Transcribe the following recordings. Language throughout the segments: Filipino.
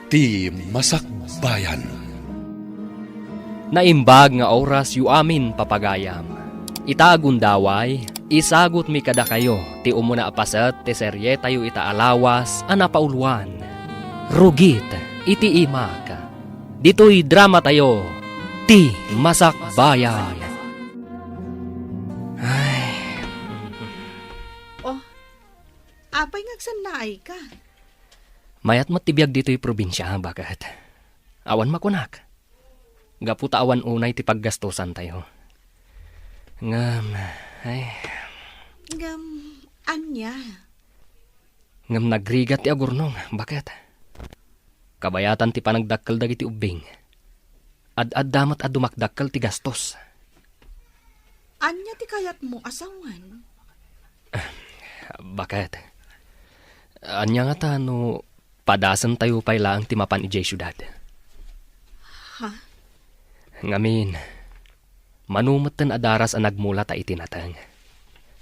Ti Masakbayan. Naimbag nga oras yu amin papagayam. Itagundaway, isagot mi kada kayo, ti umuna apasat, ti serye tayo itaalawas, anapauluan. Rugit, iti imak. Dito'y drama tayo, ti Masakbayan. Ay, Oh, apay ngagsan naay ka. mayat matibiyag dito'y probinsya, bakat. Awan makunak. Gaputa awan unay ti paggastosan tayo. Ngam, ay, Ngam, anya. ngam nagrigat ti agurnong, bakit? Kabayatan ti panagdakkel dagiti ubing. Ad damat ad dumakdakkel ti gastos. Anya ti kayat mo asawan. Bakit? Anya nga ta no padasan tayo pay lang ti mapan ijay syudad. Ha? Ngamin, manumatan adaras ang nagmula ta itinatang.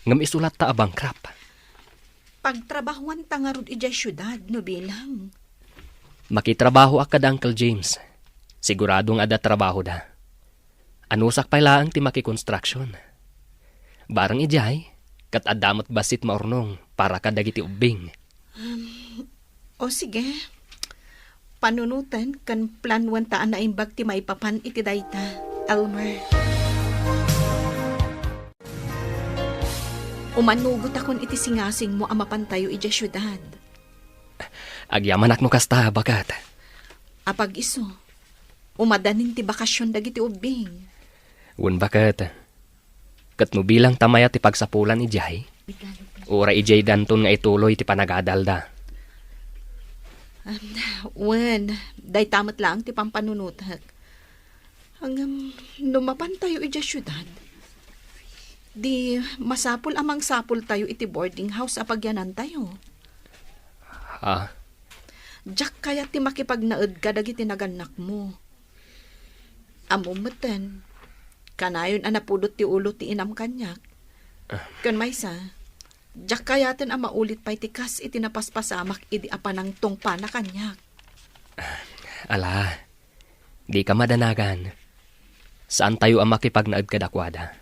Ngam isulat ta abang krap. Pagtrabahuan tangarod ijay syudad, no bilang. Makitrabaho akad Uncle James. Siguradong ada trabaho da. Anusak pay lang ti makikonstruksyon. Barang ijay, kat adamat basit maurnong para kadagiti ubing. O sige, panunutan kan planwan taan na imbag ti maipapan iti dayta, Elmer. Umanugot akon iti singasing mo amapan tayo iti syudad. Agyaman akno kasta, bakat. Apag iso, umadanin ti bakasyon dagiti ubing. Wen bakat. Kat mo bilang tamaya ti pagsapulan ijay, ura ijay danton nga ituloy ti panagadalda. Wen, day tamat lang ti pampanunutak. Hanggang lumapan tayo iti syudad. Di masapul amang sapul tayo iti boarding house apagyanan tayo. Ha? Diyak kaya ti makipagnaed ka dagiti naganak mo. Amumeten, kanayon anapudot ti ulo ti inam kanyak. Kan maysa, diyak kayaten ang maulit pa'y tikas iti napaspasamak idi apanang tungpa na kanyak. Ala, di ka madanagan. Saan tayo ang makipagnaad kadakwada?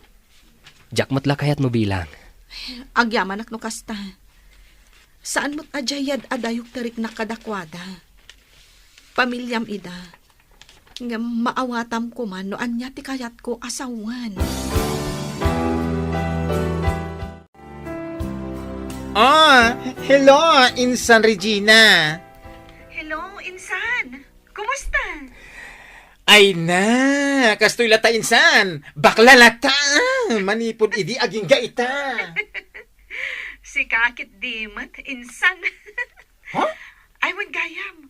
Diyak matla kayat mo bilang. Agyaman akno kasta. Saan mo't ajayad adayok tarik na kadakwada? Pamilyam ida. Nga maawatam ko man no anya ti kayat ko asawan. Hello, Insan Regina. Hello, Insan. Kumusta? Ay na, kastoy lata Insan. Bakla lata. Manipod idi aging gaita. Si kakit dimat, Insan. Huh? Ay, wag gayam.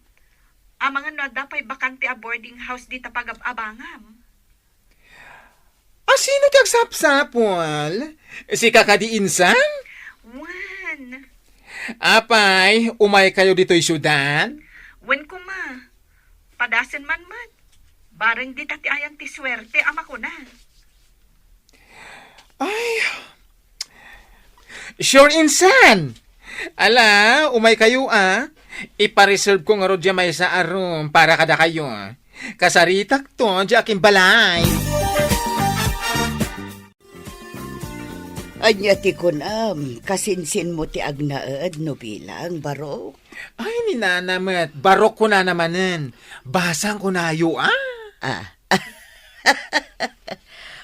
Ang mga noda pa'y bakante a boarding house di tapag-abangam. Sino tagsapsapol? Si kakadi Insan? Wan. Apay, umay kayo dito'y syudad? Wan ko ma. Padasin man man. Barang di tati ayang ti swerte ama ko na. Ay, sure Insan. Ala, umay kayo Ipareserve ko nga rodya may sa arum para kada kayo. Kasaritak to, di aking balay. Anya ti kunam, kasinsin mo ti agnaed no bilang barok. Ay, ni nanamat, barok ko na namanen. Basang ko na ayo,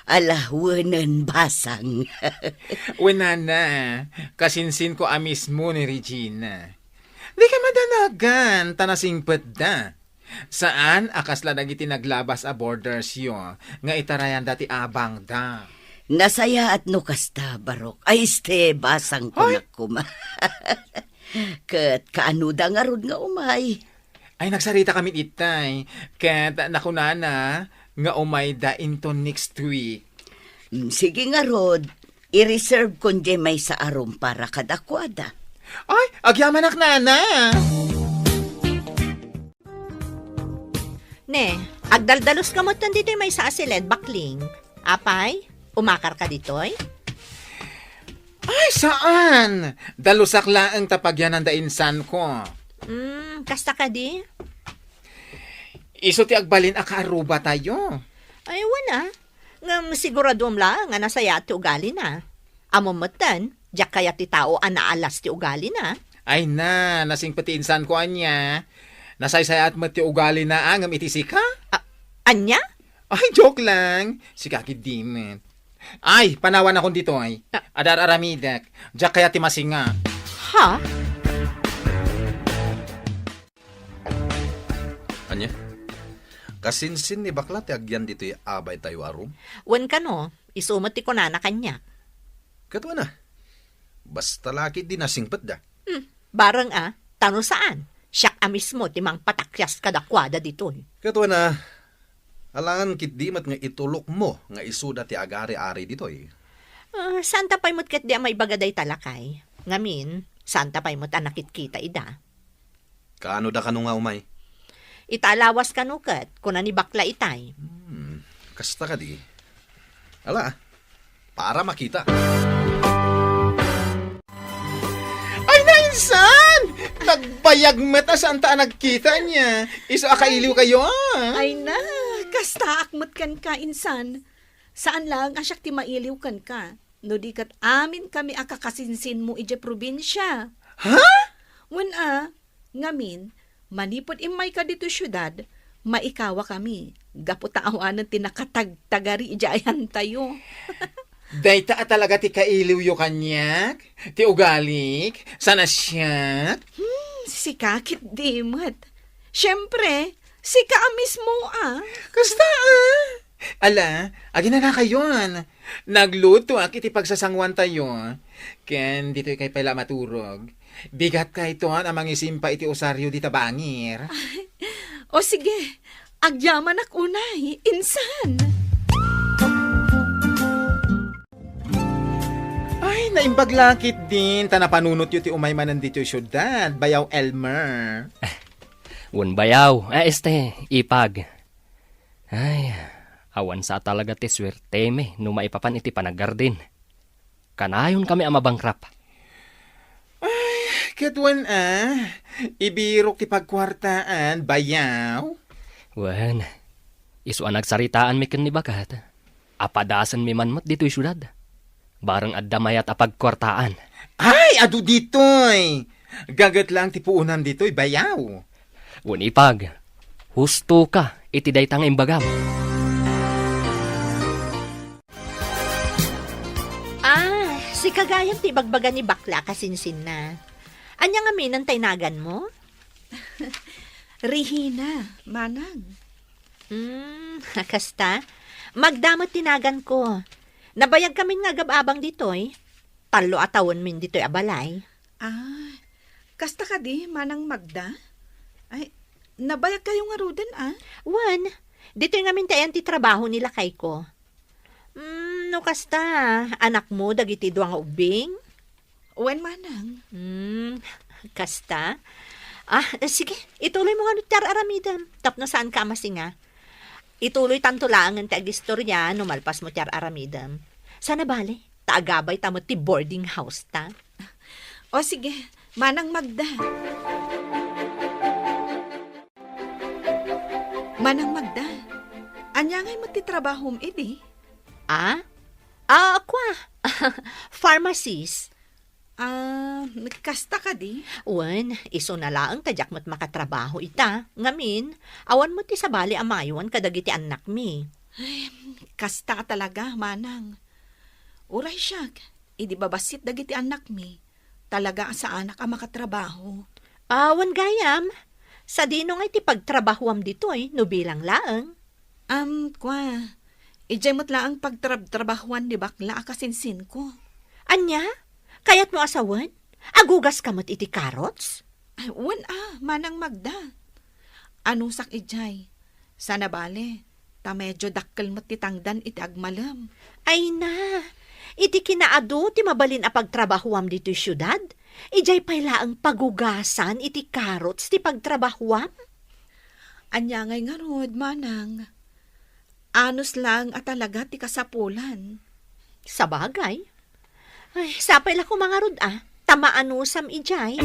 Alawanan basang. Wenana, kasinsin ko mismo ni Regina. Di ka madanagan, tanasingpet da. Saan akasla dagiti naglabas a borders yo, nga itarayan dati abang da. Nasaya at no kasta barok. Ay este basang ko na kuma. Kat kaano da nga rod nga umay. Ay, nagsarita kami itay. Kat nakunana, nga umay da into next week. Sige nga rod, i-reserve kon di may sa arum para kadakwada. Ay, agyaman nana. Ne, agdaldalos ka mo dito may sa asiled bakling. Apay, umakar ka ditoy? Ay, saan? Dalusak laang tapagyan ang dainsan ko. Kasta ka di? Iso ti agbalin akaaruba tayo. Ay, wana. Ngam siguradom lang nga nasaya ti ugali na. Amo matan, diyak kaya ti tao anaalas ti ugali na. Ay na, nasing pati insan ko anya. Nasaysaya at mati ugali na angam itisi ka? Anya? Ay, joke lang. Si Kaki Dimet. Ay, panawan akong dito ay. Adar aramidak. Diyak kaya ti masinga. Ha? Anya? Kasinsin ni bakla ti agyan dito abay tayo arum. Wan ka no, isumat ti kunana kanya. Katwa na. Basta laki di nasingpet da. Barang tano saan? Siyak mismo ti mang patakyas kadakwada dito. Katwa na. Alangan kit di mat nga itulok mo nga isuda ti agari-ari dito eh. Santa pa'y mo't kat di may bagaday talakay. Ngamin, santa pa'y mo't anakit kita ida. Kaano da kano nga umay? Italawas ka nukat, kuna ni bakla itay. Kasta ka di. Ala, para makita. Ay, nainsan! Nagbayag mata saan ta nagkita niya. Iso akailiw kayo Ay na, kasta akmat kan ka, insan. Saan lang asyak ti mailiw kan ka? No di kat amin kami akakasinsin mo ije probinsya. Ha? Wen ngamin, manipod imay ka dito syudad, maikawa kami. Gaputaawanan ti nakatagtagari ijayan tayo. Dayta talaga ti kailiw yo kanyak? Ti ugalik? Sana siya? Si Kakit Dimet. Siyempre, si ka mismo Kasta Ala, agi na kayon. Nagluto iti pagsasangwan tayo. Ken dito kay pala maturog. Bigat ka ito ang mangisimpa iti osaryo di tabangir. O sige, agyaman ak unay, insan. Ay, naimbaglakit din. Tanapanunot yu ti umay manan dito syudad. Bayaw Elmer. Wan bayaw, ipag. Ay, awan sa talaga ti swerte me, no maipapan iti panagardin. Kanayon kami amabangkrap. Katwan ibirok ti pagkwartaan. Bayaw. Wan, isuan nagsaritaan mi ken ni bakat. Apadasan mi manmat dito'y syudad. Barang addamayat apagkwartaan. Ay, adu ditoy. Gagat lang ti puunan ditoy. Bayaw. Wan ipag, husto ka, iti daytang imbagam. Si kagayam ti bagbaga ni bakla kasinsin na. Anya nga minang taynagan mo? Rihina, manang. Kasta, magdamot tinagan ko. Nabayag kami nga gababang ditoy. Talo atawon min ditoy abalay. Kasta ka di, manang Magda? Ay, nabayag kayo nga ruden Wan, ditoy nga min tayan ti trabaho nila kay ko. No kasta, anak mo dagiti duwa nga ubing? Wen manang. Kasta? Sige, ituloy mo nga no tar aramidam. Tapno saan ka masinga? Ituloy tanto lang ang tagistorya no malpas mo tar aramidam. Sana bale, taagabay tamo ti boarding house ta. O sige, manang Magda. Manang Magda, anya ngay mo ti trabahom idi? Kwa. Pharmacist. Kasta ka di? Wan, iso na laang tadyak mo't makatrabaho ita. Ngamin, awan mo ti sabali amayon kadagiti anak mi. Kasta talaga, manang. Uray siyak, idi babasit dagiti anak mi. Talaga sa anak ang makatrabaho. Wan gayam. Sa dino nga iti pagtrabahuam ditoy, no bilang laang. Ijay mo't laang pagtrabahuan di bakla akasinsin ko. Anya? Kayat mo asawan? Agugas ka mo't iti karots? Wan manang Magda. Anong sak ijay? Sana bale, ta medyo dakkel mo't titangdan iti agmalam. Ay na, iti kinaado ti mabalin a pagtrabahuam dito'y syudad? Ijay pay laang pagugasan iti karots ti pagtrabahuam? Anya ngay nga rod, manang. Anos lang at talaga ti kasapulan. Sa bagay. Ay, sapay lang ko mga rod Tamaanusam ijay.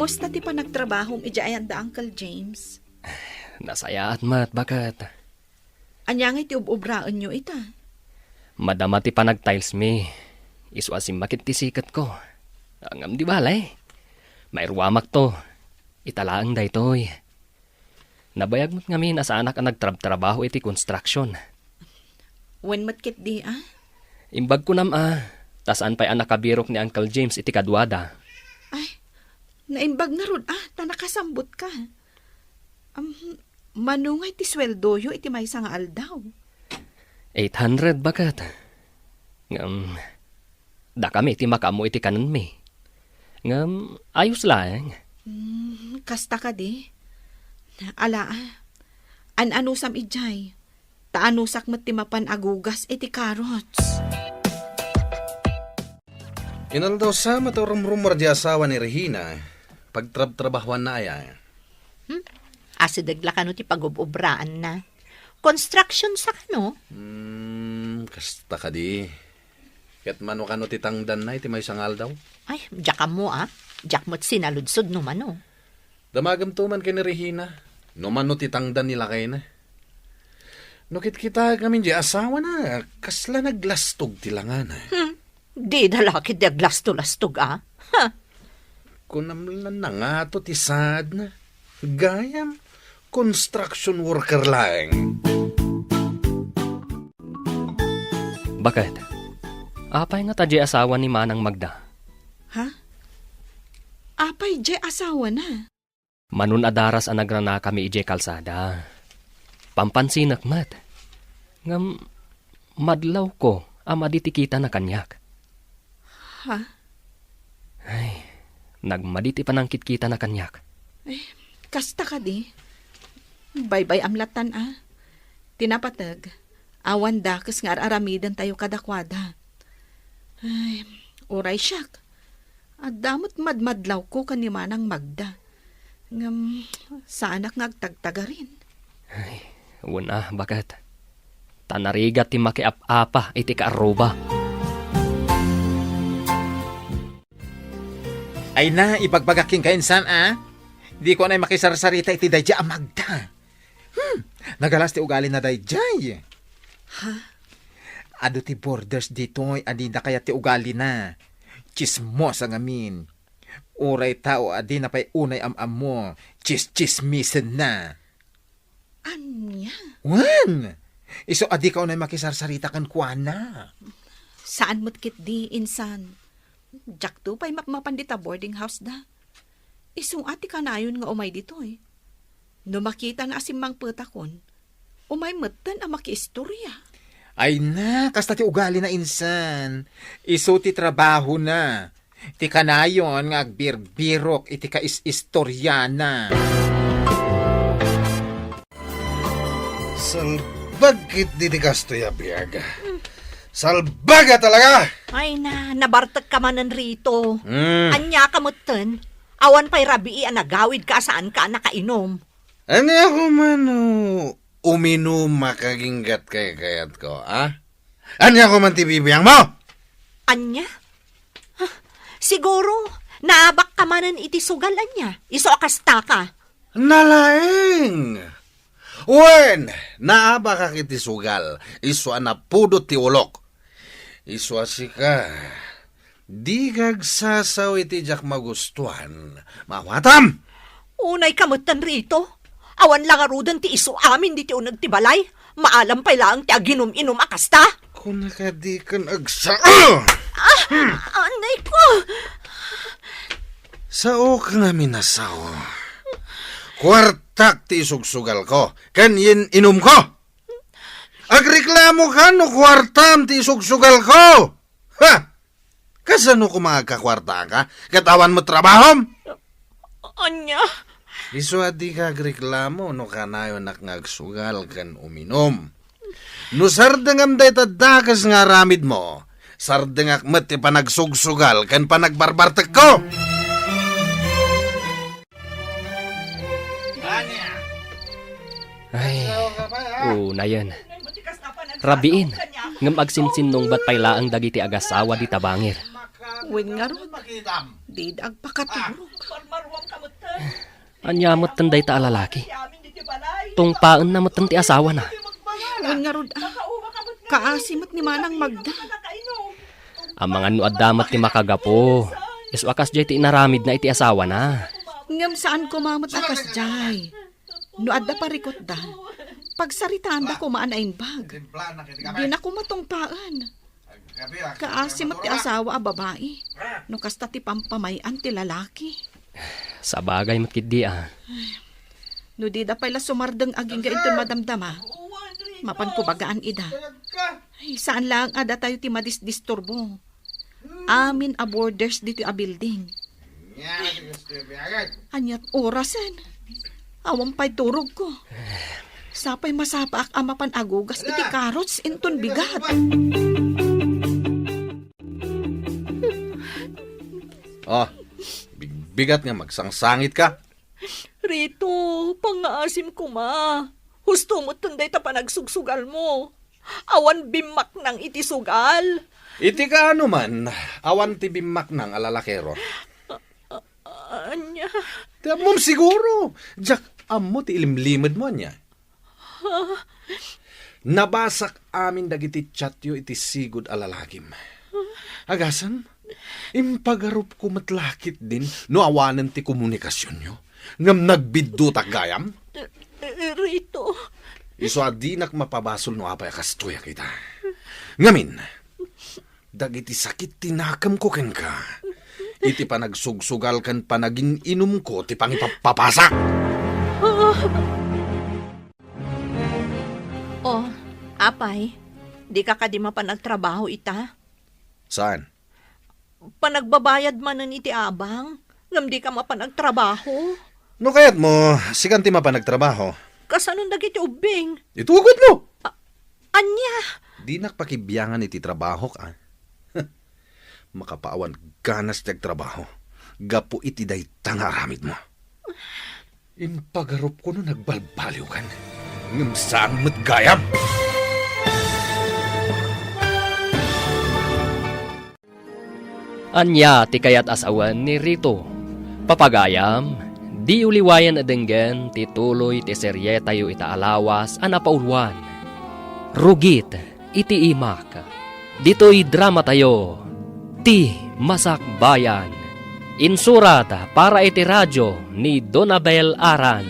Kumusta ti pa nagtrabahong ijaayan da Uncle James? Nasaya at mat, bakit? Anya nga iti ubraan nyo ita. Madama ti panag-tiles mi. Iswasim makit ti sikat ko. Angam di balay. May ruwamak to. Italaang daytoy. Nabayag mo't ngamin asa anak ang nagtrabaho iti construction. When matkit di Imbag ko tasaan pa'y anak kabirok ni Uncle James iti kadwada. Ay, naimbag na ron ta nakasambot ka. Manungay ti sweldoyo iti may nga aldaw. 800 bakat. Da kami iti makamo iti kanan mi. Ayos lang. Kasta ka di. Ala, anusam ijay. Taanusak mat ti mapan agugas iti carrots. Inaldaw sa maturumrumar di asawa ni Regina. Pagtrabahuan na aya. Asidagla ka no ti pagububraan na. Construction sa kano? Kasta ka di. Kat mano ka no titangdan na iti may sangal daw. Ay, diyak mo Diyak mo't sinaludsod no mano. Damagam tuman kay ni Regina. No man no titangdan nila kay na. Nukit kita kami di asawa na. Kasla naglastog tilangan. Di dalaki di aglasto-lastog Kunamlan na nga to tisad na. Gayam. Construction worker lang. Bakit? Apay nga tadya asawa ni Manang Magda. Ha? Apay jay asawa na. Manun adaras ang nagrana kami ije kalsada. Pampansinak mat. Ngam madlaw ko ama ditikita na kanyak. Ha? Ay, nagmaditi panangkit kita na kanyak. Kasta ka di. Bye-bye amlatan Tinapatag. Awan dakas nga aramidan tayo kadakwada. Ay, uray siyak. At damot madmadlaw ko kanimanang Magda. Ngam, sa anak ngagtagtaga rin. Ay, una, bakit? Tanarigat ti makiap-apa iti kaaruba. Ay na, ipagbagaking kainsan Di ko na makisarsarita iti dayja Magda. Nagalas ti ugali na dayjay. Ha? Ado ti borders dito'y adida kaya ti ugali na. Chismos ang amin. Uray tao adi na pa'y unay am-am mo. Chismisen na. Anya? Wan! Iso adi ka unay makisarsarita kan kuana. Saan mo't kit di, insan? Jak to pa'y mapmapandita boarding house da. Isong ati ka na ayon nga umay dito No makita na asimang petakon, umay matan ang makiistorya. Ay na, kasta ti ugali na insan. Iso ti trabaho na. Ti kanayon nga agbirbirok iti kais-istoryana. Salbagit di kasto ya biyaga. Salbaga talaga! Ay na, nabartag ka manan rito. Anya ka mutan. Awan pa'y rabii nagawid ka saan ka nakainom. Ano ako man uminom makaginggat kay kayat ko, Ano ako man tibibiyang mo? Anya? Siguro, naabak ka manan iti sugal anya. Iso akasta ka. Nalaeng! Wen! Naaba ka kiti sugal. Iso anapudot ti ulok. Iso asika. Di kagsasaw iti jak magustuhan. Mawatam! Unay kamutan rito. Awan lang arudan ti iso amin di ti unag ti balay. Maalam pa lang ti aginom-inom akasta. Kung nakadi kan agsa... Anay ko! Sao ka nga minasaw? Kwartak ti isugsugal ko. Kanyin inom ko. Agreklamo ka no kwartam ti isugsugal ko. Ha? Kasano ko magkakwarta ka? Katawan mo trabahom? Anya? Iso adi ka agreklamo no kanayo nakngagsugal kan uminom. No sardengam day tadakas nga ramid mo. Sardengak met ti panagsugsugal kan panagbarbartek ko. Ay, na yan. Rabiin, ngam agsinsin nung bat paylaang dagiti agasawa di tabangir. Wen nga ron. Di agpakaturok. Anyamot tanday ta alalaki. Tungpaan na matan ti asawa na. Ngun nga rod, kaasimot ni Manang Magda. Ang mga nuadamat ti makagapo. Isu akas jay ti inaramid na iti asawa na. Ngam saan kumamot akas jay. No adda parikot da. Pagsaritaan da kumaan ain bag. Di na kumatungpaan. Kaasimot ti asawa a babae. No kasta ti pampamayan ti lalaki. Sa bagay matkidi No di da pala sumardeng aging gaitun madamdama. Mapan ko bagaan ida. Ay, saan lang ada tayo ti madisdisturbo. Amin a borders dito a building. Anyat orasan. Awang pa'y turog ko. Sapay masapa ak amapan agugas iti karots inton bigat. Bigat nga magsangsangit ka. Rito, pangaasim ko ma. Husto mo tunday ta panagsugsugal mo. Awan bimak ng iti sugal. Iti ka ano man, awan ti bimak ng alalakero. Anya, Mom siguro, Jack, amo ti ilimlimad mo niya. Nabasak amin dagiti chatyo iti sigud alalakim. Agasan, impagarup ko matlakit din no awanan ti komunikasyon nyo. Ngam nagbiddo gayam. Rito. Iso adinak mapabasol no apay kastuya kita. Ngamin, dagiti sakit tinakam ko ken ka. Iti panagsugsugal kan panagin inum ko ti pangipapapasak. Oh, apay, di ka kadima pa nagtrabaho ita? Saan? Panagbabayad man iti abang, ngam di ka mapanagtrabaho. No kayat mo, sikanti mapanagtrabaho. Kasanong dagiti ubing? Itugot mo! Anya, Di nakpakibiyangan iti trabaho ka. Makapaawan ganas tiyag trabaho. Gapo iti day tangaramid mo. Impagarup ko no nagbalbaliw kan. Ngam saan matgayam? Anya ti kayat asawan ni Rito. Papagayam, di uliwayan adenggen ti tuloy ti serye tayo itaalawas anapaulwan. Rugit iti imak. Dito'y drama tayo. Ti Masakbayan. Insurat para iti radyo ni Donabel Aran.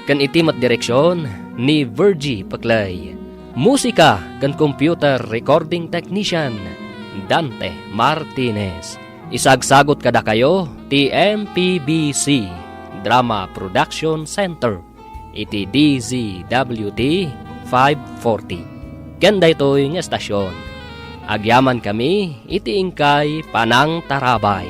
Kan iti direksyon ni Virgie Paclay. Musika kan computer recording technician Dante Martinez. Isagsagot kada kayo ti MPBC Drama Production Center iti DZWT 540. Kanda ito'y nga estasyon. Agyaman kami iti ingkay Panang Tarabay.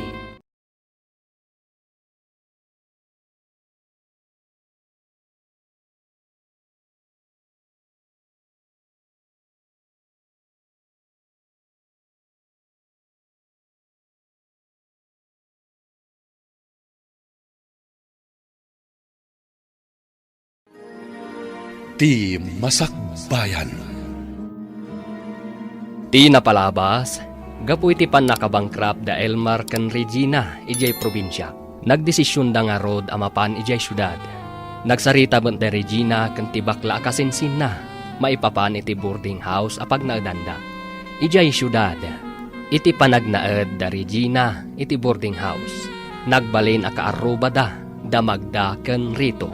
Ti Masakbayan. Ti napalabas, gapu iti pan nakabangkrap da Elmar kan Regina, ijay probinsya. Nagdesisyon da nga rod amapan ijay syudad. Nagsarita ban da Regina kan ti bakla akasinsin na, maipapan iti boarding house apag naadanda. Ijay syudad, iti panagnaed da Regina, iti boarding house. Nagbalin akaaruba da Magda kan Rito.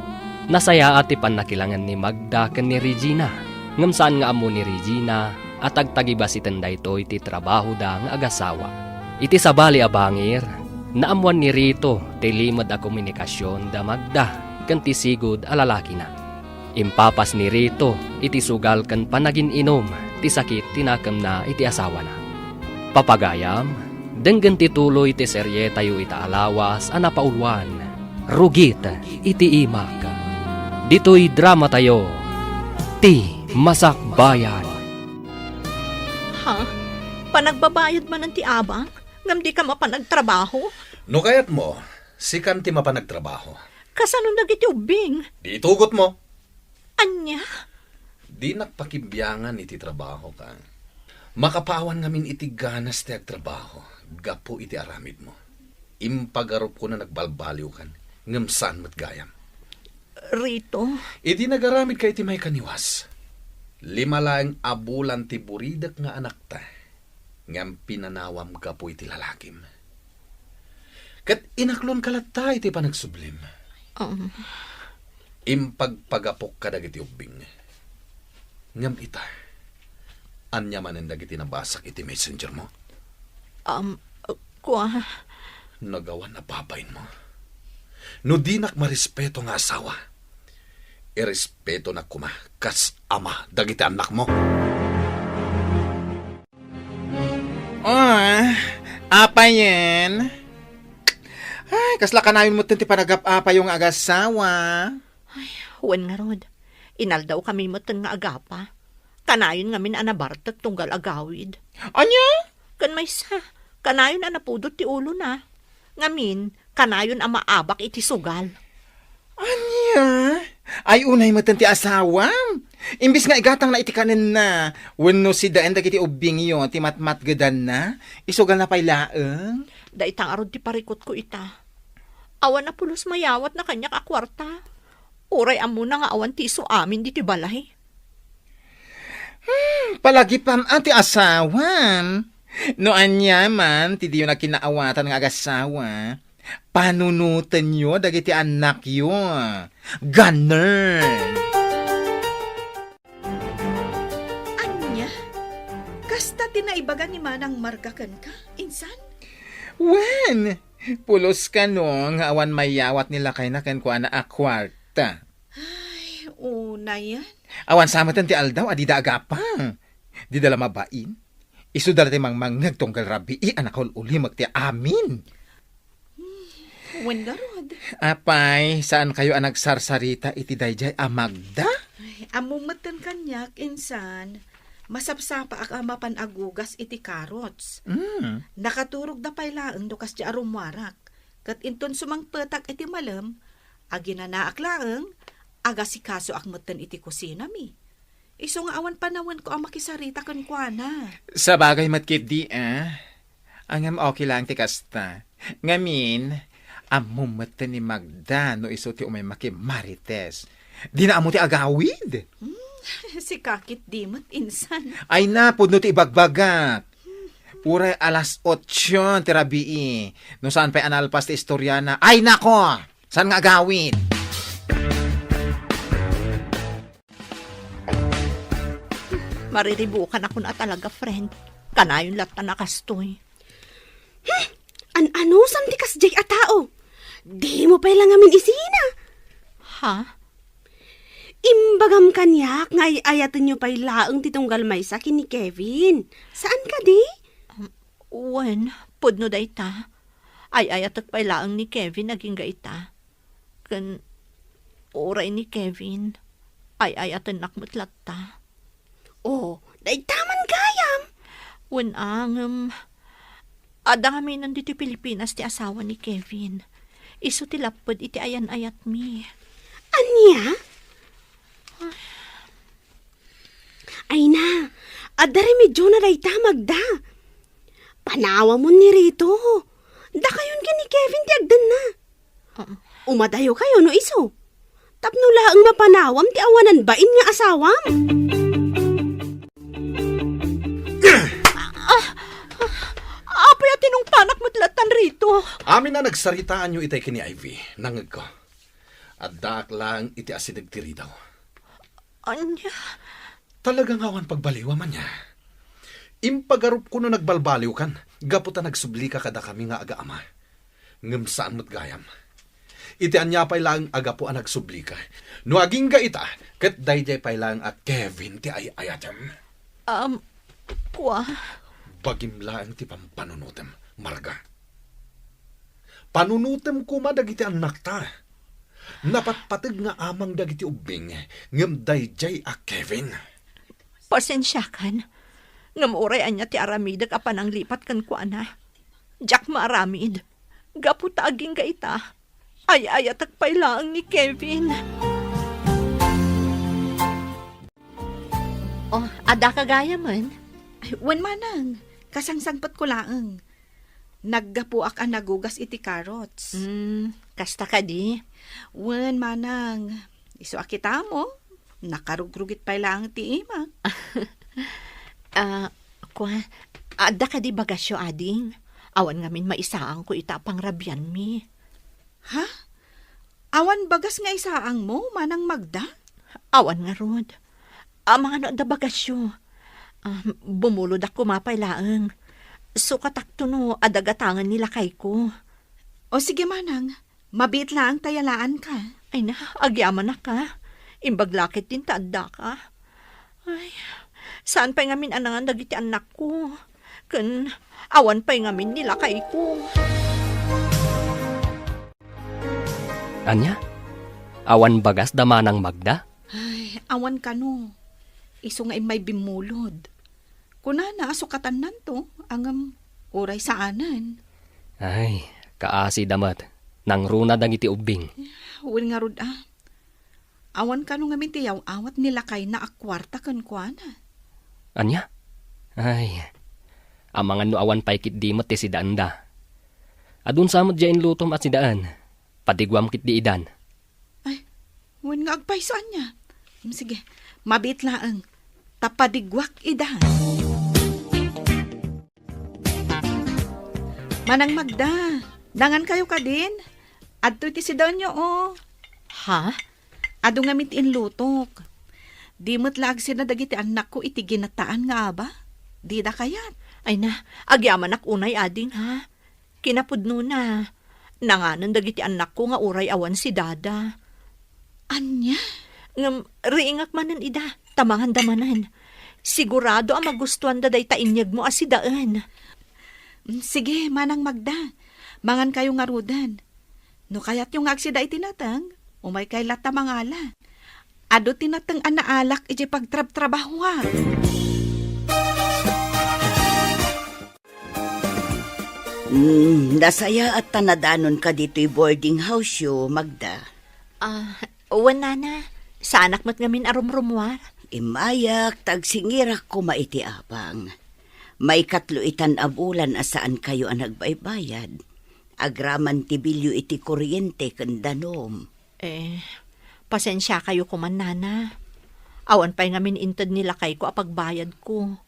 Nasaya ati panakilangan ni Magda kan ni Regina. Ngam saan nga amo ni Regina at agtagibas itanda ito iti trabaho da nga agasawa. Iti sabali abangir, naamuan ni Rito ti limad a komunikasyon da Magda kan ti sigud a lalaki na. Impapas ni Rito iti sugal kan panagin inom ti sakit tinakam na iti asawa na. Papagayam, denggan ti tuloy ti serye tayo itaalawas a napaulwan. Rugit iti imak. Dito'y drama tayo. Ti Masakbayan. Ha? Panagbabayad man ng ti abang? Ngam di ka mapanagtrabaho? No kayat mo, sikanti mapanagtrabaho. Kasanong dagiti ubing? Di tugot mo. Anya? Di nakpakibyangan iti trabaho ka. Makapawan ngamin iti ganas ti agtrabaho. Gapo iti aramid mo. Impagarup ko na nagbalbaliw kan. Ngam saan matgayam. Rito, Iti nagaramid ka iti may kaniwas. 5 lang abulan ti buridak nga anak ta. Ngam pinanawam ka po iti lalakim. Kat inaklon kalat iti panagsublim. Impagpagapok ka dagiti ubing. Ngam ita. Anya manen dagiti nabasak iti messenger mo. kwa, Nagawan na babayin mo. No di nak marespeto nga asawa. Irespeto na kuma kas ama dagiti anak mo. Apa yan? Ay, kasla kanayon mo ti panagap-apa yung agasawa. wen nga rod. Inaldaw kami mo nga agapa. Kanayon ngamin anabartat tunggal agawid. Anya? Kan may sa, kanayon anapudot ti ulo na. Ngamin, kanayon ang maabak iti sugal. Anya? Ay, unay mo ti asawa. Imbis nga igatang na iti kanin na. Wenno si daan dagiti ubing yun, ti matmatgadan na. Isugal na pay laeng. Daitang arod ti parikot ko ita. Awan na pulos mayawat na kanyak akwarta. Uray amuna nga awan ti iso amin di ti balay. Palagi pam ati asawan. No anya man, ti diyo na kinaawatan ng agasawa. Panunutan nyo dagiti anak yo. Ganun. Anya? Kasta tinaibagan ni Manang margakan ka, insan? Wen, pulos ka no, nga awan mayawat nila kay na ko na akwarta. Una yan. Awan samatan ti aldaw, adida agapa. Di dala mabain. Isu dala ti mangmang nagtunggal rabi, anakol uli magti amin. Wen garod. Apay, saan kayo ang nagsarsarita iti dayjay amagda? Amumatan kanyak, insan. Masapsapa ak amapan agugas iti karots. Nakaturog da pay laeng do kas di arumwarak. Kat inton sumangpetak iti malam, aginanaak laeng, aga si kaso ak matan iti kusina mi. Iso nga awan panawan ko ang makisarita kan kuana. Sa bagay matkit di Angam okay lang ti kasta. Ngamin, amumatan ni Magda no iso ti umay maki Marites. Di na amo ti agawid. Si kakit dimot, insan. Ay na, pudno ti ibagbagak. Uray alas 8 ti rabii. No saan pa'y analpas ti istorya na, ay nako! Saan nga agawid? Mariribukan ako na talaga, friend. Kanayon lat na nakastoy. Ano santi kas jay a tao? Di mo pa lang amin isina. Ha? Imbagam kanyak nga ayatan nyo pa'y laeng titunggal may sa ni Kevin. Saan ka di? Wen, pudno da ita. Ay ayatak pa'y laang ni Kevin naging gaita. Kan oray ni Kevin. Ay ayatan nakmutlat ta. Oh, daigtaman gayam. Wen adami nandito Pilipinas ti asawa ni Kevin. Iso ti lapod iti ayan-ayat mi. Anya? Ay na, adari medyo na dayta Magda. Panawa mo ni Rito. Da kayon ni Kevin ti agdan na. Umadayo kayo no iso. Tapno laang mapanawam ti awanan bain nga asawam. Apay at tinong panak mutlatan rito. Amin na nagsaritaan nyo itay kini Ivy. Nangag ko. At daak lang iti asidag tiri daw. Anya? Talagang awan pagbaliwa man niya. Impagarup ko no nagbalbaliw kan, gaputa nagsubli ka kada kami nga aga-ama. Ngem saan mo't gayam. Iti anya pay lang aga po ang nagsubli ka. No aging ga ita, kat dayjay pay lang at Kevin ti ay ayatem. Kwa? Bagim lang ti pampanunutem, Marga. Panunutem ko madagiti anak ta. Napatpatag nga amang dagiti ubing, ngem dayjay a Kevin. Pasensya kan. Ngamuray anya ti aramidag apan ang lipat kan kwa na. Jack maaramid. Gaputa aging gaita. Ay ayatak pay laang ni Kevin. Oh, ada kagaya man. Ay, wen manang, kasangsangpat ko laeng. Naggapuak ang nagugas iti karots. Kasta ka di. Wen manang, Iso akita mo, nakarugrugit pa lang ti ima. Ada ka di bagasyo, ading. Awan ngamin maisaang ko itapang rabyan mi. Ha? Awan bagas nga isaang mo, manang Magda? Awan nga rod. Mga ano da bagasyo. Bumulod ako mapailaang. So katakto no, adagatangan nila kay ko. O sige manang, mabit lang tayalaan ka. Ay na, agyaman na ka. Imbaglakit din taanda ka. Ay, saan pa ngamin anangan dagiti anak ko? Kun, awan pa ngamin nila kay ko. Anya? Awan bagas damanang Magda? Ay, awan ka no. Iso nga may bimulod. Kunana, asukatan nanto, ang oray saanan. Ay, kaasi damat. Nang runa dang iti ubing. Uwin nga rod Awan ka no nga mitiyaw, awat nila kay na akwarta kan kuana. Anya? Ay, amangan no awan paikit di mat ti si Daanda. Adun samot dyan lutom at si Daan. Patigwam kit di idan. Ay, uwin nga agpaisaan niya. Sige, mabit laang. Tapadigwak idahan. Manang Magda, dangan kayo ka din. Adto iti si Donyo, oh. Ha? Ado nga mitiin lutok. Di mo't lag sina dagiti anak ko iti ginataan nga aba. Di da kayat. Ay na, agyaman ak unay ading ha. Kinapudno na. Nanganan dagiti anak ko nga uray awan si Dada. Anya? Ngam, riingak manan ida. Tamangan damanan. Sigurado ang magustuhan da day tainyag mo as si Daan. Sige, Manang Magda. Mangan kayo nga rudan. No kayat yung agsida itinatang, umay kay lata mangala. Ado tinatang anaalak iti pagtrab-trabaho ha. Nasaya at tanadanon ka dito'y boarding house yo, Magda. Wala na. Sa anak mo't ngamin arumrumwar. Imayak, tagsingirak ko maiti abang. May katluitan abulan asaan kayo ang nagbaybayad. Agraman tibilyo iti kuryente kandanom. Pasensya kayo kuman, nana. Awan pa'y ngamin intad nila kay ko apagbayad ko.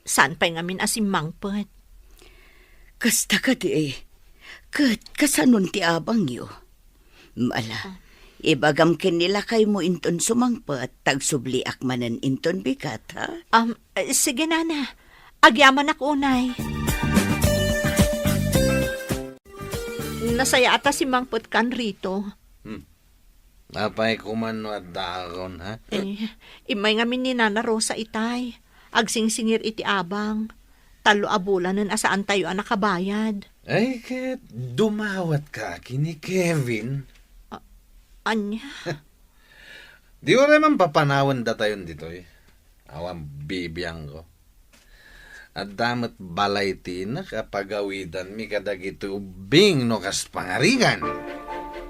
Saan pa'y ngamin asimangpet? Kasta ka di kat kasanon ti abang yo. Mala, ibagam ken nila kay mo inton sumangpet, tagsubliak manan inton bikat, ha? Sige, nana. Agyaman ako unay. Nasaya ata si Mangpet kan rito. Apay kumano at daron, ha? Imay ngamin ni Nana Rosa itay. Agsingsingir iti abang. Talo abulanan asaan tayo ang nakabayad. Ay, kat dumawat ka kini Kevin. Anya? Di ko naman papanawan da tayo dito eh. Awang bibiyang ko. At damat balay na kapagawidan mi kadagiti ubing no kas pangarigan.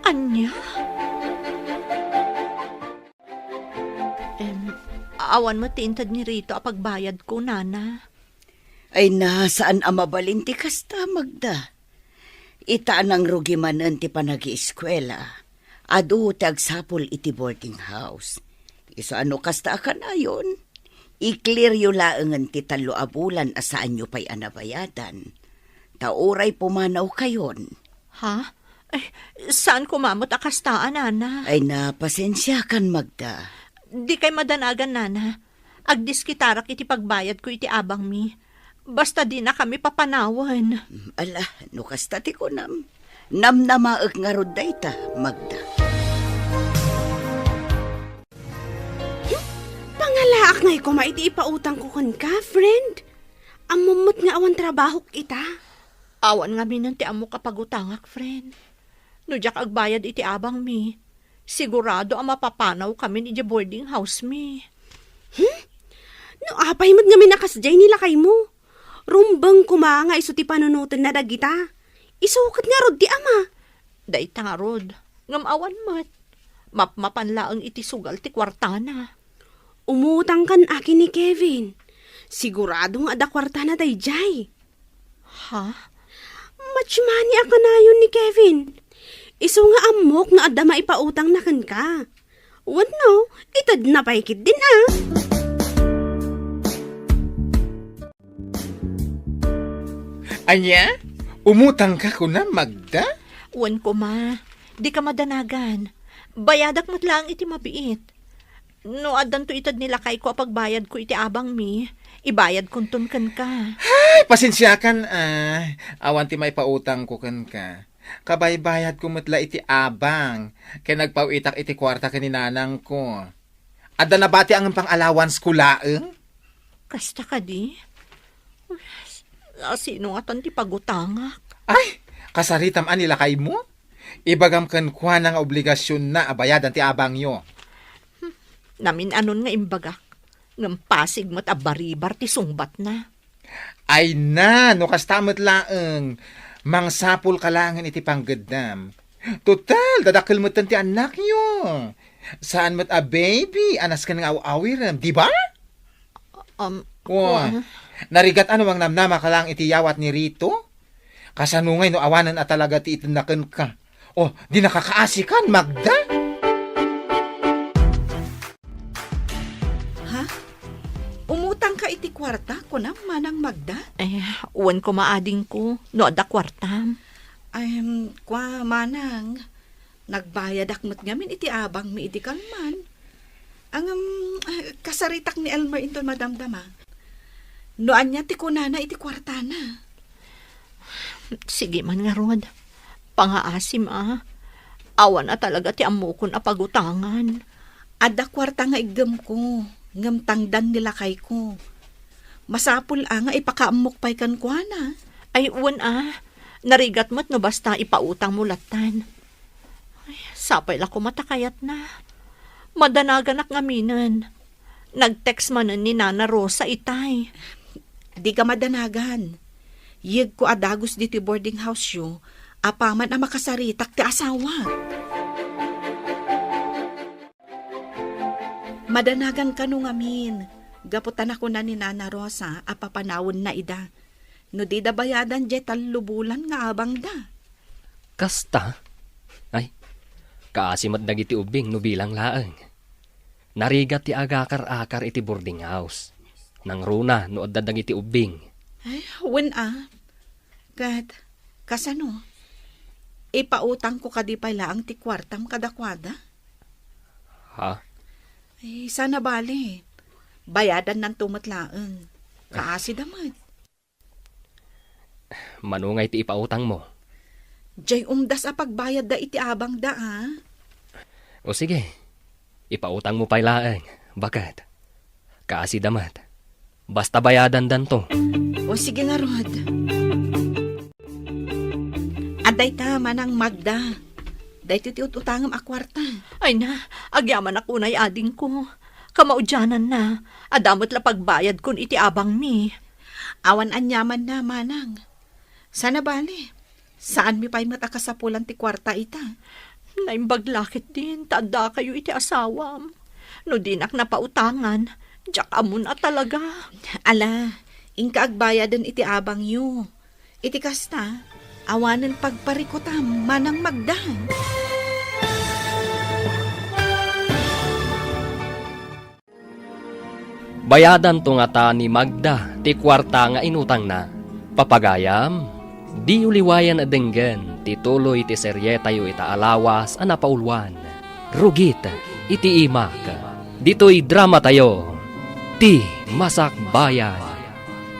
Anya? Awan mo tintad ni Rito apagbayad ko, nana. Ay nasaan ang mabalinti kasta, Magda? Itaan ang rugi manan ti panag-ieskwela. Adu ti agsapol iti boarding house. Iso ano kasta ka na yun? I-clear yu laangan ti talo abulan asaan yu pa'y anabayadan. Tauray pumanaw kayon. Ha? Saan kumamot akastaan, nana? Ay na, pasensya kan, Magda. Di kay madanagan, nana. Agdiskitarak iti pagbayad ko iti abang mi. Basta di na kami papanawan. Ala, no kasta ti ko nam. Namnamaag nga rod dayta, Magda. Pangalaak ngay ko maiti ipautang ko kan ka, friend. Amumot nga awan trabaho ita. Awan nga minan ti amo kapagutangak, friend. No jak agbayad iti abang mi. Sigurado ang mapapanaw kami ni boarding house mi. No apay mo't nga minakasjay nila kay mo. Rumbang kumanga iso ti panunutan na dagita. Isukat nga rod ti ama. Day tarod. Ngam awan mat. Mapmapanlaang iti sugal ti kwartana. Umutang kan akin ni Kevin. Siguradong ada kwartana day jay. Ha? Much money ako na yun ni Kevin. Iso nga amok nga ada maipautang na kan ka. Wano, itad na paikit din Anya? Umutang ka ko na, Magda? Uwan ko ma, di ka madanagan. Bayadak mo't lang iti mabiit. No adan to itad nila kay ko pagbayad ko iti abang mi, ibayad kuntun kan ka. Ay, pasensya kan, awan ti may pautang ko kan ka. Kabay-bayad ko matla iti abang, kaya nagpauitak iti kwarta kaninanang ko. Ada na bati ang pang-allowance ko laeng? Kasta ka di? Sino atan ti pagutangak? Ay, kasaritam anila kay mo? Ibagam kan kwa ng obligasyon na abayadan ti abang yo. Namin anon nga imbagak. Ngam pasig mo't abaribar ti sungbat na. Ay na, no kastamot laeng. Mangsapol ka langan iti panggedam. Total, dadakil mo ti anak yo. Saan mo't a baby? Anas ka ng aw-awiram, di ba? Narigat ano ang namnama ka lang iti yawat ni Rito? Kasanungay no awanan at talaga ti itinakan ka. Oh, di nakakaasikan, Magda? Ha? Umutang ka iti kwarta ko na manang Magda? Uwan ko maading ko, no ada kwartam. Ay, kwa manang, nagbayad akmat ngamin iti abang mi iti kalman. Ang kasaritak ni Elmer inton madamdama. Noan niya ti kunana iti kwarta na. Sige man nga Rod. Pangaasim Awan na talaga ti amukon a pagutangan. Ada kwarta nga igam ko. Ngam tangdan nila kay ko. Masapul nga ipakaamok pay kan kuana. Ay uwan narigat mo't no basta ipautang mo latan. Ay, sapay la ko matakayat na. Madanagan ak ngaminan. Nag-text man ni Nana Rosa itay. Di ka madanagan. Yeg ko adagos dito boarding house yo. Apaman ang makasaritak ti asawa. Madanagan ka nung amin. Gaputan ako na ni Nana Rosa, apapanawon na ida. No di da bayadan jet lubulan nga abang da. Kasta? Ay, kaasimat dagiti ubing no bilang laeng. Narigat ti agakar-akar iti boarding house. Nang runa no adda dagiti ubing. Ay, when kasano? Ipautang ko kadi pala ang ti kwartam kadakwada? Ha? Ay, sana bali. Bayadan ng tumatlaan. Kaasi damad. Manungay ti ipautang mo. Jay umdas a pagbayad da iti abang da O sige, ipautang mo pa'y laeng. Bakit? Kaasi damat. Basta bayadan danto. O sige nga, Rod. Aday ta manang Magda. Day ti utangam akwarta. Ay na, agyaman ako na'y ading ko. Kamaudyanan na. Adamot la pagbayad kun iti abang mi. Awan anyaman na manang. Sana bali. Saan mi pa'y matakasapulan ti kwarta ita? Naimbaglakit din, tada kayo iti asawam. No dinak na pautangan, jak amon talaga. Ala, ingka agbayadan iti abang yu. Iti kasta, awanan pagparikutam manang Magda. Bayadan to nga ta ni Magda, ti kwarta nga inutang na. Papagayam, di uliwayan adenggen, ti tuloy ti serye tayo ita alawas, anapaulwan. Rugit, iti imak. Dito'y drama tayo, ti Masak Bayan.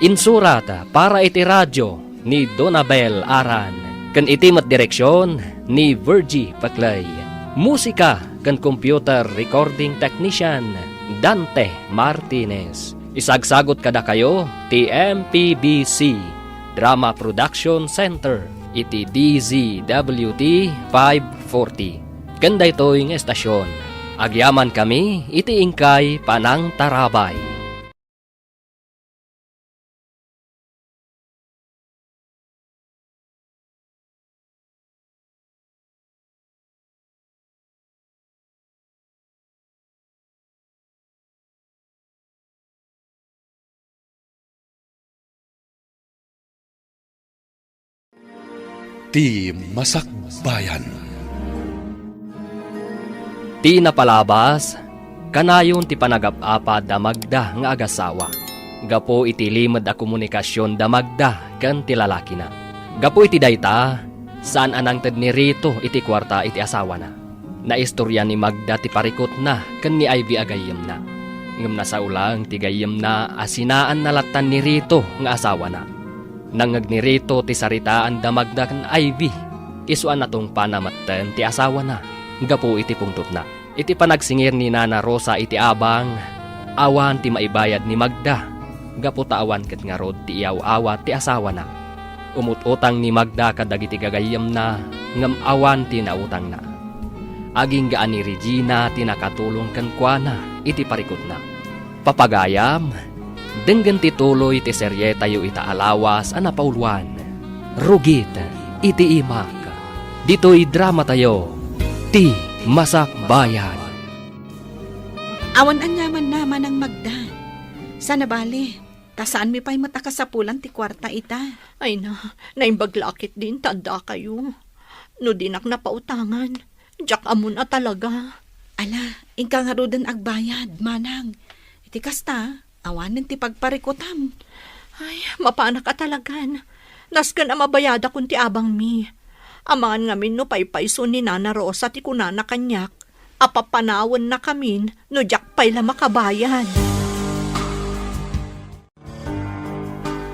Insurat para iti radyo ni Donabel Aran. Kan itimat direksyon ni Virgie Paclay. Musika kan computer recording technician Dante Martinez. Isagsagot kada kayo ti MPBC Drama Production Center iti DZWT 540. Ganda ito'y ng estasyon. Agyaman kami iti ingkay Panang Tarabay. Ti Masak Bayan. Ti napalabas, kanayon ti panagap-apa da Magda nga agasawa. Gapo iti limad a komunikasyon da Magda kan ti lalaki na. Gapo iti dayta, saan anang ted ni Rito iti kwarta iti asawa na. Naistorya ni Magda ti parikot na kan ni Ivy agayem na. Ngem na sa ulang ti gayem na asinaan nalatan ni Rito nga asawa na. Nangag ni Rito ti saritaan da Magda kan Ivy. Isuan natong panamatten ti asawa na. Gapo iti pungtot na. Iti panagsingir ni Nana Rosa iti abang, awan ti maibayad ni Magda. Gapo taawan ket nga rod ti iyaw-awa ti asawa na. Umut-utang ni Magda kadagiti gagayem na, ngem awan ti nautang na. Aging gaan ni Regina ti nakatulong kan kuana iti parikot na. Papagayam, denggen ti tuloy ti serye tayo ita alawas a napauluan. Rugit iti imak. Dito'y drama tayo, ti Masakbayan. Awan anyaman naman ang Magda. Sana bali, tasaan mi pa'y matakasapulan ti kwarta ita. Ay na, naimbaglakit din, tanda kayo. No dinak na pautangan, jak amon a talaga. Ala, ingka nga rodan agbayad, manang. Iti kasta, awanin ti pagparikutam. Ay, mapaanak ka talagan. Naskan ang mabayada kun ti abang mi. Amaan ngamin no paypayso ni Nana Rosa ti kunana kanyak. Apapanawan na kamin no jak pay la makabayad.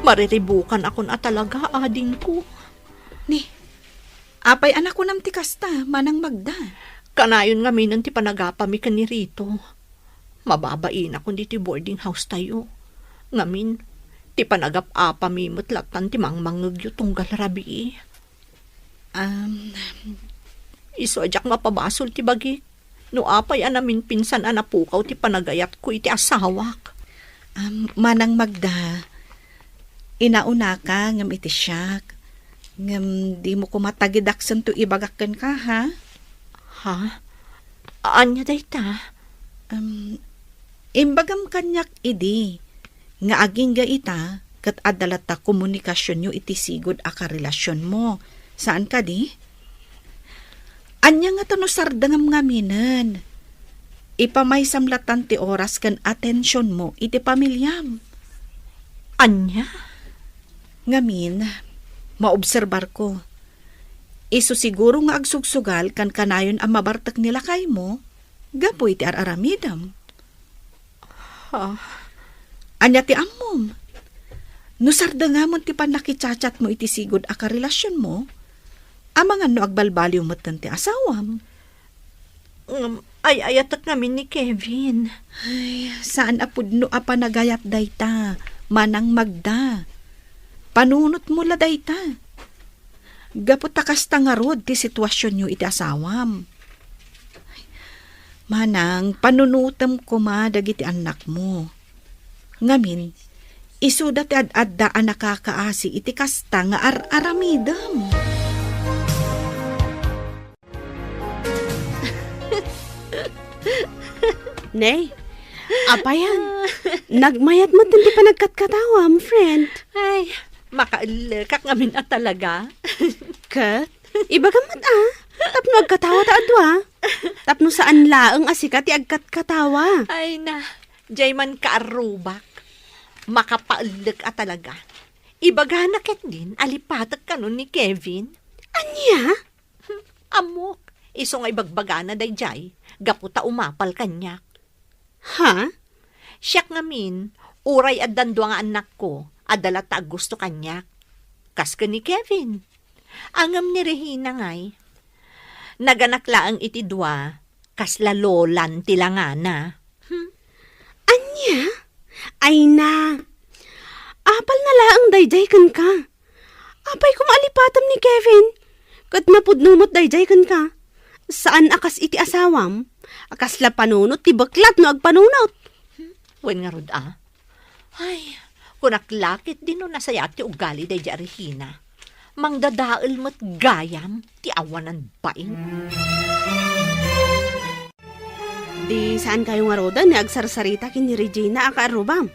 Mariribukan akon a talaga, ading ko. Ni, apay anak ko nam ti kasta, manang Magda. Kanayon ngamin ti panagapami ka ni Rito. Mababain akon di ti boarding house tayo. Ngamin, ti panagap-apami mutlatan ti mangmangagyo tunggal rabi. Iso ajak nga pabasol ti bagi. No apay anamin pinsan anapukaw ti panagayat ko iti asawak. Manang Magda, inauna ka ngam iti siyak. Ngam di mo kumatagidaksan to ibagakan ka, ha? Ha? Anya dayta? Imbagam kanyak idi. Nga aging ga ita, kat adalata komunikasyon nyo iti sigod a karelasyon mo. Saan ka di? Anya nga tano sardangam nga minan. Ipamay samlatan ti oras kan atensyon mo iti pamilyam. Anya? Ngamin, maobserbar ko. Iso siguro nga agsugsugal kan kanayon ang mabartak nila kay mo, gapo iti araramidam. Ha? Anya ti ammom. No sardangamon ti panakichat mo iti sigod a karelasyon mo, amangan no agbalbaliw mo ti asawam. Ay ayatak namin ni Kevin. Ay, saan apudno a panagayat dayta, manang Magda. Panunot mo la dayta. Gapot takas tangarod ti sitwasyon nyo iti asawam. Ay, manang, panunutam ko ma dagiti anak mo. Ngamin, isuda ti ad-adda a nakakaasi iti kasta nga aramidam. Nay, apayan. Nagmayat mo din di pa nagkatkatawam, friend. Ay, makaalakak ngamin at talaga. Kat, iba gamat Tapno agkatawa ta adwa. Tapno saan laeng asika ti agkatkatawa. Ay na, jay man kaarubak. Makapaalak at talaga. Ibaga na ket din, alipatak ka nun ni Kevin. Anya? Amok, iso nga ibagbaga na day jay. Gaputa umapal kanyak. Ha? Siyak ngamin, uray at dandwa nga anak ko, adala ta gusto kanyak. Kas ka ni Kevin. Angam ni Regina ngay. Naganak laang iti dua, kas lalolan tilangana. Anya? Ay na. Apal na laang dayjay kan ka. Apay kumalipatam ni Kevin. Kat napudnumot dayjay kan ka. Saan akas iti asawam? Akas la panunot, ti baklat no agpanunot. Wen nga rod Ay, kunaklakit din no nasaya ti ugali day di Regina. Mangdadaal mo't gayam, ti awanan bain. Di saan kayo nga roda ni agsarsarita kin ni Regina akaarubam?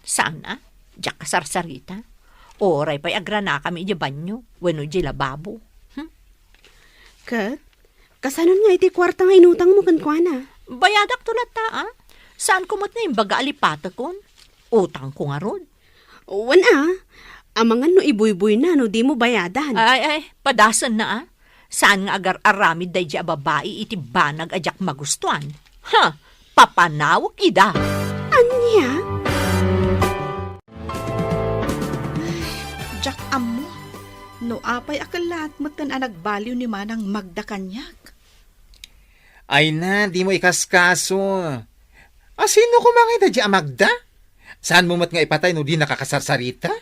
Saan na? Diyak kasarsarita? Oray pa'y agrana kami di banyo, wano di lababo. Kat, Kasanon nga iti kwarta nga inutang mo kan kuana. Bayadak tulat ta, ah. Saan kumot nga yung baga alipata kon? Utang ko nga rod. Wan amangan no ibuybuy na no di mo bayadan. Ay, padasan na, ah. Saan nga agar aramid day di babae iti banag ajak magustuhan? Ha, papanawak ida. Anya? Jack amo, no apay akalat matan ang nagbaliw ni manang Magda kanyak. Ay na, di mo ikaskaso. Sino kumangay di Magda? Saan mo mat nga ipatay no di nakakasarsarita?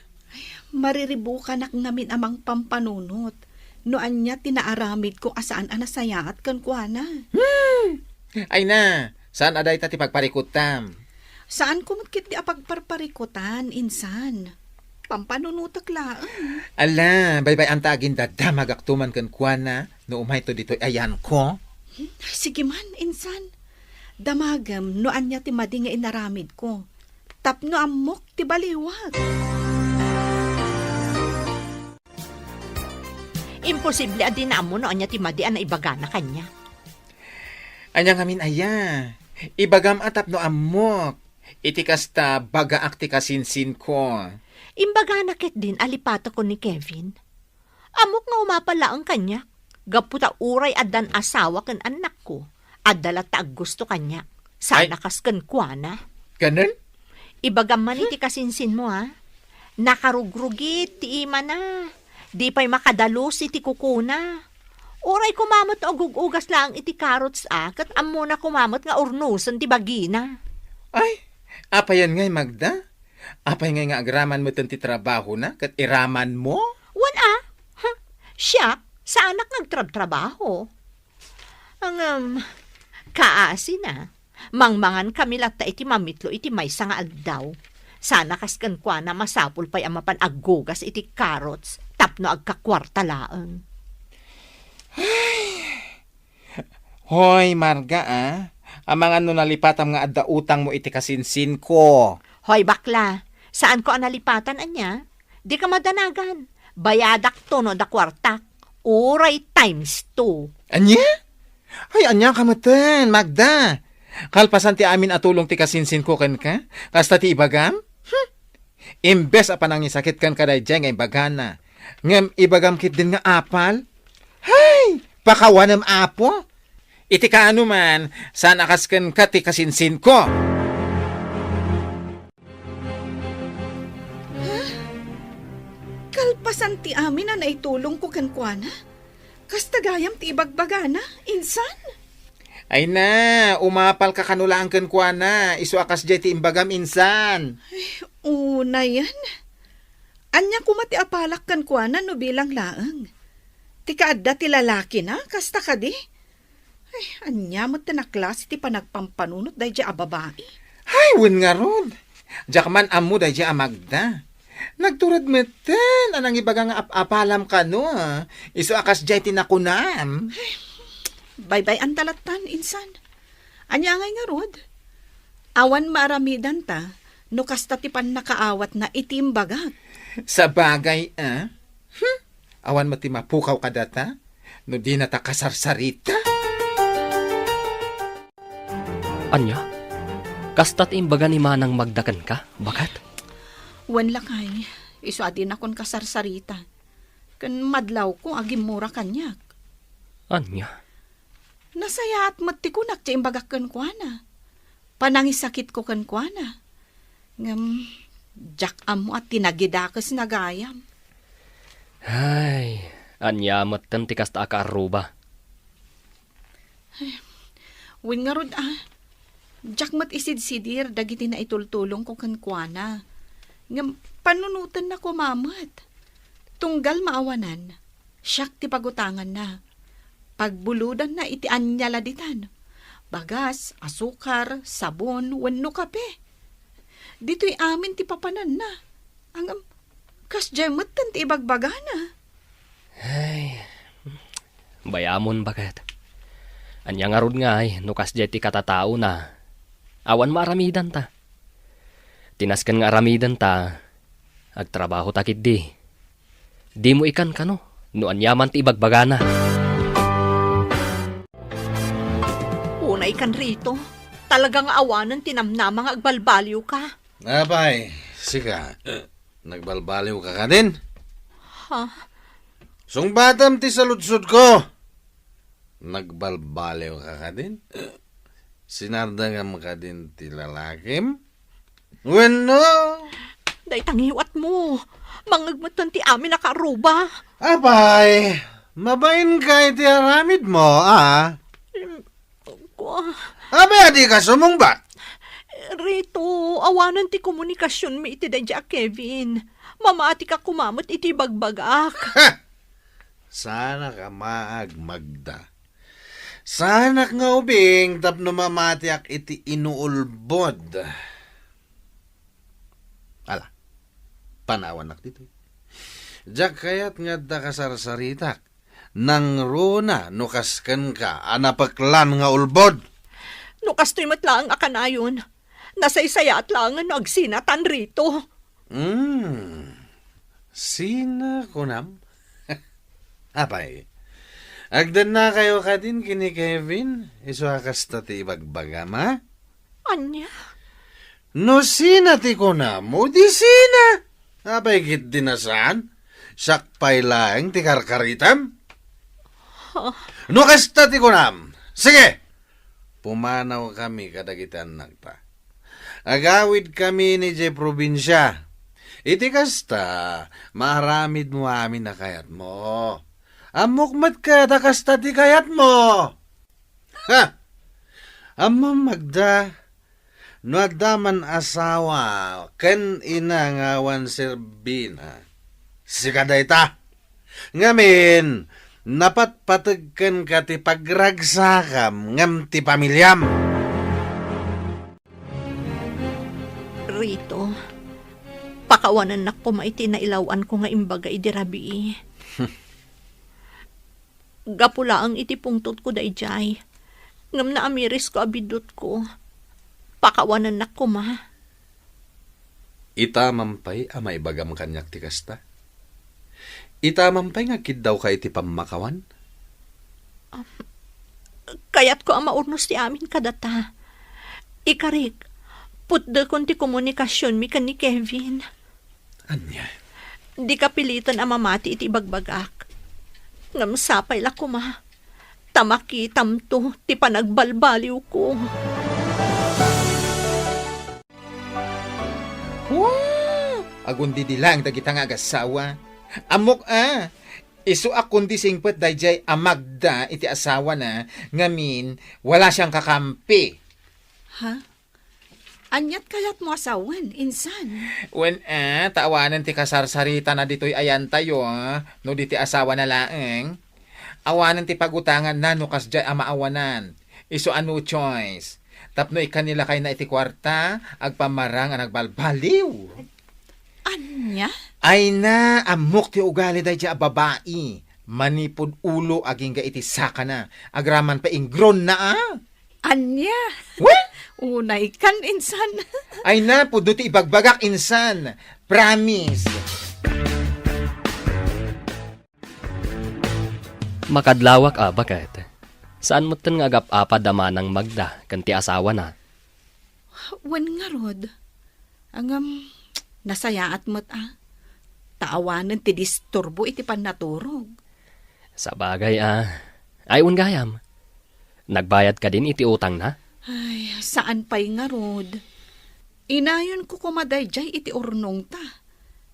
Mariribukan namin amang pampanunot. No anya tinaaramid ko asaan anasaya at kankwana. Ay na, saan aday tati pagparikutam? Saan ko matkit di apagparparikutan, insan? Pampanunutak laan. Ala, baybay ang tagin dadamag aktuman kan kuana no umay to dito ayan ko. Sige man, insan. Damagam, no anya ti madi nga inaramid ko. Tapno amok ti baliwag. Imposible adin na mo no anya timadian na ibaga na kanya. Anya ngamin aya, ibagam atap no amok. Iti kasta baga akti kasinsin ko. Imbaga na ket din alipata ko ni Kevin. Amok nga umapala ang kanya. Gaputa uray adan asawa kan anak ko. Adala taag gusto kanya. Sana kas kan kuana. Ganun? Ibagam man iti kasinsin mo ha. Nakarugrugit ti ima na. Di pa'y makadalos iti kukuna. Uray kumamot o gugugas lang iti carrots kat amo na kumamot nga urnusan ti bagina. Ay, apayan ngay Magda? Apay ngay nga agraman mo ti trabaho na kat iraman mo? Wan siya, sa anak nagtrabaho. Ang kaasi na. Mangmangan kami lata iti mamitlo iti maysa nga aldaw. Sana kaskan kwa na masapul pa'y amapan aggugas iti carrots tapno agkakwarta laeng. Hoy, Marga Amang ano nalipatam nga adda utang mo iti kasinsin ko. Hoy bakla, saan ko analipatan anya? Di ka madanagan. Bayadak to no da kwartak. Uray times 2. Anya? Ay, anya kamatan, Magda. Kalpasan ti amin atulong ti kasinsin ko ken ka? Kasta ti ibagam? Imbes apanang isakit kan kaday dyan nga ibagana. Ngem ibagam kit din nga apal? Hay! Pakawanam apo? Iti kaano man, saan akas ken ka ti kasinsin ko? Kalpasan ti amin na naitulong ko kankwana. Kastagayam ti ibagbagana, insan. Ay na, umapal ka kanulaan ken kuana, isu akas jay ti imbagam insan. Una yan. Anya kumati apalak kankwana no bilang laeng. Ti kaadda ti lalaki na, kasta ka di. Ay, anya mo tinaklas ti panagpampanunot dahi di ababae. Ay, win nga rod. Jakman amu dahi di Magda. Nagturad meten, anang ibaga nga apalam ka no. Isu akas jay tinakunam. Bye-bye ang talatan, insan. Anya ngay nga rod. Awan maaramidan ta, no kasta ti pan nakaawat na itimbagak. Sa bagay, awan mo ti mapukaw ka data, no di na ta kasarsarita. Anya? Kasta't imbaga ni manang magdakan ka? Bakat? Wan lakay, iso adin akon kasarsarita. Kan madlaw ko agimura kanyak. Anya? Nasaya at matikunak ti imbagak kankwana. Panangisakit ko kankwana. Ngam, jak amo at tinagidakas nagayam. Ay, anya matan ti kasta akaruba. Win nga rod jak mat isid-sidir dagiti na itultulong ko kankwana. Ngam, panunutan na ko mamat. Tunggal maawanan, siyak ti pagutangan na. Pagbuludan na iti anyala ditan. Bagas, asukar, sabon, wenno kape. Dito'y amin ti papanan na. Ang kasjematan ti ibagbagana. Ay, bayamon bakat. Anya nga rod nga ay, nukas jay ti katatao na. Awan maaramidan ta. Tinaskan nga aramidan ta, agtrabaho takit di. Di mo ikan ka no, no anyaman ti ibagbagana. kan rito. Talagang awanan tinamnamang agbalbaliw ka. Apay, sika, nagbalbaliw ka din? Ha? Sungbatam ti saludsod ko. Nagbalbaliw ka din? Sinardangam ka din ti lalakim? Bueno, Day tangiwat mo. Mangagmatan ti amin nakaruba. apay, mabain ka iti aramid mo, ah? Abay, adi ka sumungbat. Rito, awanan ti komunikasyon mi iti dadya Kevin. Mamati ka kumamot iti bagbagak. Sana ka maag Magda. Sana nga ubing tapno mamatiak iti inuulbod. Ala, panawanak dito. Diyak kayat nga da kasarsaritak. Nang runa nukaskan ka anapaklan nga ulbod. No kastoy matlaang akanayon. Nasaysaya at langan no agsinatan rito. Sina kunam? Apay, agdan na kayo ka din kini Kevin? Iso akasta ti ibagbagama? Anya? No sina ti kunam mo, di sina. Apay kit dinasaan? Sakpay lang ti karkaritam? No kasta ti kunam. Sige! Pumanaw kami kadagitan nagta. Agawid kami ni Jay probinsya. Iti kasta, maramid mo amin na kayat mo. Amukmat ka, kasta ti kayat mo. Ha! Amam Magda, no agdaman asawa, ken inangawan serbina. Sikadayta. Ngamin, napatpatagkan ka ti pagragsakam ngam ti pamilyam. Rito, pakawanan na ko maiti na ilawan ko nga imbaga idirabi. Gapula ang iti pungtot ko dayjay. Ngam na amiris ko abidot ko. Pakawanan na ko ma. Itamampay amay bagam kanyak ti kasta. Itamampay nga kid daw ka iti pamakawan. Kayat ko ang maurnos ti amin kadata. Ikarik, putda kon ti komunikasyon mi kan ni Kevin. Anya? Di ka pilitan ang mamati iti bagbagak. Ngam sapay la ko ma. Tamaki tamto ti panagbalbaliw ko. Agundi di lang dagitang agasawa. Amok isu akundi singpet dayjay Magda iti asawa na ngamin wala siyang kakampi. Ha? Anyat kayat mo asawan, insan. When taawanan ti kasarsarita na dito'y ayan tayo, no diti asawa na laeng. Awanan ti pagutangan na no kasjay amaawanan. Iso ano choice. Tapno ikanila kay na iti kwarta, agpamarang ang nagbalbaliw. Anya? Ay na, amok ti ugali day a babae. Manipod ulo aging ga iti saka na. Agraman pa ingron na Anya? What? Unay kan, insan. Ay na, pudo ti ibagbagak insan. Promise. Makadlawak bakit? Saan mo tan nga agap-apa dama ng Magda, kan ti asawa na? Wan nga rod. Angam, nasayaat mo't taawanan ti disturbo iti pannaturog. Sa bagay ayun gayam. Nagbayad ka din iti utang na? Ay, saan pa'y nga rod? Inayon ko kumadayjay iti urnong ta.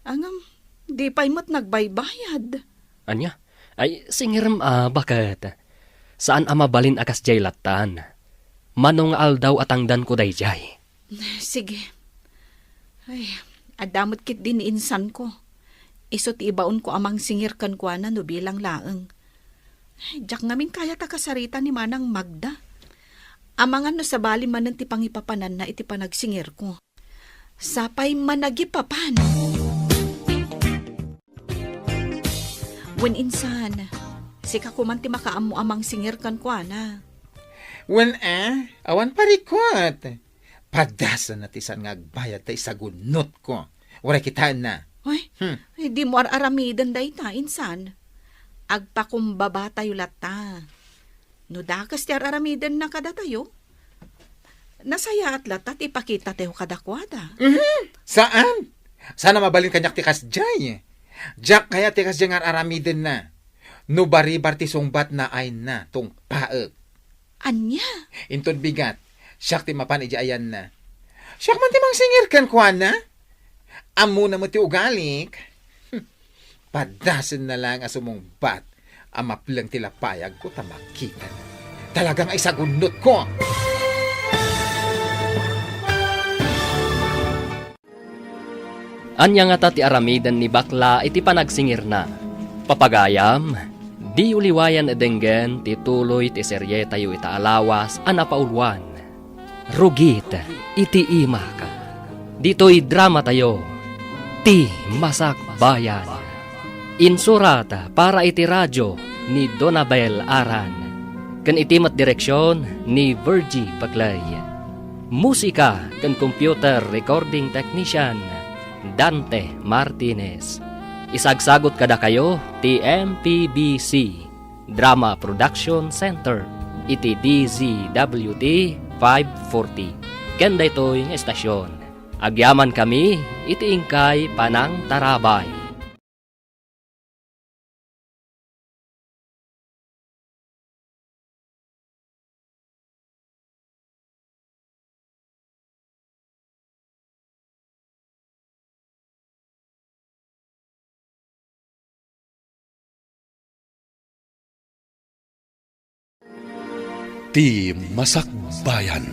Angam, di pa'y mo't nagbaybayad. Anya? Ay, singiram bakit? Saan mabalin akas jay latan? Manong aldaw atangdan ko dayjay. Sige. Ay, adamot kit din insan ko. Isot ibaon ko amang singirkan ko na no bilang laeng. Ay, jak ngamin kaya ta kasarita ni Manang Magda. Amangan no sa bali man ti pangipapanan na iti panagsingir ko. Sapay managipapan. Wen insan, sika ko man ti makaamu amang singirkan ko na. When awan parikot. Padasan na tisan nga agbayad ta isagunot ko. Wala kitaan na. Ay, di mo aramidan day ta, insan. Agpakumbaba tayo lata. No dakas ti aramidan na kada tayo. Nasaya at latat ipakita tayo kadakwada. Saan? Sana mabalin kanyak tikas jay. Jak kaya tikas jay nga aramiden na. No baribar ti sungbat na ay na tong paek. Anya? Intod bigat. Siyak ti mapan ayan na. Siyak man ti mang singir kan kwa na. Amo na mo ti ugalik. Padasan na lang asumong bat. Amaplang tilapayag ko tamakitan. Talagang ay sagunot ko. Anya nga ta ti aramidan ni bakla iti panagsingir na. Papagayam, di uliwayan edenggen ti tuloy ti serye tayo ita alawas anapaulwan. Rugit iti ima ka. Dito'y drama tayo. Ti Masak Bayan. Insurata para iti radyo ni Donabel Aran. Kan itimat direksyon ni Virgie Paglay. Musika kan computer recording technician Dante Martinez. Isagsagot kada kayo ti MPBC Drama Production Center iti DZWT 540. Kenda ito'y estasyon. Agyaman kami iti ingkay Panang Tarabay. Ti Masak Bayan.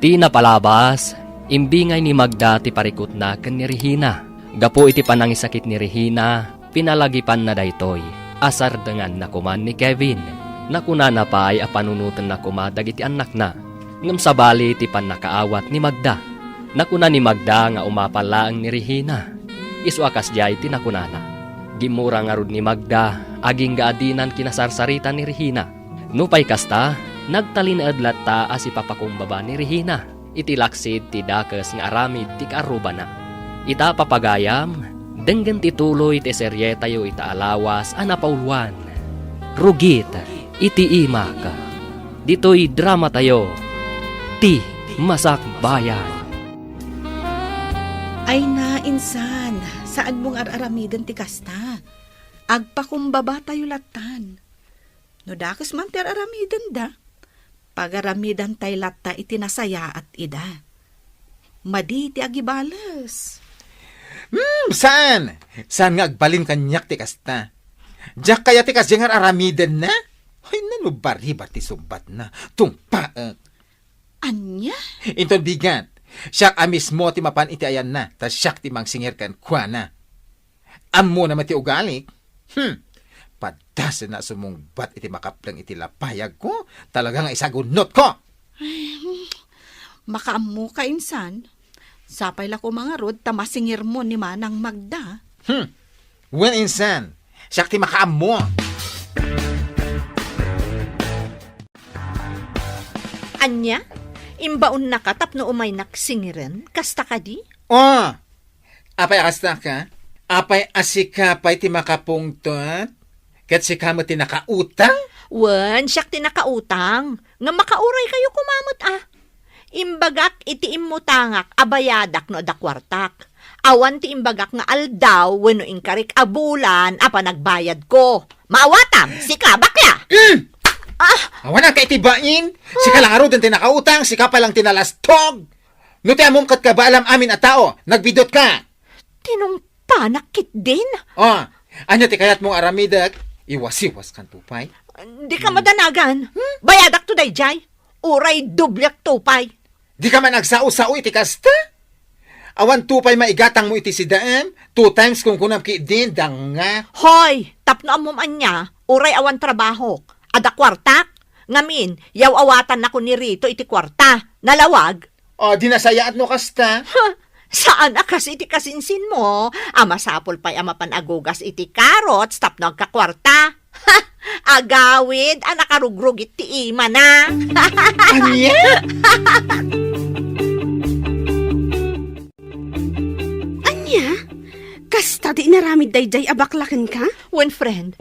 Ti napalabas, imbingay ni Magda ti parikot na ken ni Regina. Gapo iti panangisakit ni Regina, pinalagipan na daytoy. Asar dengan nakuman ni Kevin. Nakuna na pa ay apanunutan na kumadag iti anak na. Ngam sabali ti panakaawat ni Magda. Nakuna ni Magda nga umapalaang ni Regina. Isu akas jay ti nakunana. Gimura nga rod ni Magda, aging gaadinan kinasarsarita ni Regina. Nupay kasta, nagtalinaad latta as ipapakumbaba ni Regina. Itilaksid ti dakes nga aramid ti karuba na. Ita papagayam, denggen ti tuloy ti serye tayo ita alawas anapaulwan. Rugit, iti ima ka. Dito'y drama tayo. Ti Masak Bayan. Ay na, insan, saan mong araramidan ti kasta? Agpakumbaba tayo latan. No dakes man ti araramidan da. Pagaramidan tay latta iti nasaya at ida. Madi ti agibalas. Saan? Saan nga agbalin kanyak ti kasta? Jak kaya ti kas jay nga aramiden na? Ay nanubari-bar ti sumbat na. Tung paek. Anya? Intod bigat. Siyak amis mo ti mapan iti ayan na, tas siyak ti mangsingir kan kwa na. Amo naman ti ugalik. Padasan na sumungbat iti makaplang iti lapayag ko, talagang isagunot ko. Makaammo ka, insan. Sapay la ko mga rod, tamasingir mo ni Manang Magda. When insan, siyak ti makaamo. Anya? Imbaon na ka tapno umay naksingiren? Kasta ka di? Oh, apay kasta ka? Apay asikapay ti makapungtot? Kat sika mo ti nakautang? Wen, siyak tinakautang. Nga makauray kayo kumamot ah. Imbagak iti imutangak abayadak no dakwartak. Awan ti imbagak nga aldaw wenno ingkarik abulan apa nagbayad ko. Maawatam, sika bakla. Awan ang kaitibain. Sika lang aro din tinakautang, sika pa lang tinalastog. No ti among kat ka ba alam amin a tao, nagbidot ka. Tinungpanak kit din. Oh, anya ti kayat mong aramidak, iwas-iwas kan tupay. Di ka madanagan. Bayadak to dayjay. Uray dublyak tupay. Di ka man nagsao-sao iti kasta? Awan tupay maigatang mo iti sidaan, 2 times kung kunam ki din, danga. Hoy, tapno amom anya, uray awan trabaho. Ada kwartak. Ngamin, yaw awatan ako ni Rito iti kwarta. Nalawag. O, di nasayaat no kasta. Saan akas iti kasinsin mo? Ama sapol pa'y ama panagugas iti karots tapno agkakwarta. Agawid, anakarugrug iti ima na. Anya? Anya? Kasta di naramid dayjay abaklaken ka? When friend,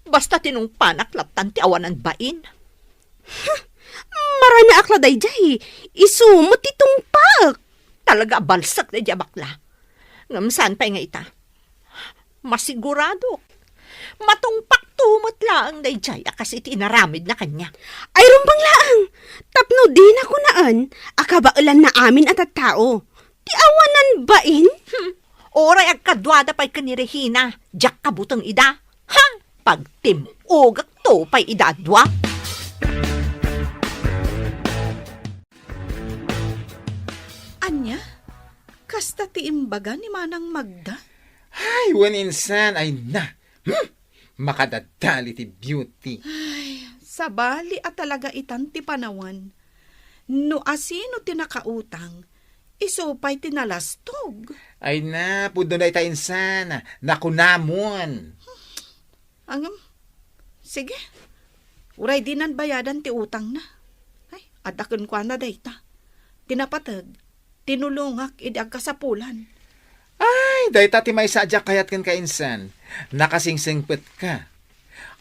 basta tinungpanak laptan ti awanan bain. Marana akla dayjay. Isumot itong pak. Talaga balsak na dya bakla. Ngamsaan pa nga ita. Masigurado. Matungpak tumot lang day jay akas iti inaramid na kanya. Ay rumbang laang. Tapno din ako naan. Akabaulan na amin at at tao. Ti awanan bain? Oray agkadwada pa'y kanirehina. Diyak kabutang ida. Ha? Pagtimugak to pa'y idadwa. Anya? Kasta ti imbaga ni Manang Magda? Ay, wan insan, ay na. Makadadali ti beauty. Sabali at talaga itan ti panawan. No asino ti nakautang, isupay tinalastog. Ay na, pudo na ita insan. Nakunamon. Angam, sige. Uray dinan bayadan ti utang na. Ay, adakon kwa na dayta. Tinapatag, tinulungak idi agkasapulan. Ay, dahi tati may sadya kayat kan ka insan. Nakasingsingpet ka.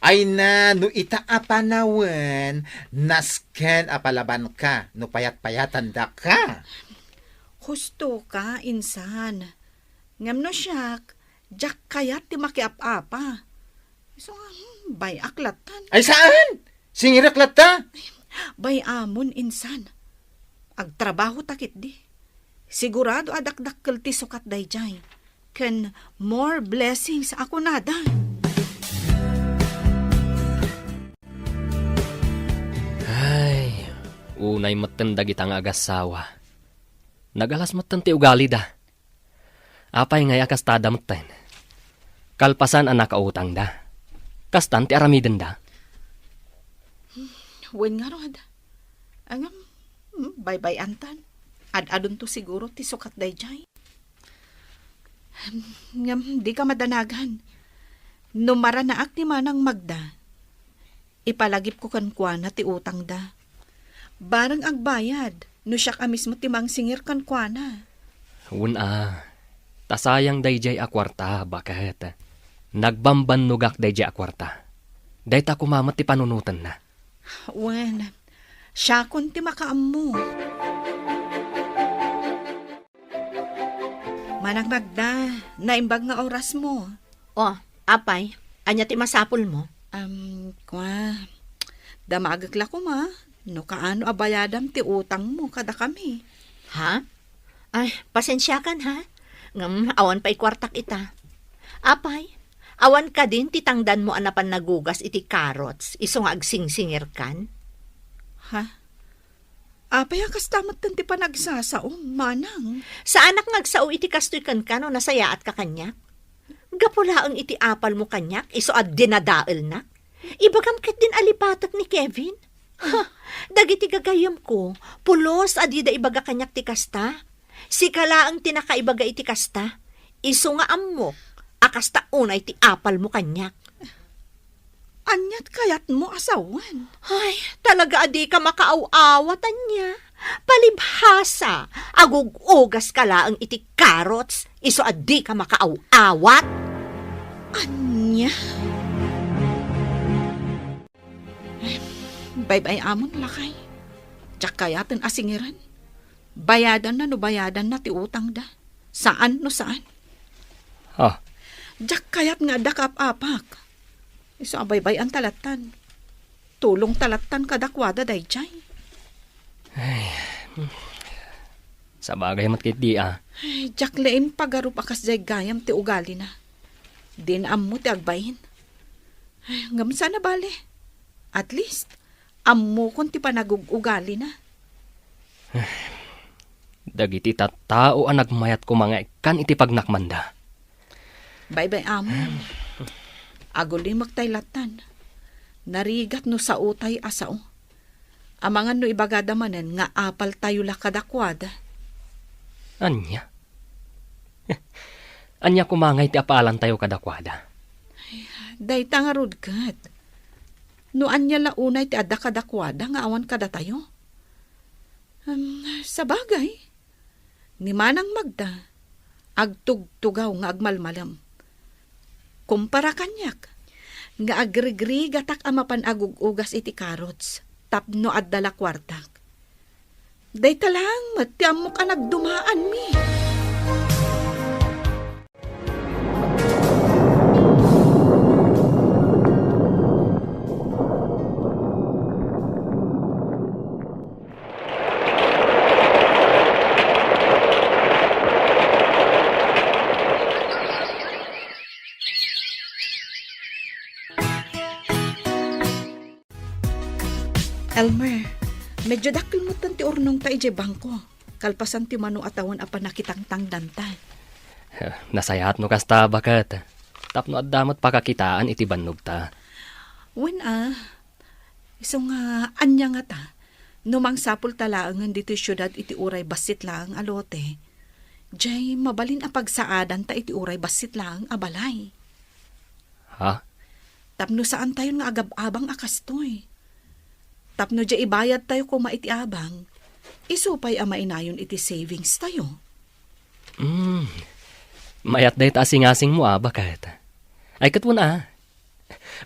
Ay na, no ita apanawan, nasken apalaban ka, no payat-payatan da ka. Husto ka, insan. Ngam no siyak, jak kayat ti makiap-apa. So, bay aklatan. Ay saan? Singiraklat ta? Bay amon, insan. Agtrabaho takit di. Sigurado adakdakkel ti sukat dayjay. Ken more blessings ako nada. Ay, unay matendag itang agasawa. Nagalas matan ti ugali da. Apay ngay akas tada matan. Kalpasan ang nakautang da. Kastan ti aramiden da. Wen nga rod. Angam, bye-bye antan. Ad-adun to siguro ti sukat dayjay. Ngam, di ka madanagan. Numara na ak ni Manang Magda. Ipalagip ko kankwana ti utang da. Barang agbayad, no siya ka mismo timang singir kankwana. Tasayang dayjay akwarta, bakit? Nagbambanugak dayjay akwarta. Dayta kumamat ti panunutan na. Wen, siya kun ti makaammo. Manang Magda, naimbag nga oras mo. Oh, apay, anya ti masapul mo? Damagak ko ma. No kaano abayadam ti utang mo kada kami. Ha? Ay, pasensya kan ha? Ngam, awan pa'y kwartak ita. Apay, awan ka din titangdan mo anapan nagugas iti carrots, iso nga agsingsingir kan? Ha? Apay akas tamat ti panagsasaom, Manang. Sa anak ngagsao iti kastoy kan ka no nasaya at kakanyak? Gapula ang iti apal mo kanyak, iso ad dinadael na? Ibagam ket din alipatak ni Kevin? Ha, dagiti gagayam ko, pulos adida ibaga kanyak ti kasta. Si kala ang tinakaibaga iti kasta, iso nga amok, akasta unay ti apal mo kanyak. Anyat kayat mo asawan. Ay, talaga adi ka makaaw-awatan niya. Palibhasa, agugugas ka laang iti carrots, iso adi ka makaaw-awat. Anya? Bye-bye amon lakay. Diyak kayatan asingiran. Bayadan na no bayadan na ti utang da. Saan no saan? Oh, Diyak kayat nga dakap-apak. Iso abay-bay ang talatan. Tulong talatan kadakwada dayjay. sa bagay matkit di Ay, diyak laim pagarup akas jay gayam ti ugali na. Din ammo ti agbayin. Ay, ngam sana bale. At least, ammo kon ti panagugali na. Dagiti tattao ang nagmayat ko mga ikan iti pagnakmanda. Bye-bye amon. Aguli magtaylatan. Narigat no sa utay asao. Amangan no ibagadamanen nga apal tayo la kadakwada. Anya? Anya kumangay ti apalan tayo kadakwada. Dayta nga rudkat. No anya launay ti adda kadakwada nga awan kada tayo. Sa bagay, ni Manang Magda, agtugtugaw nga agmalmalam. Kumpara kanyak, nga agrigri gatak amapan agugugas iti carrots. tapno at dala kwartak. Day talang, matiam mo ka nagdumaan mi. Elmer, medyo dakil mo tanti urnong ta ije bangko. Kalpasan ti mano atawan apa nakitang tangdanta. Nasayahat no kasta bakat. Tapno at damat pakakitaan iti bannog ta. Wen iso nga anya nga ta. Numang sapul talaangan dito syudad iti uray basit lang alote. Jay mabalin a pagsaadan ta iti uray basit lang abalay. Ha? Tapno saan tayo nga agab-abang akastoy. Tapno dya ibayad tayo kung maiti abang. Isupay ama inayon iti savings tayo. Mayat day ta asing-asing mo bakat. Ay katun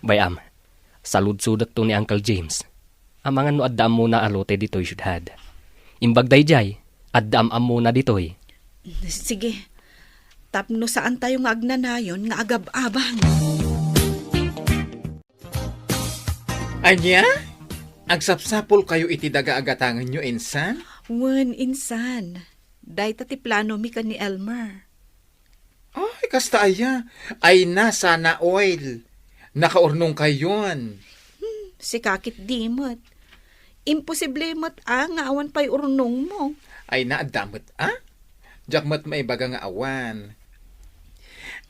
Bayam, salud-sudak to ni Uncle James. Amangan no addam muna alote dito'y syudad. Imbag day jay, addam muna dito'y. Sige, tapno saan tayo nga agnanayon nga agab-abang. Anya? Agsapsapol kayo iti daga-agatangan nyo, insan? Wen, insan. Day ti plano mi ka ni Elmer. Ay, kasta aya. Ay na, sana oil. Nakaurnong kayon. Si kakit dimot. Imposible mat nga awan pa'y urnong mo. Ay na, adamot Jakmat maibaga nga awan.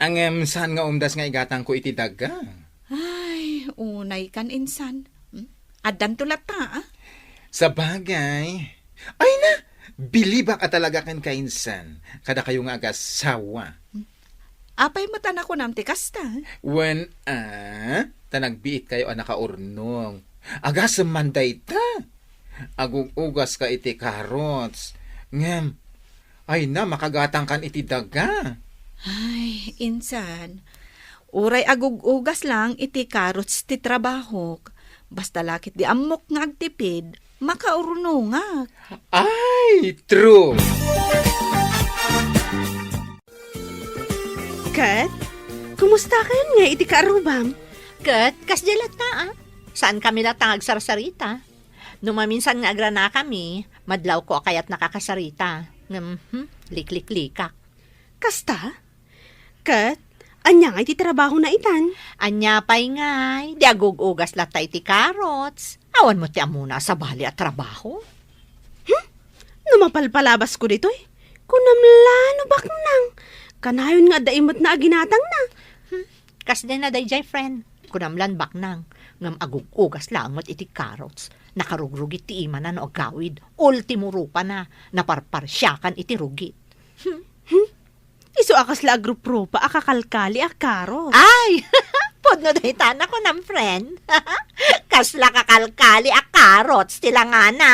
Ang saan nga umdas nga igatang ko iti daga? Ay, unay kan insan. Adan tulat ta, Sa bagay. Ay na, biliba ka talaga kan kainsan. Kada kayo nga agasawa. Apay mata na ko namti kasta. When, tanagbiit kayo nakaurnong. Agas manday ta. Agugugas ka iti carrots. Ngem, ay na, makagatang kan iti daga. Ay, insan. Uray agugugas lang iti carrots ti trabaho. Basta lakit di amok nga agtipid, makaurunongak. Ay, true. Kat, kumusta kayo nga iti kaarubam? Kat, kasdilat na Saan kami latang agsarsarita? Numaminsan nga agrana kami, madlaw ko kayat nakakasarita. Liklik-likak. Kasta? Kat, anya nga iti trabaho na itan? Anya pa'y ngay, di agugugas latay ti carrots. Awan mo ti amuna sa bali at trabaho. Numapalpalabas ko dito Kunamlano baknang. Kanayon nga daimot na aginatang na. Kas din na day jay friend. Kunamlan baknang. Ngam agugugas lang mat iti carrots. Nakarugrugit ti ima na no agawid. Ultimo rupa na. Naparparsyakan iti rugit. Iso akas la agrup pa akakalkali akaros. Ay! Podno day tana ko ng friend. Kasla kakalkali a carrots tila nga na.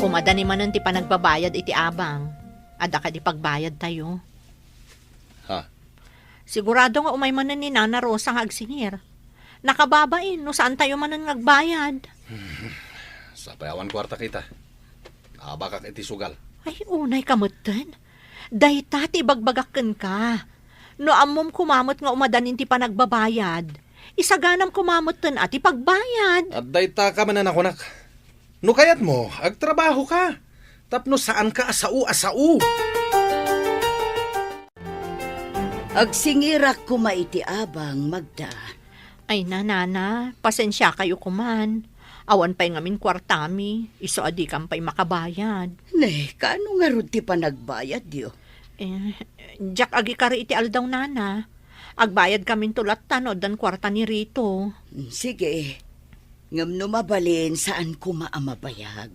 Umadani man ti panagbabayad iti abang. Ada ka di pagbayad tayo. Ha? Sigurado nga umay manan ni Nana Rosa nga agsingir. Nakababain no saan tayo manan ngagbayad. Sa payawan kwarta kita. Nakabakak iti sugal. Ay, unay kamutan. Dayta ti bagbagakken ka. No amom kumamot nga umadanin ti panagbabayad. Isaganam kumamutan at ipagbayad. At dayta ka man na nakunak. No kayat mo, agtrabaho ka. Tapno saan ka asau. Agsingirak ko maiti abang, Magda. Ay nana, pasensya kayo kuman. Awan pa'y ngamin kwartami, iso adi kam pa'y makabayad. Ne, kaano nga ron ti panagbayad yo? Jak agi kari iti aldaw nana. Agbayad kamin tulat tanod dan kwarta ni Rito. Sige, ngam no mabalin saan ko maamabayag.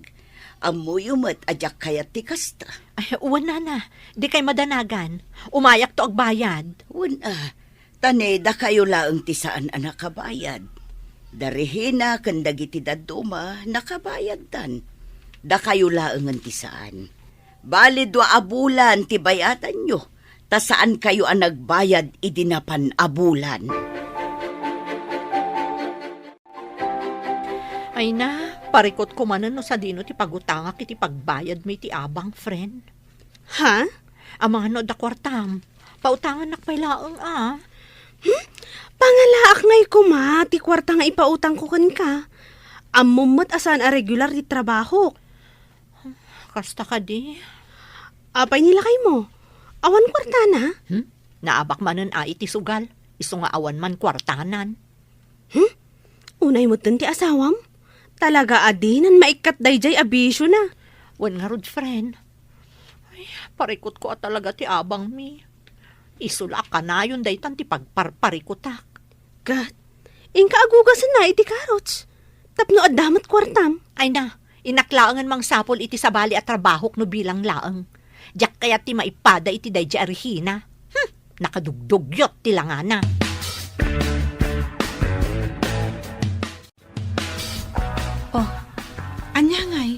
Amo yumat ajak kayat ti kasta. Ay, uwan nana, di kay madanagan. Umayak to agbayad. Taneda kayo laang ti saan anak kabayad. Darihina kandagiti daduma nakabayad tan. Da kayo laangan ti saan. Bali 2 abulan ti bayatan nyo. Ta saan kayo ang nagbayad idinapan abulan. Ay na, parikot ko manan no sa dino ti pagutangak iti pagbayad mi ti abang, friend. Ha? Ang mga no da kwartam, pautangan nakpay laang Pangalaak ngay ko ma, ti kwarta nga ipautang ko kan ka. Amumot asan a regular ti trabaho. Kasta ka di. Apay nilakay mo. Awan kwarta na. Naabak manan iti sugal. Iso nga awan man kwartanan. Unay mo ti asawam. Talaga adinan maikat dayjay abisyo na. Wan nga rod, friend. Ay, parikot ko at talaga ti abang mi. Isula ka na yun daytan ti pagparparikotak. God, ingka agugasan na iti karots. Tapno adamat kwartam. Ay na, inaklaangan mang sapol iti sabali at trabahok no bilang laang. Diyak kaya ti maipada iti dayjay arihina. Nakadugdugyot ti langana. Oh, anya ngay.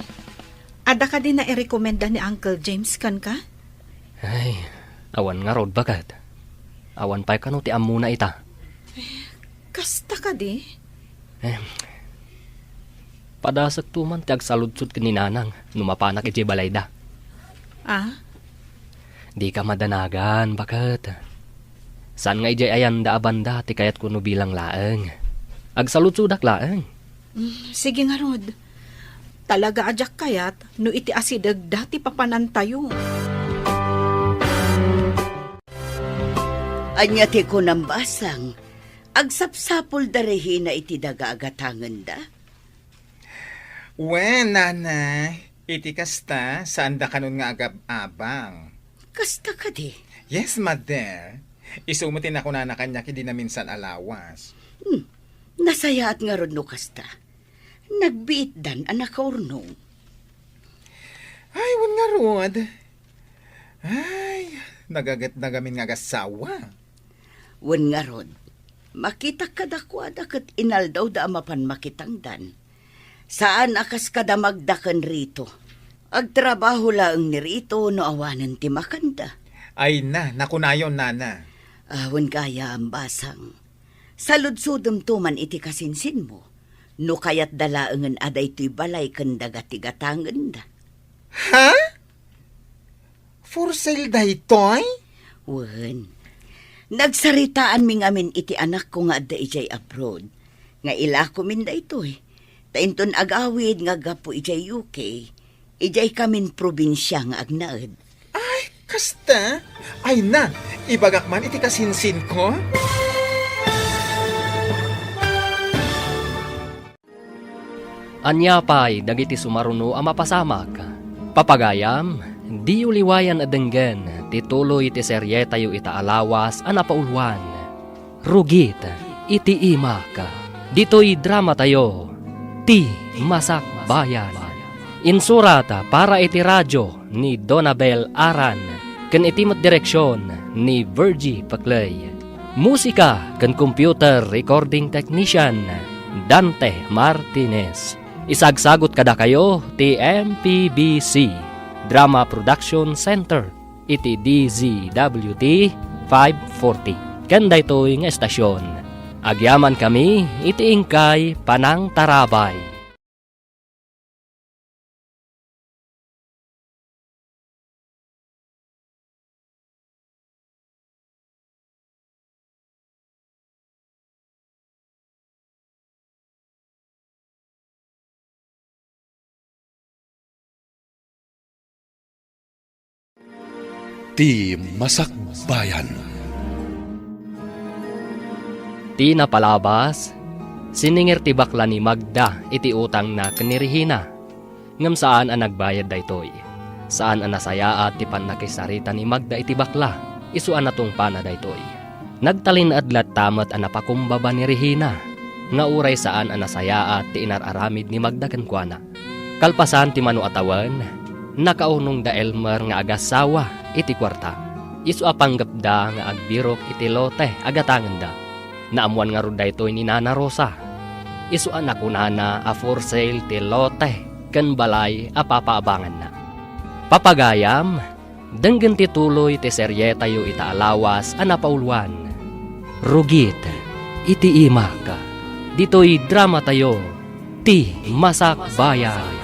Ada ka din na i-recommenda ni Uncle James kan ka? Ay, awan nga rod bagat. Awan pa'y kano ti amuna ita. Kasta ka di? Padasag tuman ti agsaludsud kininanang numapanak iti balayda. Di ka madanagan, bakat. Saan nga ijay ayan da abanda ti kayat kuno bilang laeng. Agsaludsudak laeng. Sige nga rod. Talaga ajak kayat no iti asidag dati papanantayo. Anya ti ko ng basang, agsapsapol darehi na iti daga-agatangan da. Wen, nana, iti kasta, saan da kanon nga agab-abang? Kasta ka di. Yes, mother. Isumutin ako na kanya kidi na minsan alawas. Nasayaat nga ron no kasta. Nagbiit dan anak kaurnong. Ay, wan nga rod. Ay, nagagat nagamin nga gasawa. Wan nga ron. Makita kadakwada kat inaldaw da amapan makitangdan. Saan akas kada magdakan rito? Agtrabaho laang ni rito no awanan ti makanda. Ay na, nakunayon, nana. Awan kaya ang basang. Saludsudom tuman iti kasinsin mo. No kayat dalaangan aday to'y balay kanda gatigatangan da. Ha? For sale da ito'y? Wan. Nagsaritaan ming amin iti anak ko nga da ijay abroad. Nga ila ko min da ito'y. Tainton agawid nga gapo ijay UK. Ijay kamin probinsya nga agnaed. Ay, kasta? Ay na, ibagak man iti kasinsin ko? Anya pa'y dagiti sumaruno ang mapasamak. Papagayam, di uliwayan adenggen, tituloy iti serye tayo ita alawas ang napaulwan. Rugit, iti imak. Dito'y drama tayo, ti Masak Bayan. Insurata para iti radyo ni Donabel Aran, ken itimat direksyon ni Virgie Paclay. Musika ken computer recording technician Dante Martinez. Isagsagot kada kayo ti MPBC Drama Production Center iti DZWT 540. Kanda ito'y nga estasyon. Agyaman kami iti ingkay Panang Tarabay. Ti Masak Bayan. Ti napalabas, siningir ti bakla ni Magda iti utang na kanirihina. Ngam saan ang nagbayad daytoy? Saan ang nasaya at ti panakisarita ni Magda iti bakla? Isuan natong pana daytoy. Nagtalin adlat tamat ang napakumbaba ni Regina. Nga uray saan ang nasaya at ti inararamid ni Magda kankwana. Kalpasan ti manu atawan, nakaunong da Elmer nga agasawa iti kwarta. Isu apanggap da nga agbirok iti lote agatangan da. Naamuan nga ron daytoy ni Nana Rosa. Isu anak unana a for sale ti lote ken balay a papaabangan na. Papagayam, denggen ti tuloy ti serye tayo ita alawas a napaulwan. Rugit, iti imak. Dito'y drama tayo, ti Masakbayan.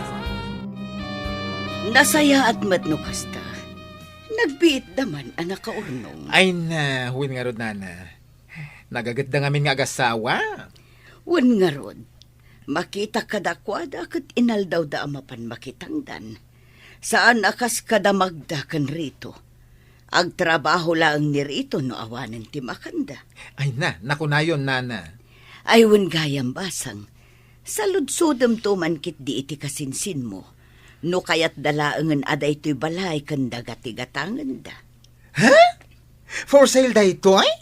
Nasaya at matno kasta. Nagbiit naman anak ka urnong. Ay na, huwin nga rod, nana. Nagaganda nga min nga agasawa. Wan nga rod. Makita kadakwada kat inaldaw da amapan makitangdan. Saan akas kadamagda kan rito. Agtrabaho lang ni rito no awanan ti makanda. Ay na, nakunayon, nana. Aywan gayam basang. Saludsudam to man kit di iti kasinsin mo. No kayat dalaangan aday to'y balay kan dagati-gatangan da. For sale da ito, ay?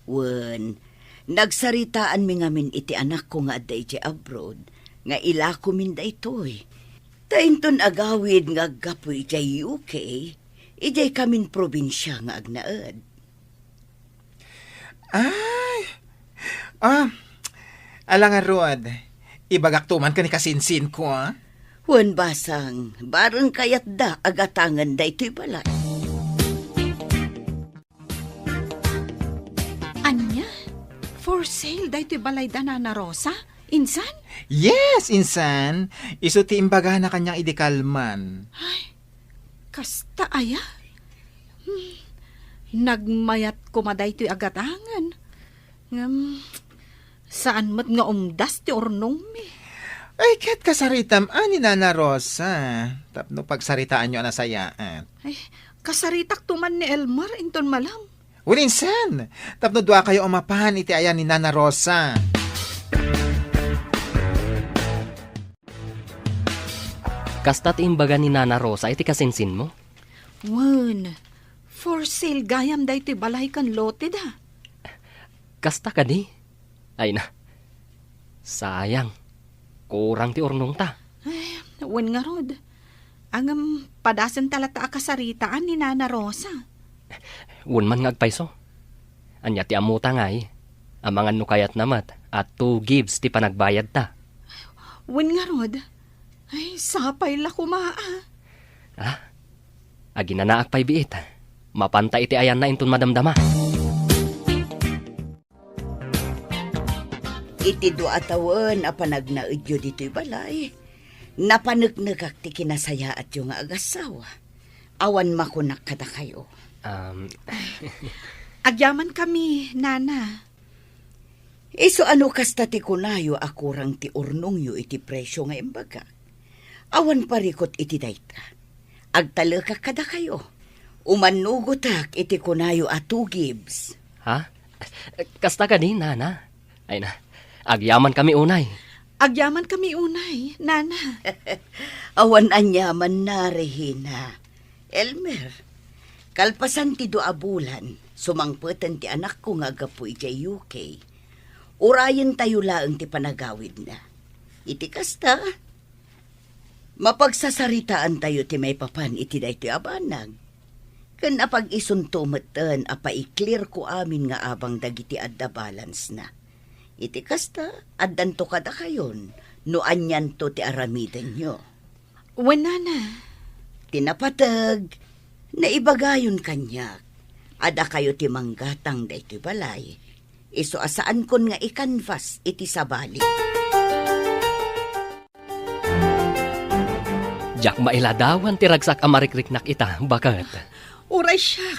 Wan, nagsaritaan mi ngamin iti anak ko nga aday iti abroad, nga ila ko min da ito'y. Tainton agawid nga gapoy iti UK, ijay kamin probinsya nga agnaad. Ay, alangan rod, ibagak tuman ka ni kasinsin ko, ah. Wan basang, barang kayat da agatangan da ito'y balay. Anya? For sale da ito'y balay da Nana Rosa? Insan? Yes, insan. Iso ti imbaga na kanyang idikalman. Kasta aya? Nagmayat kumaday to'y agatangan. Saan mat nga umdas ti ornong mi? Ay, kat kasaritam, ani Nana Rosa. Tapno pagsaritaan nyo anasayaan. Ay, kasaritak tuman ni Elmar, inton malam. Ulinsan, tapno dua kayo umapahan iti ayan ni Nana Rosa. Kasta't imbaga ni Nana Rosa iti kasinsin mo? Wan, for sale gayam da ito'y balay kan lote da. Kasta ka di? Ay na, sayang. Kurang ti ornong ta. Ay, wan nga rod. Ang padasan talata akasaritaan ni Nana Rosa. Wun man ngagpayso. Anya ti amuta nga amangan no kayat namat at 2 gives ti panagbayad ta. Wan nga rod. Ay, sapay la kumaa. Aginanaak pa'y biit. Mapanta iti ayan na inton madamdama. Iti do atawan apanag na idyo dito'y balay. Napanagnagak ti kinasaya at yung agasawa. Awan makunak kada kayo. Agyaman kami, Nana. Iso ano kasta ti kunayo akurang ti urnong yu iti presyo nga imbaga. Awan parikot iti dayta. Agtalaka kada kayo. Umanugotak iti kunayo at 2 gives. Ha? Kasta ka din, Nana. Ay na, agyaman kami unay. Agyaman kami unay, Nana. Awan anyaman na, Regina. Elmer, kalpasan ti 2 bulan, sumangpetan ti anak ko nga gapu iti UK. Urayan tayo laang ti panagawid na. Iti kasta, mapagsasaritaan tayo ti may papan iti daytoy abanag. Kan apag isuntumatan apa i-clear ko amin nga abang dagiti adda balance na. Iti kasta, addan to kada kayon, no anyan to ti aramidan nyo. Wan, Nana. Tinapatag, naibagayon kanyak, ada kayo ti manggatang da iti balay. Iso asaan kon nga ikanvas iti sabali. Jak mailadawan ti ragsak amarikrik ita, bakat. Uray siya.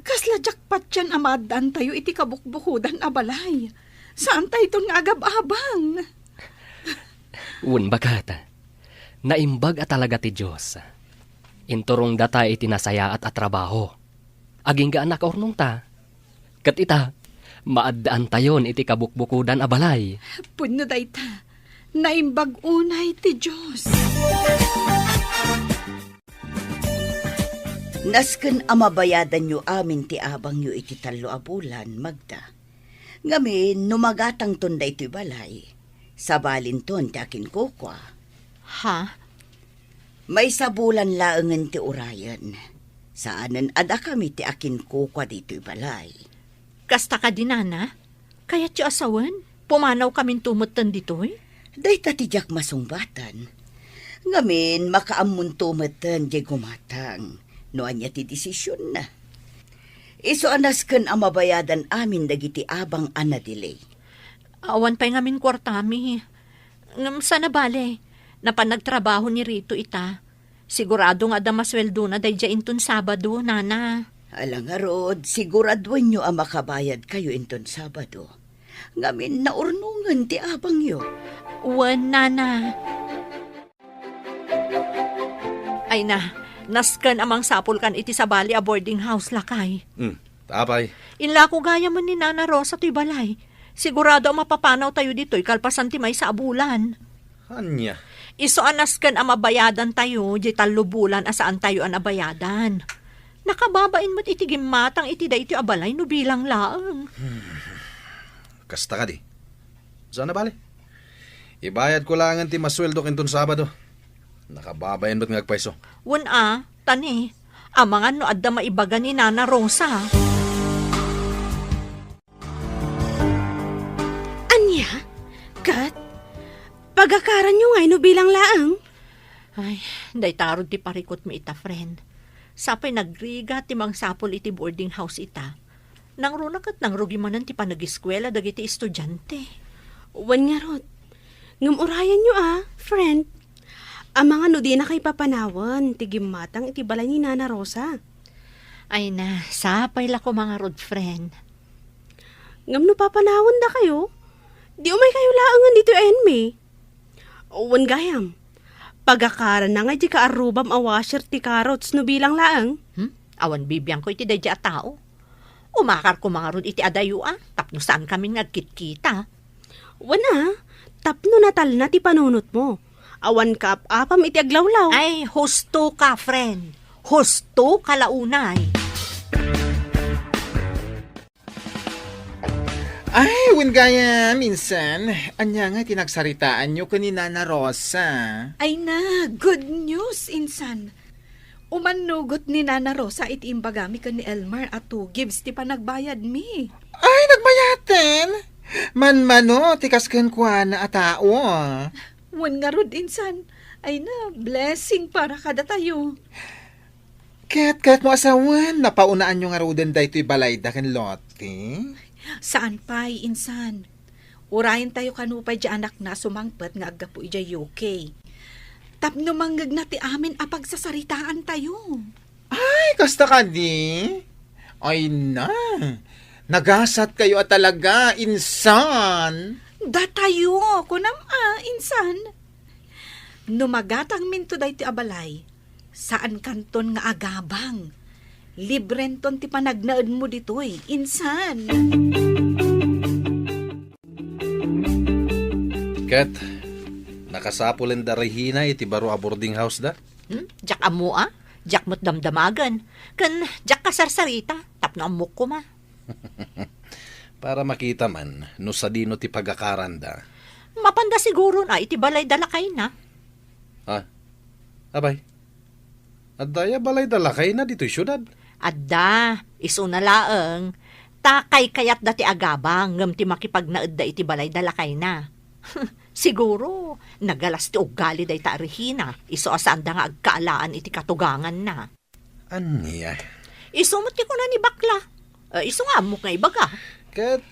Kasla jakpat yan amadan tayo iti kabukbukudan a balay. Saan tayo itong agab-abang? Wun bakat. Naimbag at talaga ti Diyos. Inturong data iti nasaya at trabaho. Aging ga anak ornong ta. Kat ita, maaddaan tayon iti kabukbukudan a balay. Puno dayta. Naimbag unay ti Diyos. Nasken amabayadan nyo amin ti abang nyo iti 3 a bulan, Magda. Ngamin, numagatang ton da ito'y balay. Sabalin ton ti akin kukwa. Ha? May sabulan laangan ti urayan. Saanan ada kami ti akin kukwa dito'y balay. Kasta ka din, Nana? Kaya't yung asawan? Pumanaw kaming tumutan dito'y? Day tatijak masungbatan. Ngamin, makaamun tumatan di gumatang. Noan niya ti desisyon na. Iso anasken amabayadan amin dagiti abang ana delay. Awan pa'y ngamin kwartami. Ngam sana bale, na panagtrabaho ni Rito ita. Sigurado nga da masweldo na day inton Sabado, nana. Alang nga Rod, siguraduan nyo ang makabayad kayo inton Sabado. Ngamin na urnungan ti abang yo. Wan, nana. Ay na, naskan amang sapol kan iti sa bali a boarding house lakay. Tapay. Inla ko gaya man ni Nana Rosa to'y balay. Sigurado ang mapapanaw tayo dito'y kalpasan ti may sa abulan. Anya. Iso anaskan ang mabayadan tayo, di talubulan asaan tayo ang abayadan. Nakababain mo't itigim matang iti da iti abalay no bilang laang. Kasta ka di. Sana bale? Ibayad ko lang ti masweldo kinton Sabado. Nakababayan ba't ngagpaiso? Wan tani, amangan no adda maibaga ni Nana Rosa. Anya? Kat? Pagakaran nyo ngay no bilang laang? Ay, day tarod ti parikot mo ita, friend. Sapay nagriga ti mang sapol iti boarding house ita. Nang runak at nang rugi manan ti panag-eskwela dagiti estudyante. Wan nga Rod. Ngumurayan nyo friend. Ang mga no di na kay papanawan, tigimatang iti balay ni Nana Rosa. Ay na, sapay la ko mga road friend. Ngam no papanawan da kayo? Di umay kayo laangan dito enme. Wan gayam. Pagakaran na nga di ka arubam a washer ti carrots no bilang laang. Awan bibiyang ko iti dadya a tao. Umakar ko mga rod iti adayo tapno saan kami nagkit-kita. Wana, tapno natal na ti panunot mo. Awan ka apam iti aglawlaw. Ay, husto ka, friend. Husto ka launay. Ay, gaya, minsan, anya nga tinagsaritaan nyo kanina na Rosa. Ay na, good news, insan. Umanugot ni Nana Rosa iti imbagami ka ni Elmer at 2 gives ti panagbayad mi. Ay, nagbayaten! Man-mano, tikas kan kwa na atao. Wan nga rod, insan. Ay na, blessing para kada tayo. Kat mo asawan, napaunaan nyo nga roden da ito'y balay da kan lote. Saan pa'y, insan? Urayan tayo kanupay di anak na sumangpat nga agapu ija UK. Tapno manggag na ti amin apagsasaritaan tayo. Ay, kasta ka di? Ay na, nagasat kayo at talaga, insan. Da tayo, kunam insan. Numagatang minto day ti abalay. Saan kanton nga agabang? Librenton ti panagnaed mo ditoy, insan. Kat, nakasapulin da Regina iti baro a boarding house da? Jak amo Jak mo't damdamagan. Kan jak kasarsarita. Tapno amok ko ma. Para makita man, no sa dino ti pagakaran da. Mapanda siguro na iti balay dalakay na. Abay, adaya balay dalakay na dito'y syudad. Adda, iso na laeng. Takay kayat dati agabang ngam ti makipagnaed da iti balay dalakay na. Siguro, nagalas ti ugali da ita Regina. Iso asanda nga agkaalaan iti katugangan na. Anya? Isumot ko na ni bakla. Iso nga amok nga ibaga. Kat,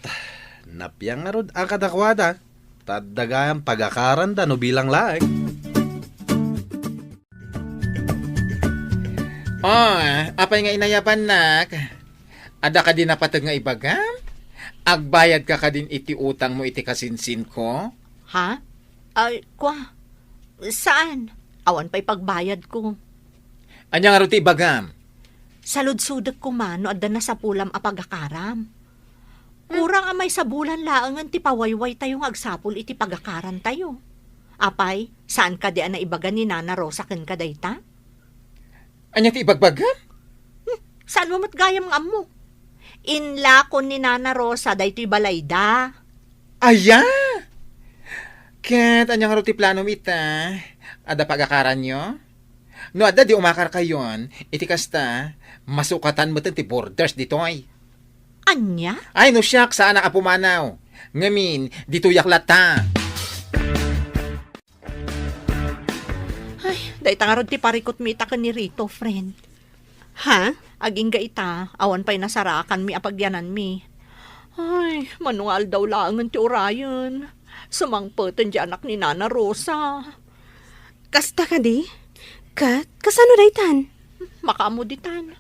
napiyang nga rod ang kadakwada. Tadagayang pagakaran da no bilang laeng. Apay nga inayapan nak. Ada ka din napatag nga ibagam? Agbayad ka din iti utang mo iti kasinsin ko? Ha? Ay, kwa? Saan? Awan pa'y pagbayad ko. Anya nga ro ti ibagam? Salud-sudak ko man no adda na sa pulam a pagakaram. Kurang amay sa bulan laangan ti pawayway tayong agsapul iti pagakaran tayo. Apay, saan ka diyan na ibaga ni Nana Rosa ken ka dayta? Anya ti ibagbagam? Saan mo matgayam nga mo? Inla ko ni Nana Rosa daytoy balayda. Aya! Ket, anya nga ro ti plano ita? Ada pagakaran nyo? No, ada di umakar kayon, iti kasta, masukatan mo ti borders ditoy. Anya? Ay, no siyak, saan nakapumanaw? Ngamin, dito yaklata. Ay, dayta nga ron ti parikot mi ita ni Rito, friend. Ha? Aging ga ita, awan pa'y nasarakan mi apagyanan mi. Ay, manual daw laangan ti orayan. Sumangputan di anak ni Nana Rosa. Kasta ka di? Kasano daytan? Makamuditan.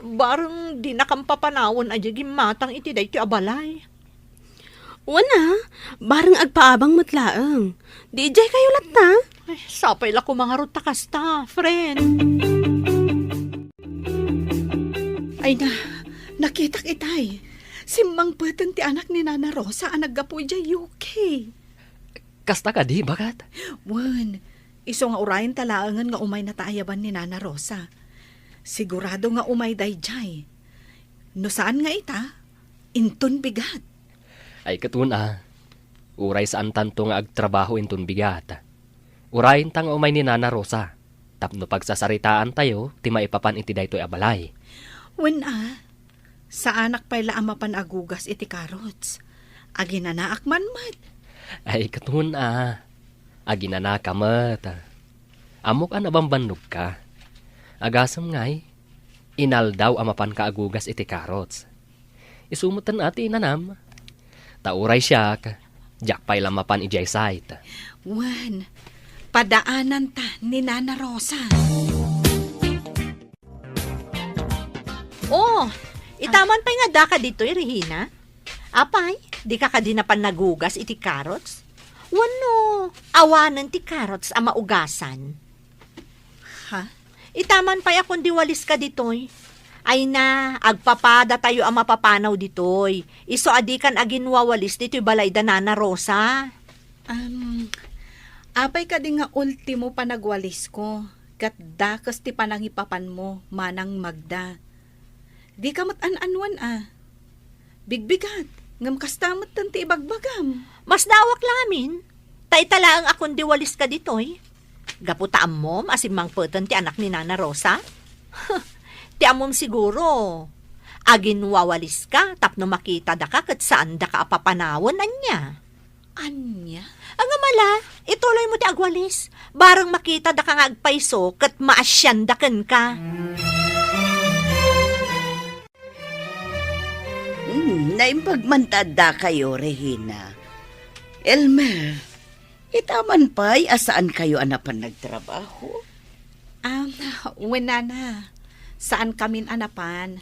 Barang di nakampapanawon aja gimatang iti day ti abalay. Wana, bareng agpaabang matlaang. Di jay kayo latta. Ay, sapay la ko mga ruta kasta, friend. Ay na, nakita kitay. Simbang pweten ti anak ni Nana Rosa ang naggapoy dya UK. Kasta ka di, bagat? Wan, iso nga urayan talaangan nga umay na taayaban ni Nana Rosa. Sigurado nga umay day jay. No saan nga ita? Intun bigat. Ay katuna, uray saan tanto nga agtrabaho intun bigat. Urayin ta nga umay ni Nana Rosa. Tapno pagsasaritaan tayo, ti maipapan iti daytoy abalay. Wan sa anak pa'y laamapan agugas iti karots. Aginanaak man mat. Ay katuna, aginana ka mat. Amok anabambannog ka. Agasam ngay, inal daw amapan ka agugas iti karots. Isumutan ati inanam. Tauray siya, jakpay lamapan ijay site. Wan, padaanan ta ni Nana Rosa. Oh, itaman pa nga da ka dito, Regina. Apay, di ka kadinapan nagugas iti carrots? Wano, awanan ti carrots ang maugasan. Ha? Itaman pa akong diwalis ka ditoy. Ay na, agpapada tayo ang mapapanaw ditoy. Iso adikan aginwawalis dito'y balay da Nana Rosa. Apay ka di nga ultimo panagwalis ko. Kat dakas ti panangipapan mo, manang Magda. Di ka mat-an-anwan Bigbigat, ngam kastamot tanti ibagbagam. Mas dawak lamin. Taitala ang akong diwalis ka ditoy. Gaputaan mo, asimang putan ti anak ni Nana Rosa. Ti amom siguro. Agin wawalis ka, tapno makita da ka kat saan da ka apapanawon anya. Anya? Ang amala, ituloy mo ti agwalis. Barang makita da ka nga agpaiso, kat maasyandakan ka. Naimpagmantada kayo, Regina. Elmer, itaman pa'y asaan kayo anapan nagtrabaho? Wala na. Saan kamin anapan?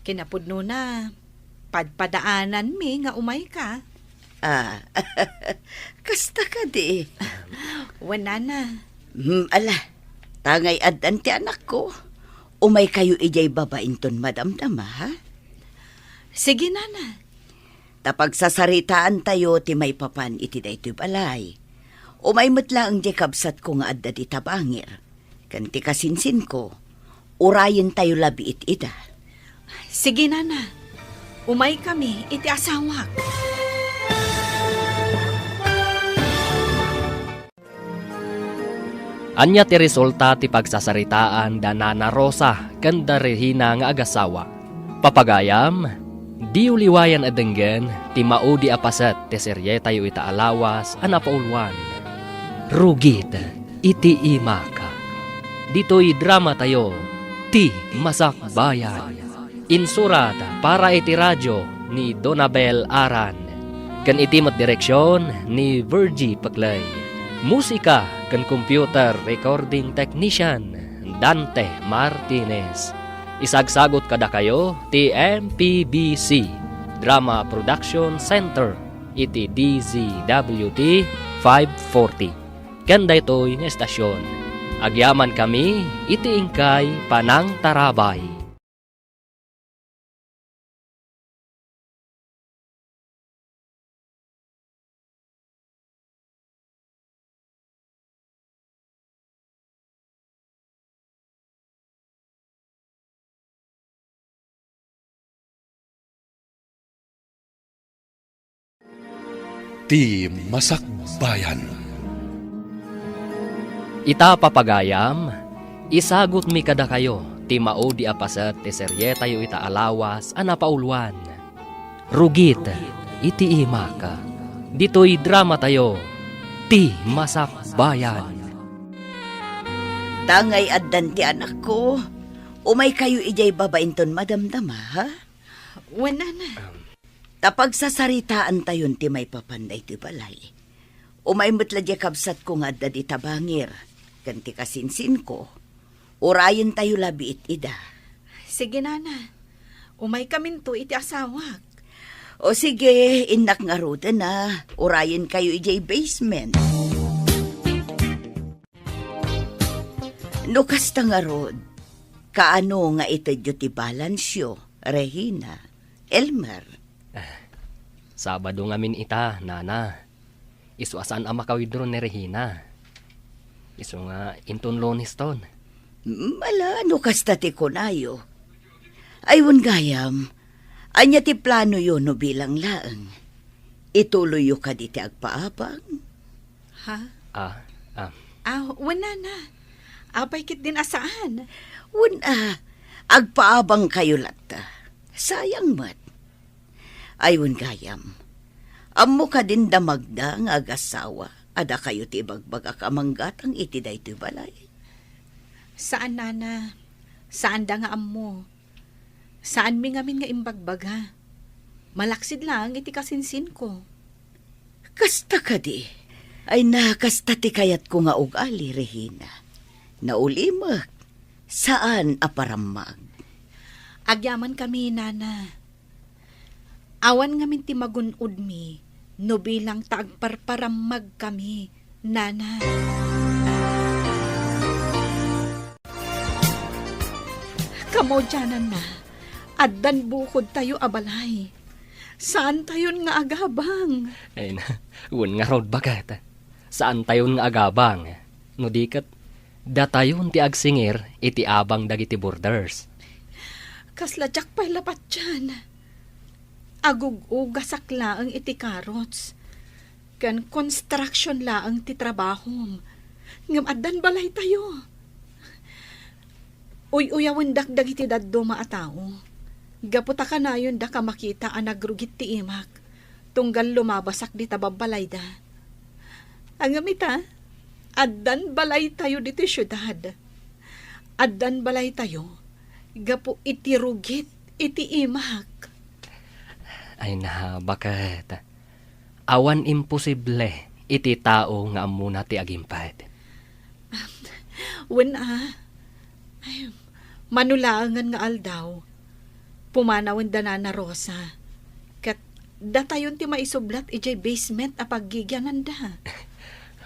Kinapudno na. Padpadaanan mi nga umay ka. Kasta ka di. Wala na. Ala, tangay adan ti anak ko. Umay kayo ijay babainton madamdama, ha? Sige, Nana. Tapag sasaritaan tayo ti may papan iti daytoy balay. Umay metla ang di kabsat ko nga adda di tabangir. Kanti kasinsin ko, urayin tayo labi ita. Sige, Nana. Umay kami, iti asawak. Anya ti resulta ti pagsasaritaan da Nana Rosa kanda Regina nga agasawa. Papagayam, di uliwayan adenggen ti maudi apasat ti serye tayo ita alawas anapaulwan. Rugit iti imaka. Dito'y drama tayo ti Masakbayan. Insurata para iti radyo ni Donabel Aran. Kan iti mat direksyon ni Virgie Paclay. Musika kan computer recording technician Dante Martinez. Isagsagot kada kayo ti MPBC Drama Production Center iti DZWT 540. Kanda ito'y nga estasyon. Agyaman kami iti ingkay Panang Tarabay. Ti Masakbayan. Ita papagayam, isagot mi kada kayo, ti maudi apasat ti serye tayo ita alawas anapaulwan. Rugit, iti imaka. Dito'y drama tayo, ti Masakbayan. Tangay addan ti anak ko. Umay kayo ijay babainton madamdama, ha? Wala na. Tapag sasaritaan tayon ti may papanday ti balay. Umay metladya kabsat ko nga da di tabangir. Kanti kasinsin ko. Urayan tayo labi ida. Sige, Nana. Umay kaminto iti asawak. O sige, inak nga ruta na. Urayan kayo ijay basement. No kasta nga rod, kaano nga itadyo ti balansyo, Regina, Elmer. Sabado ngamin ita, Nana. Isu asan ang makawidro ni Regina. Isu nga inton Lunes ton. Mala, no kasta ti kunayo. Aywan gayam, anya ti plano yun no bilang laang. Ituloy yu ka di ti agpaabang. Ha? Wala na. Apay kit din asaan. Wala, agpaabang kayo lata. Sayang mat. Aywan gayam, ammo ka din damagda nga agasawa. Ada kayo ti bagbag akamanggatang iti daytoy balay. Saan, Nana? Saan da nga ammo? Saan mi ngamin nga imbagbaga? Malaksid lang iti kasinsin ko. Kasta ka di. Ay nakasta ti kayat ko nga ugali, Regina. Naulimak. Saan aparamag? Agyaman kami, Nana. Awan ngamin ti magunod mi, no bilang taagparparamag kami, Nana. Kamo dyanan na. Addan bukod tayo abalay. Saan tayon nga agabang? Ay na, wun nga rod bagat. Saan tayon nga agabang? No dikat, datayon ti agsingir iti abang dagiti borders. Kasladyak pa'y lapat dyan. Agug-ugasak laang iti karots. Kan construction laang ti trabahom. Ngam addan balay tayo. Uy-uyawan dakdag iti daddo maatao. Gaputa ka na yun da ka makita ang nagrugit ti imak. Tunggal lumabasak di tababalay da. Ang amita, addan balay tayo diti syudad. Addan balay tayo. Gapu iti rugit iti imak. Ay na, bakit? Awan imposible iti tao nga amuna ti agimpad. Ay, manulaangan nga aldaw. Pumanawan da na Rosa. Kat datayon ti maisublat ijay basement a paggigyanan da.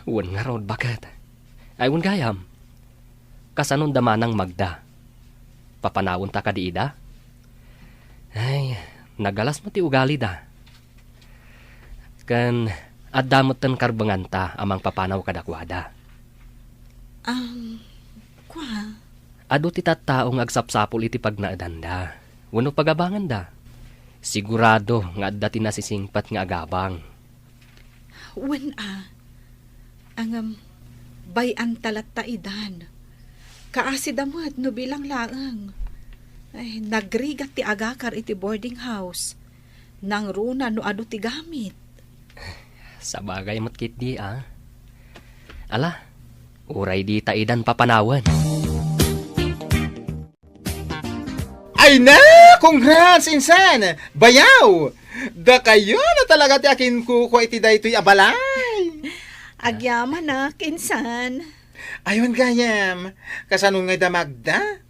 Wan nga rod, bakit? Ay, wan gayam. Kasanon damanang magda. Papanawon ta ka di ida? Ay, nagalas mo ti ugali da. Kan, addamot ten karbangan ta amang papanaw kadakwada. Kwa? Ado ti tattaong agsapsapol iti pagnaadanda. Wano pagabangan da. Sigurado nga adda ti nasisingpat nga agabang. Ang bayan talat ta idan. Kaasidamot no bilang laang. Ay, nagrigat ti agakar iti boarding house. Nang runa no ado ti gamit. Sa bagay matkit di Ala, uray di ta idan papanawan. Ay na! Congrats, insan! Bayaw! Da kayo na talaga ti akin kuko iti daytoy abalay! Agyaman na, kinsan. Ayun gayam, kasanong nga damagda?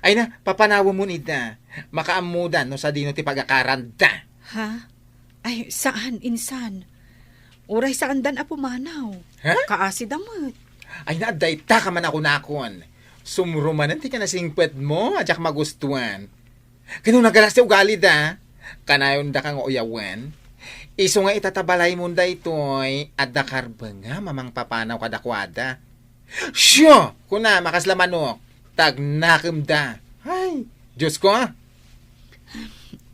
Ay na, papanawa mo nida. Makaamudan no sa dino ti pagakaranda. Ha? Ay, saan, insan? Uray saan dan apumanaw? Ha? Kaasidamot. Ay na, dayta ka man ako nakon. Sumrumanan ti ka na singpet mo, adyak magustuhan. Ganun nagalas ti ugali da. Kanayon da kang uyawan. Iso nga itatabalay mo da ito'y adda karba nga mamang papanaw kadakwada. Syo! Kuna, makaslamanok. Tagnakim da. Ay, Diyos ko.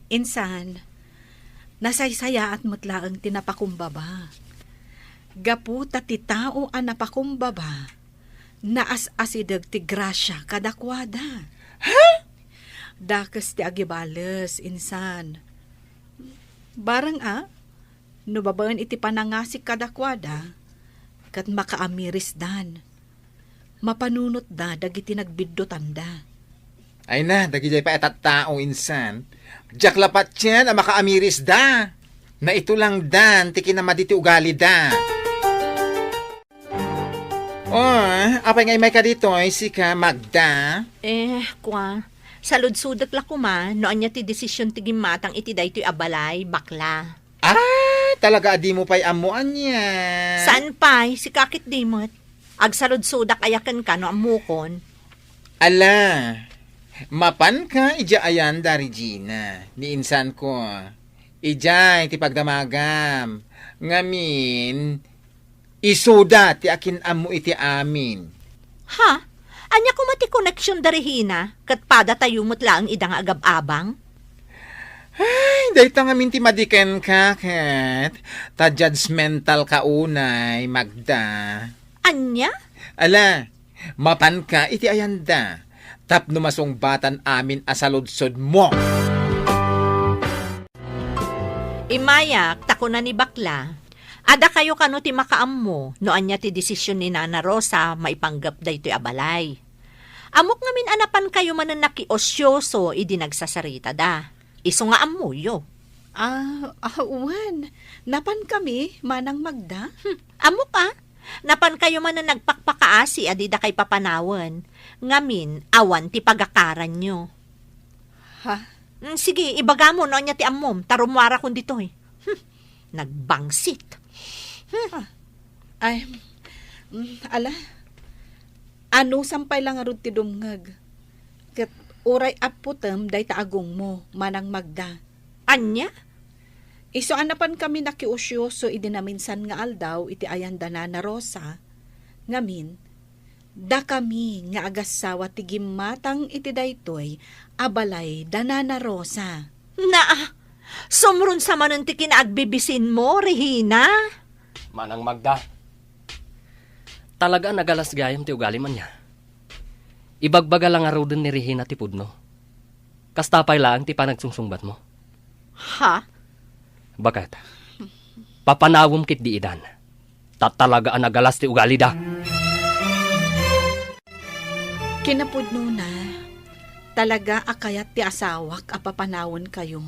Insan, nasaysaya at mutlaang tinapakumbaba. Gapu ti tao ang napakumbaba. Naas-asidag ti grasya kadakwada. Ha? Dakas ti agibales, insan. Barang no babaan iti panangasik kadakwada, kat makaamiris dan. Mapanunot da dagiti nagbiddo tanda. Ay na, dagijay pa etat tao insan. Jak lapat yan, ang makaamiris da. Na ito lang dan, tiki na maditi ugali da. Oh, apay ngay may ka dito, si ka Magda. Salud-sudak la kuma, noan niya ti desisyon ti gimatang iti daytoy abalay, bakla. Talaga adi mo pa'y amuan niya. Saan pa'y, si kakit dimot? Agsalud-sudak ayakan ka no amukon. Ala, mapan ka, ija ayan da, Regina. Ni insan ko. Ija, iti pagdamagam. Ngamin, isuda ti akin amu iti amin. Ha? Anya ko mati connection da Regina, kat pada tayo mutla ang idang agab-abang? Ay, dahita nga minti madiken ka, kat. Ta judgmental ka unay, Magda. Anya? Ala, mapan ka, iti ayanda. Tap numasong batan amin asaludsod mo. Imayak, tako na ni bakla. Ada kayo kano ti makaam mo, no anya ti desisyon ni Nana Rosa, maipanggap da ito'y abalay. Amok ngamin anapan kayo manan nakiosyoso, idi nagsasarita da. Iso nga amuyo. Uwan. Napan kami, Manang Magda? Amok napan kayo manan nagpakpakaasi, adi da kay papanawan. Ngamin, awan ti pagakaran nyo. Ha? Sige, ibaga mo, no anya ti amom, tarumwara kun dito eh. Nagbangsit. Ay, ala. Ano sampay lang arud ti dumngag. Kat uray aputem day taagong mo, Manang Magda. Anya? Iso anapan kami nakiusyoso idinaminsan nga aldaw iti ayanda na Rosa. Ngamin, da kami nga agasawa ti gimatang iti daytoy abalay da Nana Rosa. Sumrun sa manon ti kinaagbibisin mo, Regina. Manang Magda. Talaga nagalas gayam ti ugali man niya. Ibagbaga lang araw din ni Regina ti pudno. Kastapay lang ti panagsungsungbat mo. Ha? Bakit? Papanawom kit di idan. Talaga nagalas ti ugali da. Kinapudno na, talaga akayat ti asawak apapanawon kayo.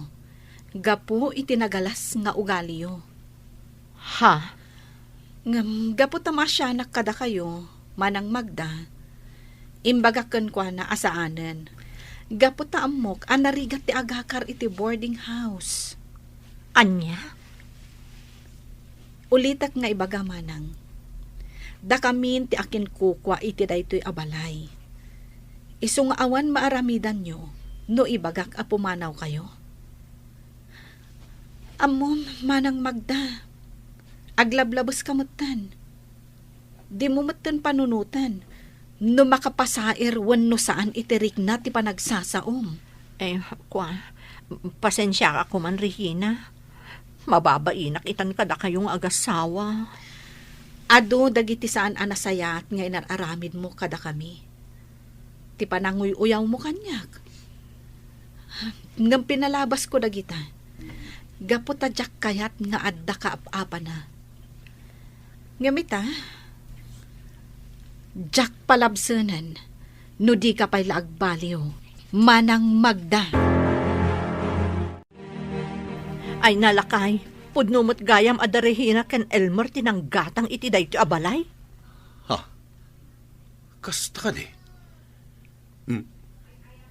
Gapo itinagalas nga ugaliyo. Ha? Gapo tamasyanak kada kayo, Manang Magda. Imbagakan kwa na asaanan. Gapo taamok anarigat ti agakar iti boarding house. Anya? Ulitak nga ibaga Manang. Da kamin ti akin kukwa iti daytoy abalay. Isu nga awan maaramidan nyo, no ibagak apumanaw kayo. Amom, Manang Magda. Aglablabos kamutan. Di mo matan panunutan. No makapasair wenno saan itirik na ti panagsasaom. Pasensya ka man, Regina. Mababainak itan kada kayong agasawa. Ado dagiti saan anasayat nga inararamid mo kada kami. Ti pananguy-uyaw mo kanyak. Ngam pinalabas ko dagita. Gapo tadyak kayat nga adda ka apa na. Ngamita, jak palabsanan, no di ka pa'y laagbaliw, Manang Magda. Ay nalakay, pudnumot gayam ada Regina ken Elmer tinanggatang iti dayto abalay. Kasta ka di.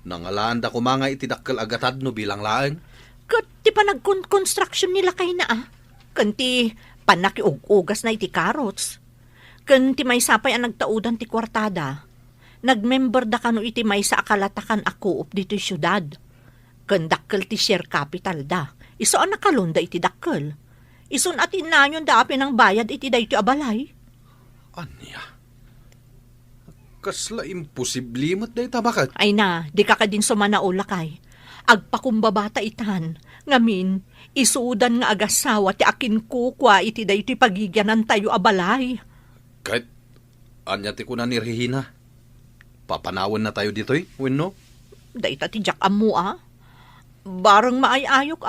Nangalaan da ko mga itidakkel agatad no bilang laeng. Kat ti panag-construction nila kay na Kanti panakiug-ugas na iti karots. Kanti may sapay ang nagtaudan ti kwartada. Nagmember da kano iti may sa akalatakan ako up dito syudad. Kandakkel ti share capital da. Iso ang nakalunda iti dakkel. Ison atin na yun da ng bayad iti dayto abalay. Anya? Kasla imposible mo't day tabakat. Ay na, di ka din sumanaula kay. Agpakumbabata itan. Ngamin, isuudan nga agasawa ti akin kukwa iti dayto pagigyanan tayo abalay. Kahit, anya ti kuna ni Regina. Papanawan na tayo dito'y, wenno? Dayta ti jak amu Barang maayayok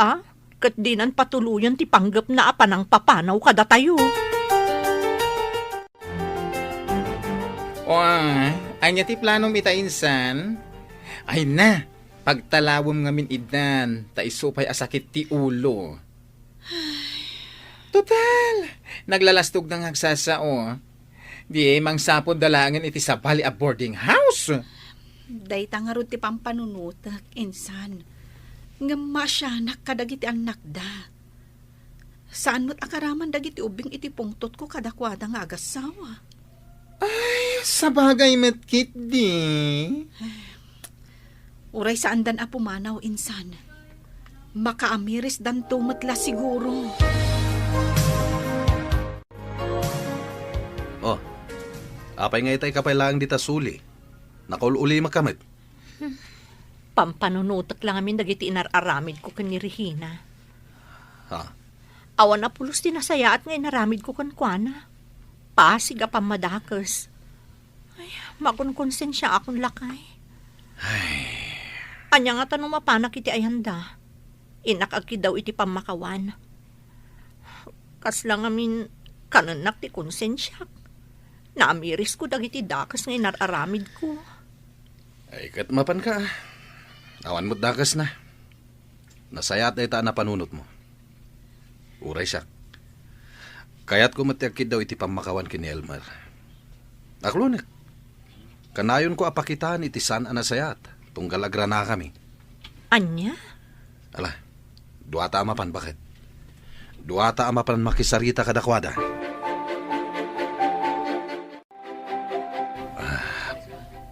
kat dinan patuluyan ti panggap na apanang papanaw kada tayo. Anya ti planong mita insan? Ay na, pagtalawom ngamin idan, ta isupay asakit ti ulo. Total, naglalastog ng hagsasao. Di mangsapod dalangan iti sabali a boarding house. Dayta nga ron ti pampanunutak, insan. Nga masyanak kadagiti anak da. Saan mo't akaraman dagiti ubing iti pungtot ko kadakwada nga agasawa. Sa bagay matkit di. Uray saan dan apumanaw, insan. Makaamiris dan tumatla siguro. Oh, apay nga itay kapay lang dita suli. Nakaululi makamit. Pampanunutak lang amin dagiti inararamid ko kan ni Regina. Ha? Awan na pulos tinasaya at nga inaramid ko kan kuana. Pasiga pamadakas. Ay, makunkonsensya akong lakay. Anya nga tanong mapanak iti ayanda. Inakagi daw iti pamakawan. Kas lang amin kananak ti konsensyak. Naamiris ko dagiti dakas nga inararamid ko. Ay, katmapan ka. Awan mo't dakas na. Nasayat na ita na panunot mo. Uray siya. Kaya't kumatiagkid daw iti pamakawan kini Elmer. Aklunik. Kanayon ko apakitaan iti san anasayat. Tunggal agra na kami. Anya? Ala, duata amapan bakit? Duata amapan makisarita kadakwada.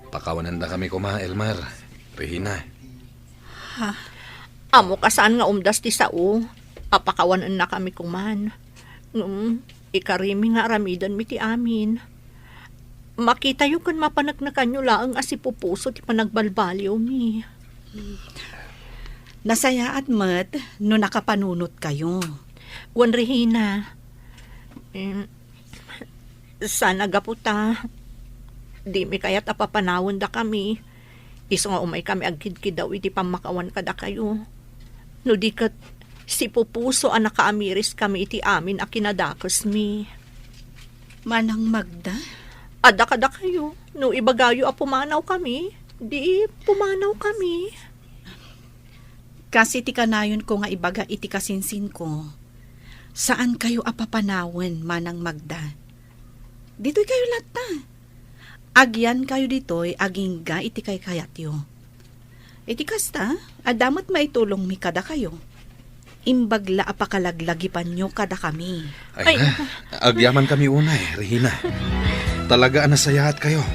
Pakawanan na kami kuma, Elmer. Regina. Amo kasaan nga umdas ti sao. Apakawanan na kami kuman. Ikarimi nga aramidan mi ti amin. Makita yung kan mapanagnakan nyo laang asipupuso ti panagbalbaliw mi. Nasaya at mat no nakapanunot kayo. Wan Regina. Sana gaputa. Di mi kaya't apapanawon da kami. Iso nga umay kami agkid-kid daw iti pamakawan kada kayo. No di kat si pupuso ang nakaamiris kami iti amin a kinadakas mi. Manang Magda? Ada kada kayo. No ibagayo a pumanaw kami. Di pumanaw kami. Kasi ti kanayon ko nga ibaga iti kasinsin ko. Saan kayo apapanawon, Manang Magda? Dito'y kayo lata. Agyan kayo dito'y aging ga iti kay kayatyo. Iti kasta, adamat maitulong mi kada kayo. Imbagla apakalaglagipan nyo kada kami. Ay, na, agyaman kami unay, Regina. Talaga nasayahat kayo.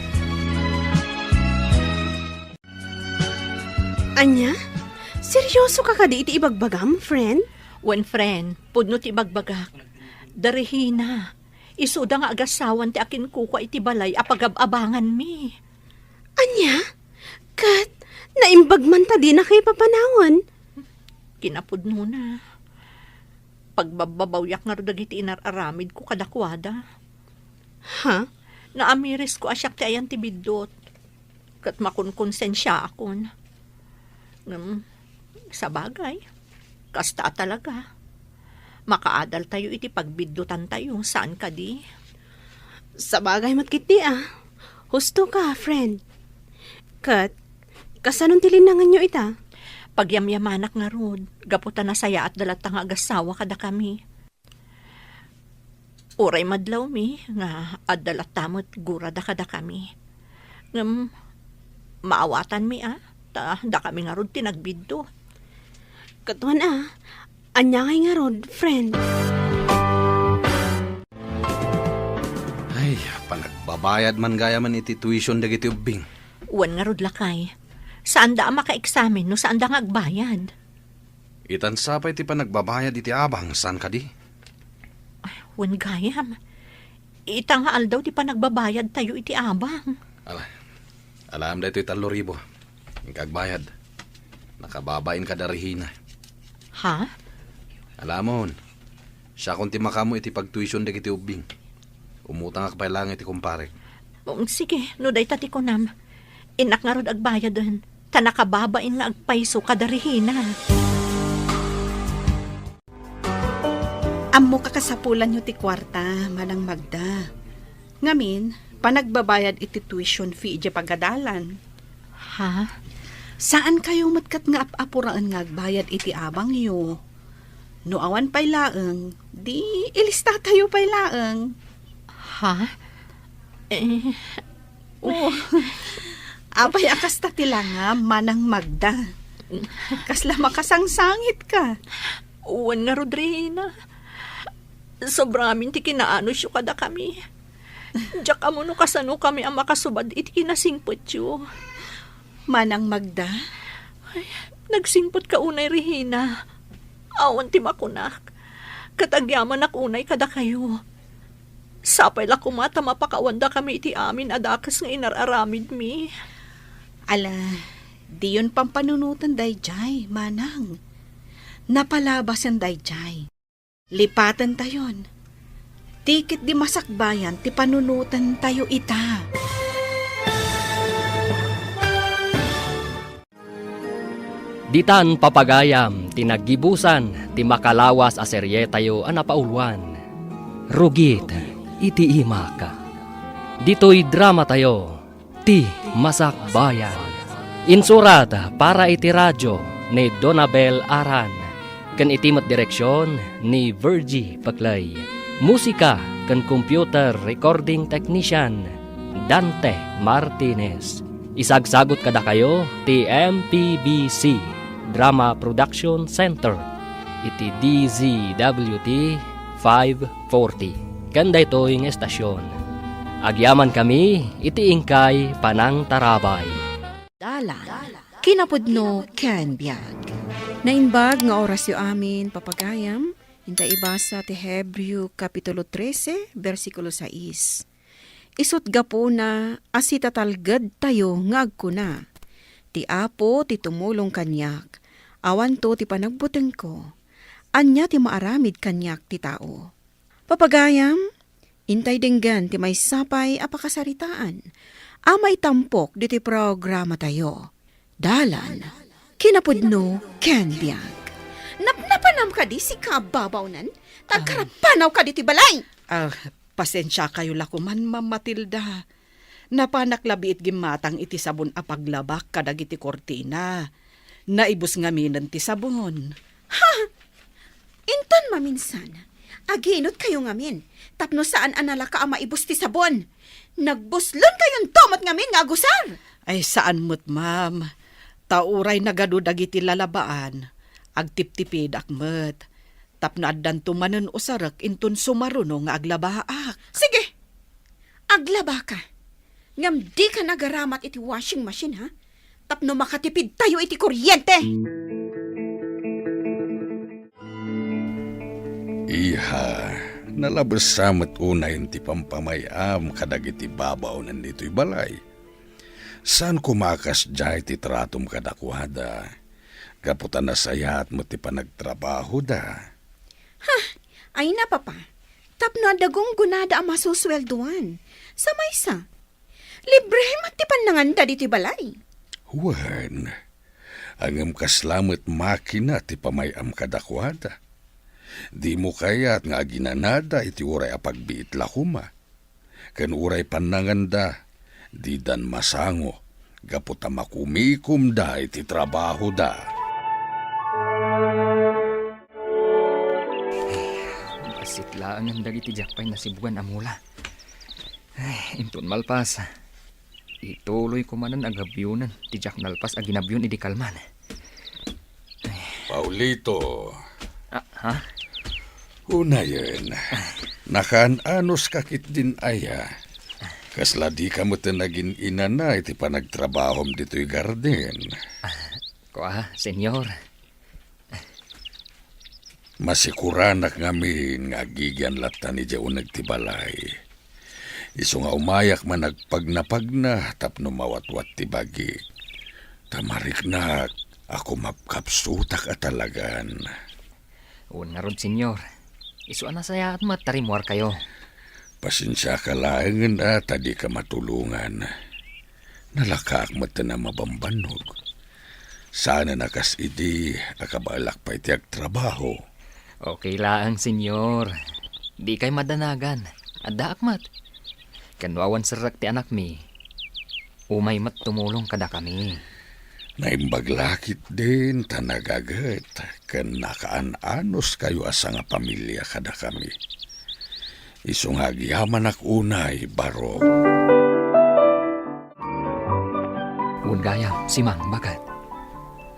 Anya? Seryoso ka kadi iti ibagbagam, friend? Wen friend, pudno ti bagbagak. Darihina, isuda nga agasawan ti akin kuko iti balay apagababangan mi. Anya? Kat, naimbag man ta di na kay papanawan. Kinapudno na. Pagbababawyak nga dagiti inararamid ko kadakwada. Ha? Naamiris ko asyak ti ayan ti bidot. Kat makunkonsensya akon. Sa bagay, kasta talaga. Makaadal tayo iti pagbiddutan tayo. Saan ka di? Sa bagay matkiti Husto ka, friend. Kat, kasanon tilinangan nyo ita? Pagyamyamanak nga rod, gaputan na saya at dalatang agasawa kada kami. Uray madlaw mi, nga adalatamot gura da kada kami. Maawatan mi da kami nga rod tinagbiddo. Katuan anya ngay nga rod, friend. Ay, panagbabayad man gaya man iti tuition dagiti ubing. Uwan nga rod lakay. Saan da maka-examine no saan da nga agbayad? Itan sapay ti panagbabayad iti abang, saan ka di? Uwan gayam. Itang haal daw ti panagbabayad tayo iti abang. Alam da ito'y 3,000. Ang kagbayad. Nakababain ka da Regina. Ha? Alamon, siya kung ti makamo iti pagtuition dagiti ubing. Umutang akpay lang iti kumpare. Sige, no day tati ko nam. Inak nga rod agbayad doon. Tanakababain nga agpaiso kada Regina. Amo kakasapulan nyo ti kwarta, Manang Magda. Ngamin, panagbabayad iti tuition fee iti pagadalan. Ha? Saan kayo matkat nga apuraan nga agbayad iti abang yo? No awan pay laeng, di ilista tayo pay laeng. Ha? Oh, apay akas ta tilanga manang Magda. Kasla makasangsangit ka. Uwan nga, Rodrina. Sobramin ti kinaano siyo kada kami. Diyak amo no kasano kami ang makasubad iti kinasingpot siyo. Manang Magda, Nagsingpot ka unay, Regina. Awan ti makunak. Katagyaman ak unay kada kayo. Sapay la kumata mapakawanda kami iti amin adakas nga inararamid mi. ala, di yun pampanunutan dayjay, manang. Napalabas ang dayjay. Lipatan tayon. Tikit di masakbayan, ti panunutan tayo ita. Ditan papagayam, tinagibusan, ti makalawas a serye tayo anapauluan. Rugit, iti imaka. Dito'y drama tayo, ti Masakbayan. Insurat para iti radyo ni Donabel Aran. Kan itimat direksyon ni Virgie Paclay. Musika kan computer recording technician Dante Martinez. Isagsagot kada kayo ti MPBC Drama Production Center iti DZWT 540. Kanda ito yung estasyon. Agyaman kami iti ingkay Panang Tarabay. Dalan. Kinapudno ken biag. Nainbag nga oras yu amin papagayam. Inta ibasa ti Hebreo Kapitulo 13, versikulo 6. Isut gapo na asita talgad tayo nga agkuna. Ti apo ti tumulong kanyak. Awan to ti panagbuteng ko. Anya ti maaramid kanyak ti tao. Papagayam, intay dinggan ti may sapay apakasaritaan. Amay tampok di ti programa tayo. Dalan, kinapudno ken biag. Napnapanam ka di si kababaw nan? Tagkarapanaw ka di ti balay! Pasensya kayo lakuman, Ma'am Matilda. Napanaklabi it gimatang iti sabon apaglabak kadag iti kortina. Naibus nga minan ti sabon. Intan maminsan, aginot kayo ngamin, tapno saan anala ka ang maibus ti sabon. Nagbuslon kayon tomot ngamin nga agusar. Ay saan mo't, ma'am? Tauray nagadudag iti lalabaan. Agtiptipid akmet. Tapno addan tumanen usarak intun sumaruno nga aglabaak. Sige, aglaba ka. Ngam di ka nagaramat iti washing machine, ha? Tapno makatipid tayo iti kuryente. Iha, nalabas samat unay ti pampamayam kadag iti babaw nandito'y balay. Saan kumakas jay ti tratom kadakwada? Kaputan na sayat mo ti panagtrabaho da. Ay na, papa. Tapno adagong gunada ang masuswelduan. Sa maysa, libre matipan nanganda diti balay. Wan, angam kaslamet makina ti pamayam kadakwada. Di mo kaya't nga ginanada iti uray apagbiit lakuma. Kan uray pananganda, di dan masango, gaputa makumikum da iti trabaho da. Sitlaan ang dagiti jakpay na sibugan amula. Ay, intun malpas. Ituloy ko manan agabyunan. Ti jak nalpas aginabyon idi kalman. Paulito. Ha? Una yun. Nakaan-anos kakit din aya. Kasla di ka mo tinagin ina na iti panagtrabahom dito'y garden. Kuha, senyor. Masikuranak ngamin nga gigyan lata ni Diyo nagtibalay. Iso nga umayak managpagnapagna tapno mawatwat ti bagi. Tamariknak ako mapkapsutak at talagan. Una rod, senyor. Isu ana saya at matarimuar kayo. Pasensya ka laengan at di ka matulungan. Nalakaak mata na mabambanog. Sana nakas idi akabalak pa iti agtrabaho. Okay lang, senyor. Di kay madanagan. Adda akmat. Kanwawan sarak ti anak mi. Umay mat tumulong kada kami. Naimbaglakit din tanagagat ken nakaan-anos kayo asa nga pamilya kada kami. Isong agyaman ak unay baro. Ungaya, si Mang, bakit?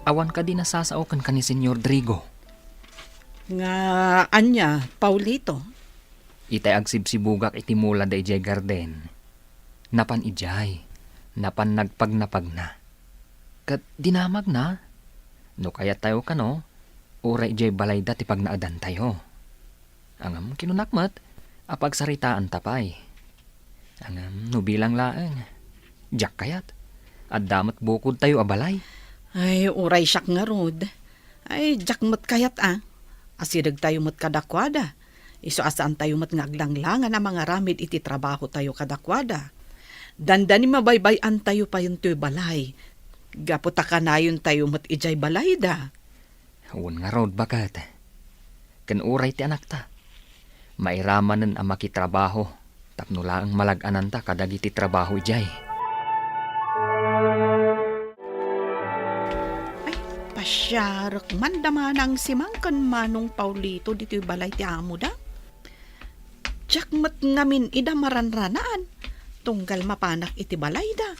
Awan ka din nasasaokan ka ni Senyor Drigo. Nga, anya, Paulito. Itay agsibsibugak iti mula da ijay garden. Napan ijay, napan nagpagnapag na. Kat dinamag na. No kaya tayo ka no, ura ijay balay da ti pag naadan tayo. Angam kinunakmat, apag saritaan tapay. Angam no bilang laeng. Jak kayat, at damat bukod tayo abalay. Ay, uray siyak nga rod. Ay, jakmat kayat Asidag tayo mat kadakwada. Iso asaan tayo mat ngaglanglangan na mga ramid iti trabaho tayo kadakwada. Dandani mabaybayan tayo pa yung tuy balay. Gaputa ka na yun tayo mat ijay balay da. Huwag nga rod bakat. Kan uray ti anak ta. Mairamanan ang makitrabaho. Tapno lang malaganan ta kadag iti trabaho ijay. Pasyarak man damanang simangkan manong Paulito dito'y balay ti amo da. Jakmat ngamin ida maranranaan. Tunggal mapanak iti balay da.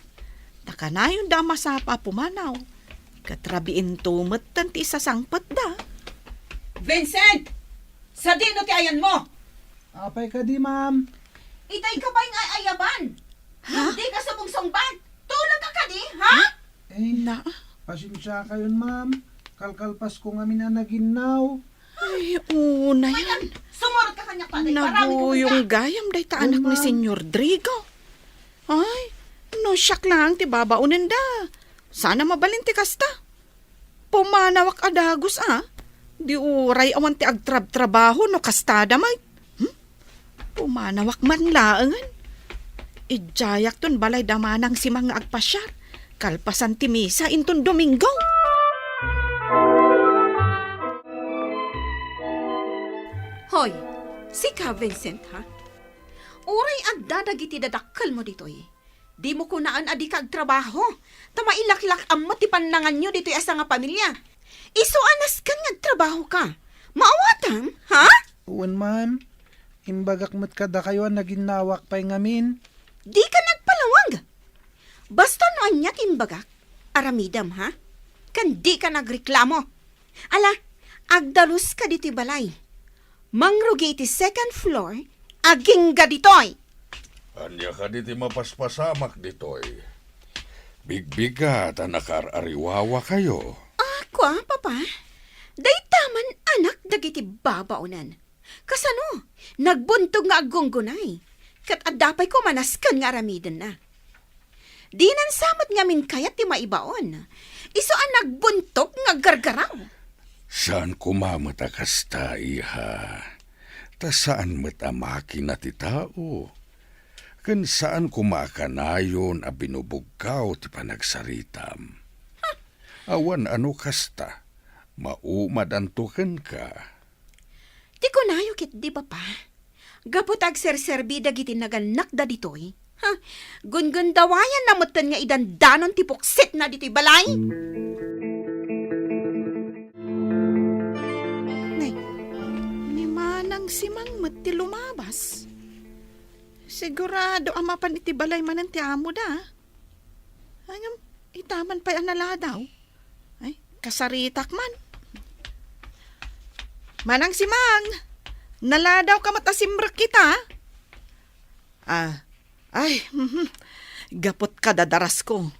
Takanayon da masapa pumanaw. Katrabiin tumatan ti sasangpat da. Vincent! Sa dino ti ayan mo? Apay ka di, ma'am. Itay ka ba yung ayaban? Hindi ka sumungsongban? Tulog ka di, ha? Na, Pasensya kayon, ma'am. Kalkalpas ko nga minanaginaw. ay, una yan. Sumurot ka kanya pa. Naguyong gayam day ta anak ni Senyor Drigo. Ay, no siyak lang ti babaunin da. Sana mabalin ti kasta. Pumanawak adagos Di uray awan ti agtrab-trabaho no kastada may. Pumanawak man laangan. Ijayak ton balay damanang si mga agpasyar. Kalpasan ti misa inton Domingo. Hoy, si ka Vincent ha? Uray agdadag iti dadakkel mo ditoy. Di mo kunaan adi kag trabaho. Tamailaklak ang matipanlangan nyo ditoy asa nga pamilya. Iso anas kang nagtrabaho ka. Maawatam, ha? Uwan, ma'am. Imbagak mat kada kayo naginawak pa'y ngamin. Di ka nagpalawag. Basta no anya timbagak, aramidam ha? Kan di ka nagreklamo. Ala, agdalus ka dito'y balay. Mangrugi iti second floor, aging ga ditoy. Anya ka diti mapaspasamak ditoy. Bigbigat nakar-ariwawa kayo. Kwa, papa? Day taman anak dagiti babaunan. Kasano, nagbuntog nga agunggunay. Kat adapay ko manaskan nga aramidan na. Di nan samat ngamin kayat ti maibaon. Iso ang nagbuntog nga gargaraw. Saan kumamata kasta, iha? Ta saan matamaki na ti tao? Kan saan kumakanayon a binubugkaw ti panagsaritam? Awan ano kasta, maumad antukan ka. Di ko nayukit di ba pa? Gapot ag serserbi dagiti naganak da ditoy. Ha? Gungundawayan namutan nga idandanon ti puksit na dito'y balay. Nay, ni manang si Mangmat ti lumabas. Sigurado amapan iti balay manan ti amo da. Hangam, itaman pa'y anala daw. Ay, kasaritak man. Manang si Mang, naladaw ka matasimrak kita. Ay, gapot ka dadaras ko.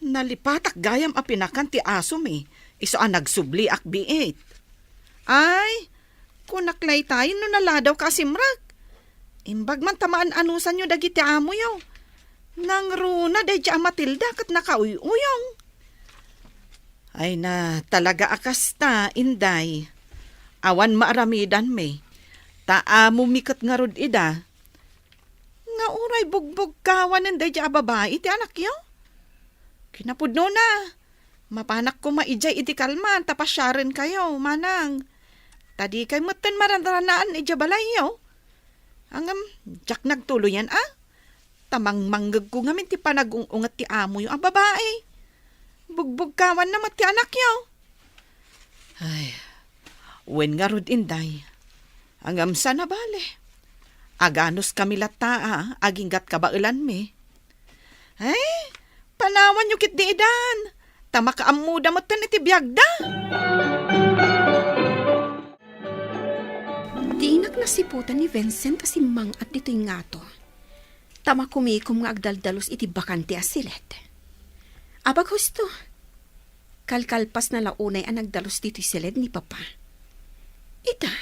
Nalipatak gayam a pinakan ti asom Iso ang nagsubli ak biit. Ay, kunaklay tayo no naladaw ka simrak. Imbag man tamaan anusan nyo dagiti amo yaw. Nang runa day dya Matilda kat nakauyuyong. Ay na, talaga akasta, inday. Awan maaramidan Taamo mikat nga rod ida. Nga uray bugbog kawan ng day babae iti anak yaw. Kinapudno na. Mapanak ko maijay iti kalman tapasyarin kayo, manang. Tadi kay mutan marandanaan iti balay yaw. Angam, jak nagtuloyan Tamang manggag ko ngamin ti panagungat ti amo yung babae. Bugbugkawan na mati anak yaw. Ay, wen nga rod inday. Ang amsa na bale. Aganos kami lataa, aginggat kabailan mi. Ay, panawan yung kit di idan. Tama ka amuda mo tan iti biyagda. Diinak nasiputan ni Vincent asimang at dito'y ngato. Tama kumikom nga agdaldalos iti bakante asilet. Abag husto. Kalkalpas na launay ang nagdalos dito'y silid ni Papa. Ita,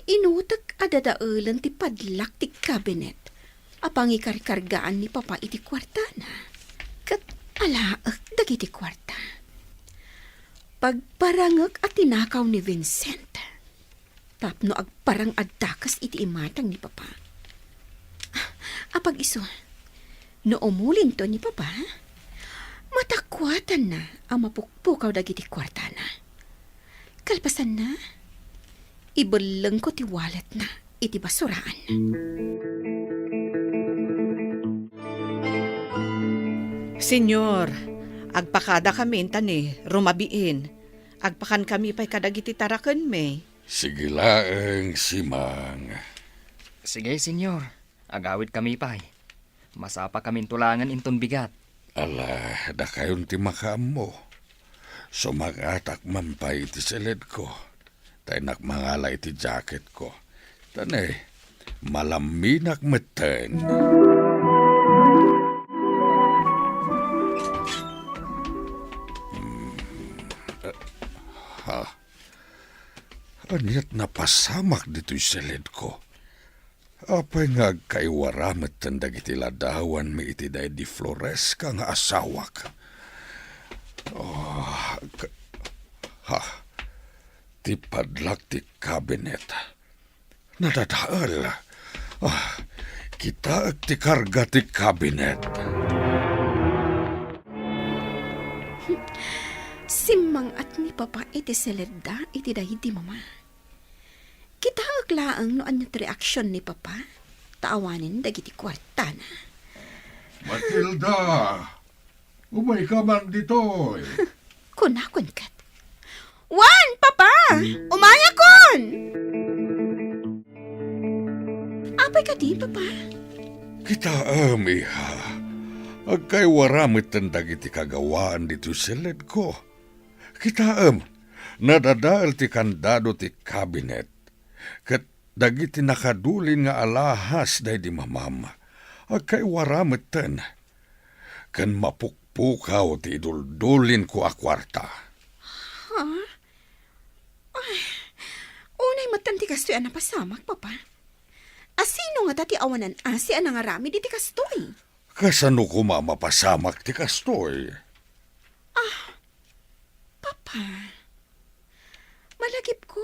inutak adadaulan ti padlak ti kabinet. Apang ikarkargaan ni Papa iti kwartana. Kat alaak dagiti kwarta. Pagparangak at tinakaw ni Vincent. Tapno agparang addakas iti imatang ni Papa. Apag iso, no umulin to ni Papa, matakwatan na ang mapukpukaw dagiti kwartana. Kalpasan na, ibulang ko ti wallet na iti basuraan. Senyor, agpakada kami tani, rumabiin. Agpakan kami pa'y kadagiti taraken me. Sige laeng simang. Sige, senyor. Agawid kami pa'y. Masapa kami tulangan inton bigat. Ala, da kayon ti makaam mo. Sumagatak man pa iti silid ko. Tay nakmangala iti jacket ko. Tanay, malaminak meten. Anyat napasamak dito'y silid ko. Apay nga kaiwaramat tandag iti ladawan mi iti day di Flores ka nga asawak. Ti padlak ti kabinet. Nadadaal. Kita ti karga ti kabinet. Simang at ni Papa iti seleda iti dahi di Mama. Kita aglaang no anyat reaksyon ni Papa. Taawanin dagiti kwartana. Matilda! Umay ka man ditoy. Kunakon kat. Wan, Papa! Umaya kon! Apay ka di, Papa? Kita iha. Agkay waramit tandag iti kagawaan dito silid ko. Kita nadadaal ti kandado ti kabinet. Kat dagiti nakadulin nga alahas day di mamama. Agkay waramit ten. Kan mapukpukaw ti iduldulin ko akwarta. Ha? Ay, unay matanti kastoy ang napasamak, Papa. Asino nga tati awanan asi ang nangarami di ti kastoy? Kasano ko mamapasamak ti kastoy? Papa, malagip ko.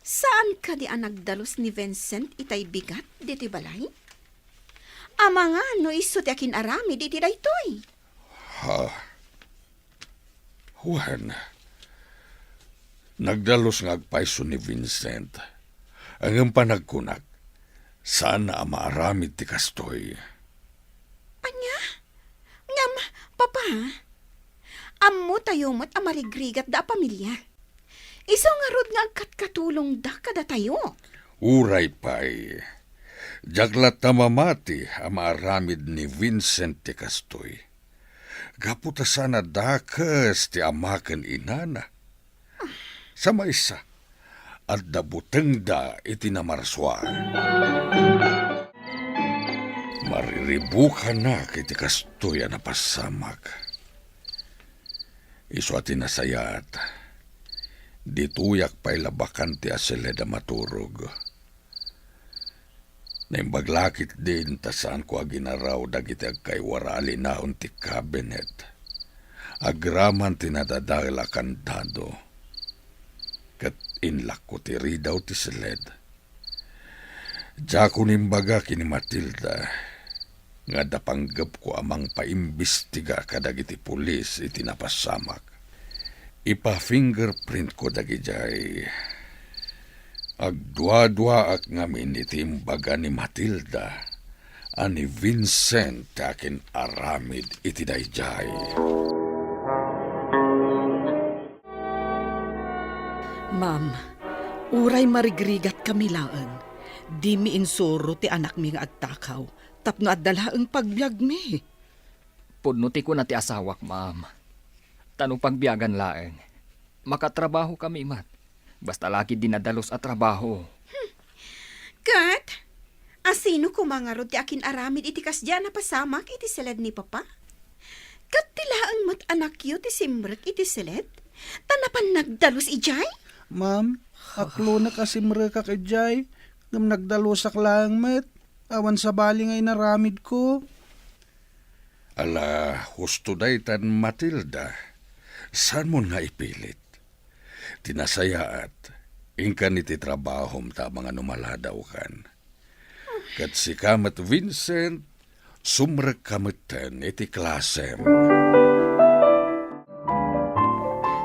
Saan ka di ang nagdalos ni Vincent itay bigat di ti balay? Ama nga no iso ti akin arami di ti daytoy. Juan, nagdalos nga agpaiso ni Vincent. Ang panagkunak, saan na maaramid ti kastoy? Anya? Ngam, Papa, ammo tayo mo't amarigrigat da pamilya. Isaw nga rod nga agkatkatulong da kada tayo. Uray pa'y. Jaglat na mamati ang maaramid ni Vincent ti kastoy. Gaputa sana dakas ti amaken inana. Sa maysa, at dabuteng da iti namarswa. Mariribukan na kiti kastoy na pasamak. Iso ati nasayat. Dituyak pa'y labakan ti aseleda maturog. Naimbaglakit din tasaan ko aginaraw dagiti agkay warali naon ti kabinet. Agraman tinadadala kandado. Kat inlak ko ti ridaw ti seled. Diya ko nimbaga kini Matilda. Nga dapanggap ko amang paimbestiga kadagiti pulis iti napasamak. Ipa-fingerprint ko dagijay. Agdwa-dwa ak ngamin iti imbaga ni Matilda. Ani Vincent akin aramid iti dayjay. Ma'am, uray marigrigat kami laang. Di mi insuro ti anak mi nga agtakaw. Tapno at dalaang pagbiag mi. Pudnuti ko na ti asawak, ma'am. Tanong pagbiyagan laeng. Makatrabaho kami, mat. Basta laki dinadalos at trabaho. Kat, asino kumangarod ti akin aramid iti kasya na pasamak iti seled ni papa? Kat tilaang mat anak yu ti simrek iti seled? Tanapan nagdalos ijay? Ma'am, aklo na kasi mereka kay Jay. Ngam nagdalusak lang, met. Awan sa bali ngay naramid ko. Ala, husto day tan Matilda. Saan mo nga ipilit? Tinasayaat, ingkan iti trabahom ta mga numaladaw kan. Kat si kamat Vincent, sumrek kamatan iti klasem.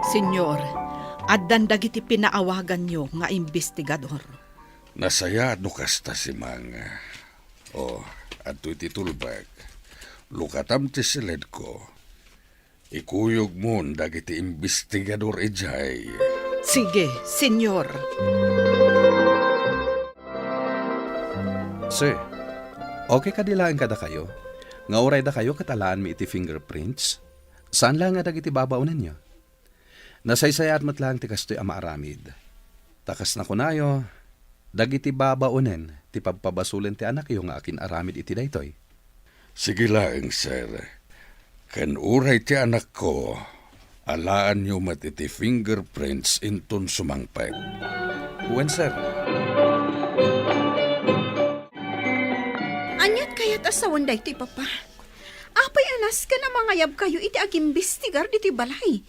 Senyor, addan dagiti pinaawagan nyo nga investigador. Nasaya no kasta si Mga. Adto iti tulbag. Lukatam ti silid ko. Ikuyog mo dagiti investigador ijay. Sige, senyor. Sir, okay ka dilaan kada kayo? Nga oray da kayo katalaan mi iti fingerprints? Saan lang nga dagiti babaunan niyo? Nasaysayat matlang ti kastoy ama aramid. Takas na kunayo, dagiti babaunen ti pagpabasulen ti anak yung akin aramid iti daytoy. Sige lang, sir. Kan uray ti anak ko, alaan nyo mat iti fingerprints inton sumangpet. Uwan, sir. Anyat kayat asawan da iti papa. Apay anas ka na mangayab kayo iti agimbistigar diti balay.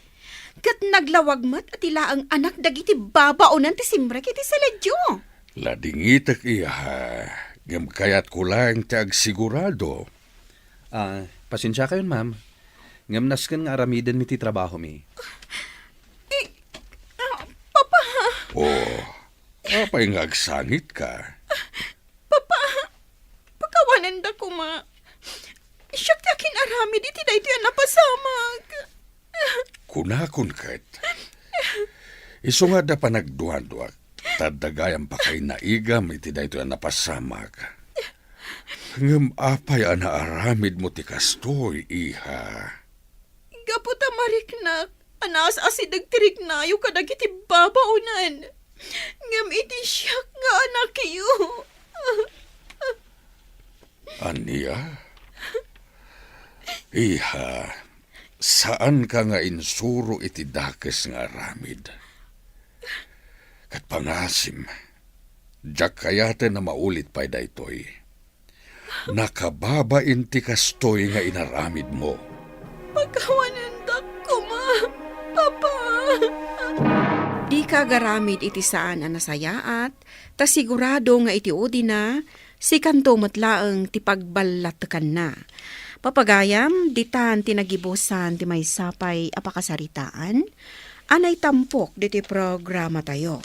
Kat naglawag mat at ilaang anak dagiti babaonan ti simrek iti saledyo. Ladingitak iya, gam kayat ko lang ti agsigurado. Pasensya kayon, ma'am. Ngamnas kan nga aramiden mi ti trabaho mi. Papa, Apay nga agsangit ka. pagkawanan da ko ma. Siyak ti akin aramid iti dayto yan napasamag. Kunakon kat. Iso nga da pa nagduhan-duak. Tadagayang pa kay naigam iti dayto yan napasamag. Ngam apay ana aramid mo ti kastoy, iha. Gaputa mariknak, anas asidag tiriknayo kadag iti babaunan. Ngam iti siyak nga anak iyo. Aniya? Iha, saan ka nga insuro iti dakes nga aramid? Kat pangasim, jak kayate na maulit pa'y daytoy. Nakababain ti kastoy nga inaramid mo. Pagkawanan da ko ma, papa. Di ka garamid iti saan ang nasayaat, ta sigurado nga iti udi na, si kanto matlaang ti pagbalatakan na. Papagayam, ditan tinagibusan ti may sapay apakasaritaan, anay tampok diti programa tayo.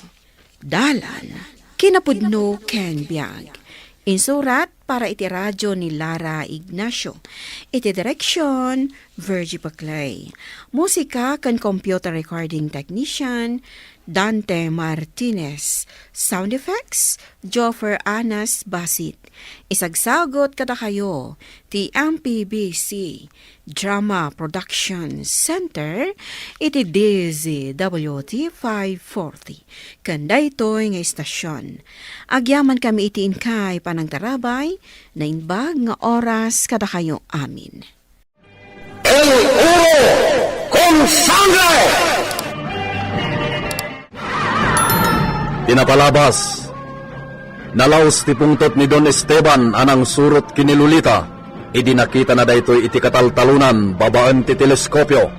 Dalan, kinapudno Ken Biag. Insurat para iti radyo ni Lara Ignacio. Iti direksyon, Virgie Paclay. Musika kan computer recording technician, Dante Martinez. Sound effects, Joffer Anas Basit. Isagsagot kada kayo, ti MPBC Drama Production Center, iti DZWT 540. Kanda ito'y nga istasyon. Agyaman kami iti inkay panang tarabay, na inbag nga oras kada kayo amin. El Oro con Sangre! Pinapalabas, nalaos ti pungtot ni Don Esteban anang surot kinilulita, idinakita na daytoy iti kataltalunan babaan ti teleskopyo.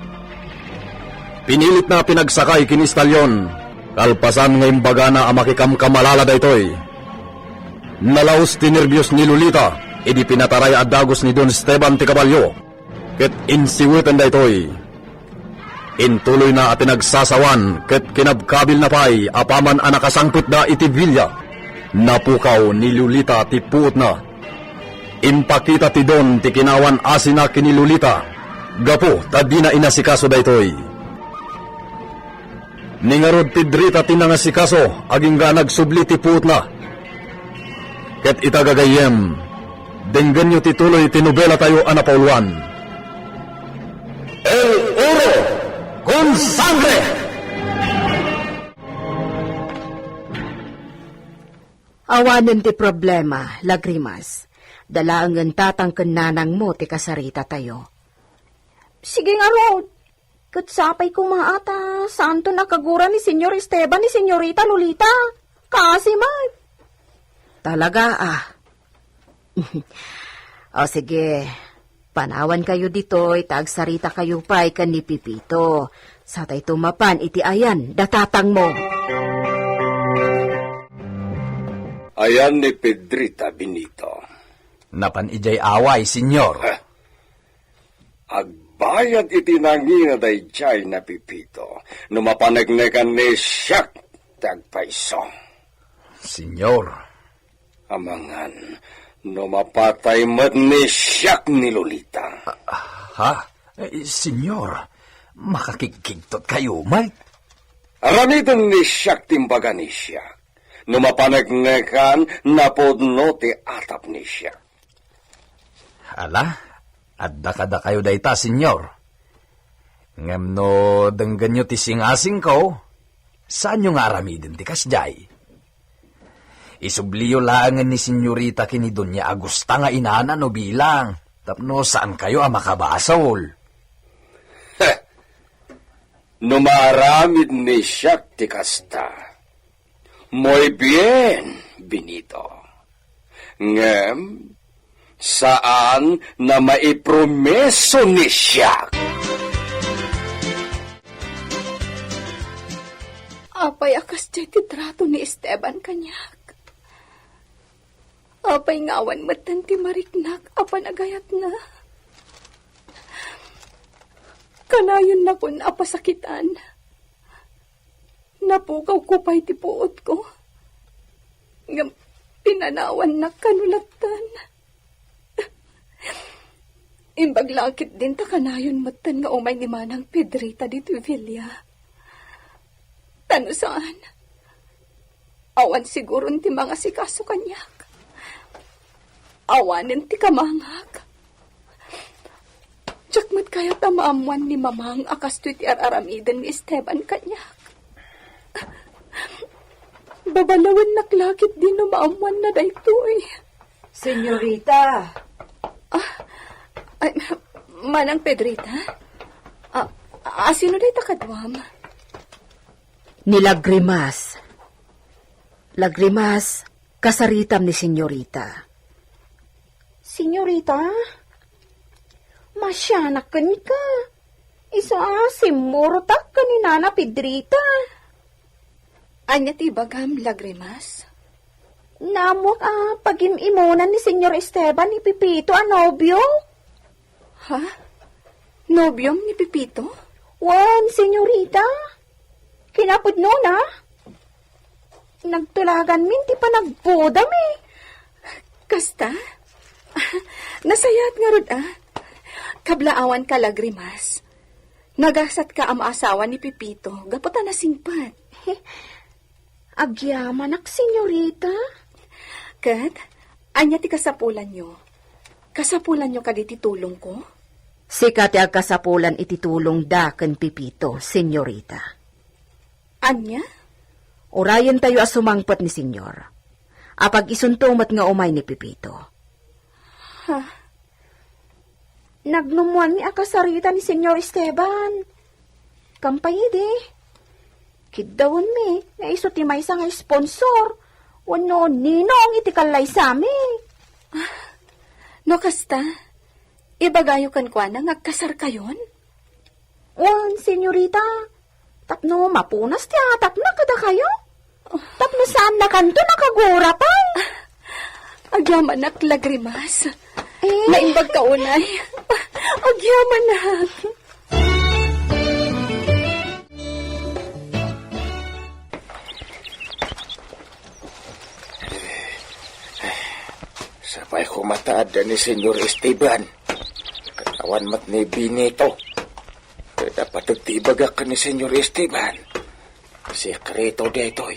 Pinilit na pinagsakay kinistalyon, kalpasan nga imbaga na amakikamkamalala daytoy. Nalaos ti nervyos ni Lulita, idi pinataray adagos ni Don Esteban ti kabalyo, ket insiwitan daytoy. Intuloy na at pinagsasawan, ket kinabkabil na pay, apaman anakasangpit na iti vilya. Napukaw ni Lulita ti puot na. Impakita ti Don ti kinawan asina kini Lulita. Gapo, tadi na inasikaso daytoy. Ningarod Pedrita tinangasikaso, aging ga nagsubli ti puot na. Ket itagagayem, denggan nyo tituloy tinubela tayo anapauluan. El Oro con Sangre! Awanan ti problema, Lagrimas. Dalaangan tatangken nanang mo ti kasarita tayo. Sige nga, Rod. Katsapay ko mga ata, saan to nakagura ni Senyor Esteban ni Senyorita Lolita? Kasi man. Talaga O sige, panawan kayo dito, itagsarita kayo pa ikan ni Pipito. Sa tay tumapan iti ayan, datatang mo. Ayan ni Pedrita Benito. Napan ijay away, senyor. Agbayad iti nangina day jay na Pipito. Numapanagnegan ni siyak tagpaiso. Senyor. Amangan, numapatay mat ni siyak ni Lolita. Ha? Senyor, makakikigtot kayo, may? Aramidon ni siyak timbaga ni siyak. Numapanagnegan na podno ti atap ni siyak. Ala, adda kada kayo dayta, senyor. Ngam no denggan nyo ti singasing ko, saan nyo nga aramidin ti kasjay? Isubliyo laangan ni senyorita kini Doña Agusta nga inana no bilang, tapno saan kayo makabasol? Numaramid ni siyak ti kasta. Muy bien, Benito. Ngem, saan na maipromeso ni siya? Apay akas jay ti trato ni Esteban kanyak. Apay ngawan matan ti mariknak apan agayat na. Kanayon na kun apasakitan. Napukaw ko pa'y ti puot ko. Ngam pinanawan na kanulatan. Imbaglakit din ta kanayon matan nga umay ni Manang Pedrita dito Villa. Tano saan? Awan siguro ti mga sikaso kanyak. Awanin ti kamangag. Tiyakmat kaya tamaamuan ni Mamang akas ti araramidan ni Esteban kanyak. Babalawan naklakit din na maamuan na dayto eh. Senyorita. Manang Pedrita? Sino dayta kadwam? Ni Lagrimas. Lagrimas, kasaritam ni senyorita. Senyorita? Masyanakan ka. Simurtak ka ni Nana Pedrita. Anya ti bagam, Lagrimas? Namok pag-imimunan ni Senyor Esteban ni Pipito nobyo. Ha? Nobyom ni Pipito? Wan, senyorita. Kinapod no na. Nagtulagan min ti pa nagbudam eh. Kasta? Nasayat nga rod Kablaawan ka, Lagrimas. Nagasat ka asawa ni Pipito. Gaputa na singpat. Agyaman ak, senyorita. Kat, anya ti kasapulan nyo. Kasapulan nyo kaditi tulong ko? Sikat ang kasapulan ititulong da ken Pipito, senyorita. Anya? Orayan tayo asumangpat ni senyor. Apag isuntumat nga umay ni Pipito. Ha? Nagnumuan ni akasarita ni Senyor Esteban. Kampayide. Kidawon mi, nga iso ti may nga sponsor. Wano ninong itikalay sami. No kasta, ibagayo kan kwa na ngagkasar kayon? Wan, senyorita. Tapno mapunas ti atak na kada kayo. Tapno saan na kanto nakagura pa. Agyaman nak, Lagrimas. Naimbag ka unay. Agyaman nak. Sabay kumataad ni Senyor Esteban. Katawan mat ni Benito. Dapat nagtibaga ka ni Senyor Esteban. sekreto detoy.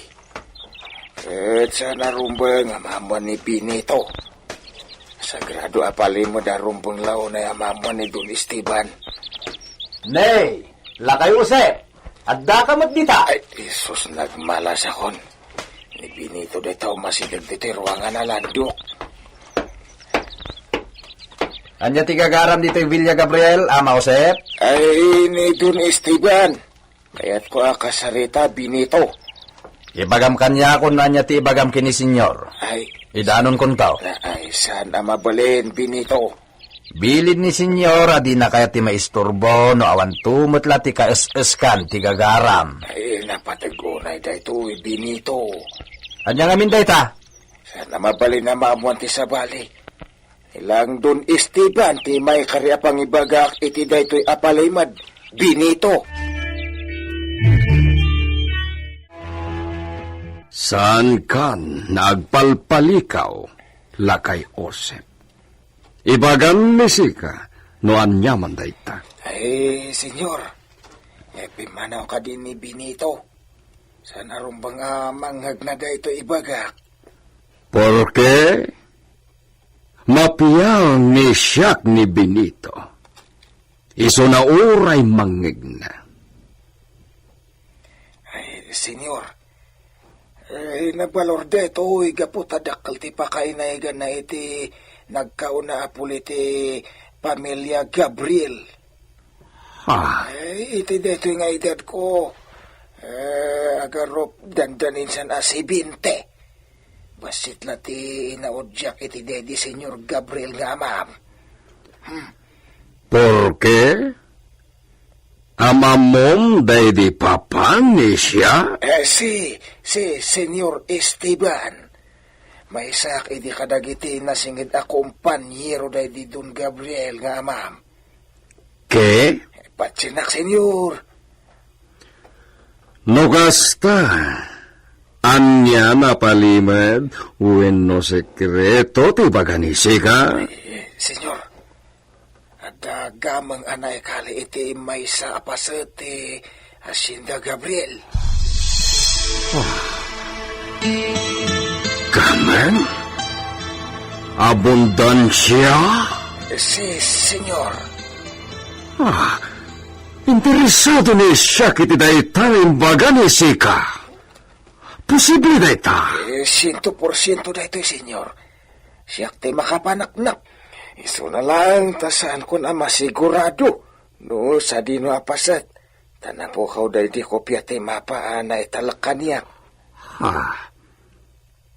At sa narumbang amaman ni Benito. Sagrado apalin mo darumbang lao na amaman ni Don Esteban. Nay, lakay usep. Adda ka magdita. Ay, Isus, nagmalas akon. Ni Benito dito masidag dito ruangan na landok. Anya ti gagaram dito yung Villa Gabriel, Ama Josep? Ay, ni Don Esteban. Kaya't ko akasarita Benito. Ibagam kanya kung nanya ti ibagam kini senyor. Ay, Idanon kon tao. ay, sana mabalin Benito. Bilid ni senyor, adi na kaya ti maisturbo, no awan tumutla ti kaes-eskan ti gagaram. Ay, napatagunay dito Benito. Anya ngamin dayta? Sana mabalin na maamuan ti sabali. Ilang Don Esteban ti may kariapang ibagak iti daytoy apalaymad Benito. Saan kan nagpalpalikaw, lakay Josep? Ibagan ni Sika, no anyaman dayta. Ay, senyor, pimanaw ka din ni Benito. Sana rumbang manghag na dayto ibagak. Porque mapiyaw ni siyak ni Benito. Iso na uray mangigna. Ay, senyor, nabalor dito, igaputadakal ti pakainaigan na iti nagkauna apuli ti pamilya Gabriel. Ay, iti dito nga edad ko. Agarop dandanin san asibinte. Basit na ti inaudyak iti dedi Senyor Gabriel nga amam. Porque amamom day di papa ni siya? Si Senyor Esteban. May sak iti kadagiti na singid akumpanyero day di Don Gabriel nga amam. Ke? Patsinak, senyor. No gasta. Anya na palimad, uwen no sekreto ti baganisi ka? Senyor, ada gamang anay kali iti may sa apasete Hacienda Gabriel. Gamang? Abundansya? Si, senyor. Interesado ni siya kiti daytang baganisi ka. Posible dayta? 100% dayto, senyor. Siyak ti makapanaknak. Iso na lang, tasaan ko na masigurado. No, sa dino apasat. Tanapukaw day di kopya ti mapaan na italakan niya.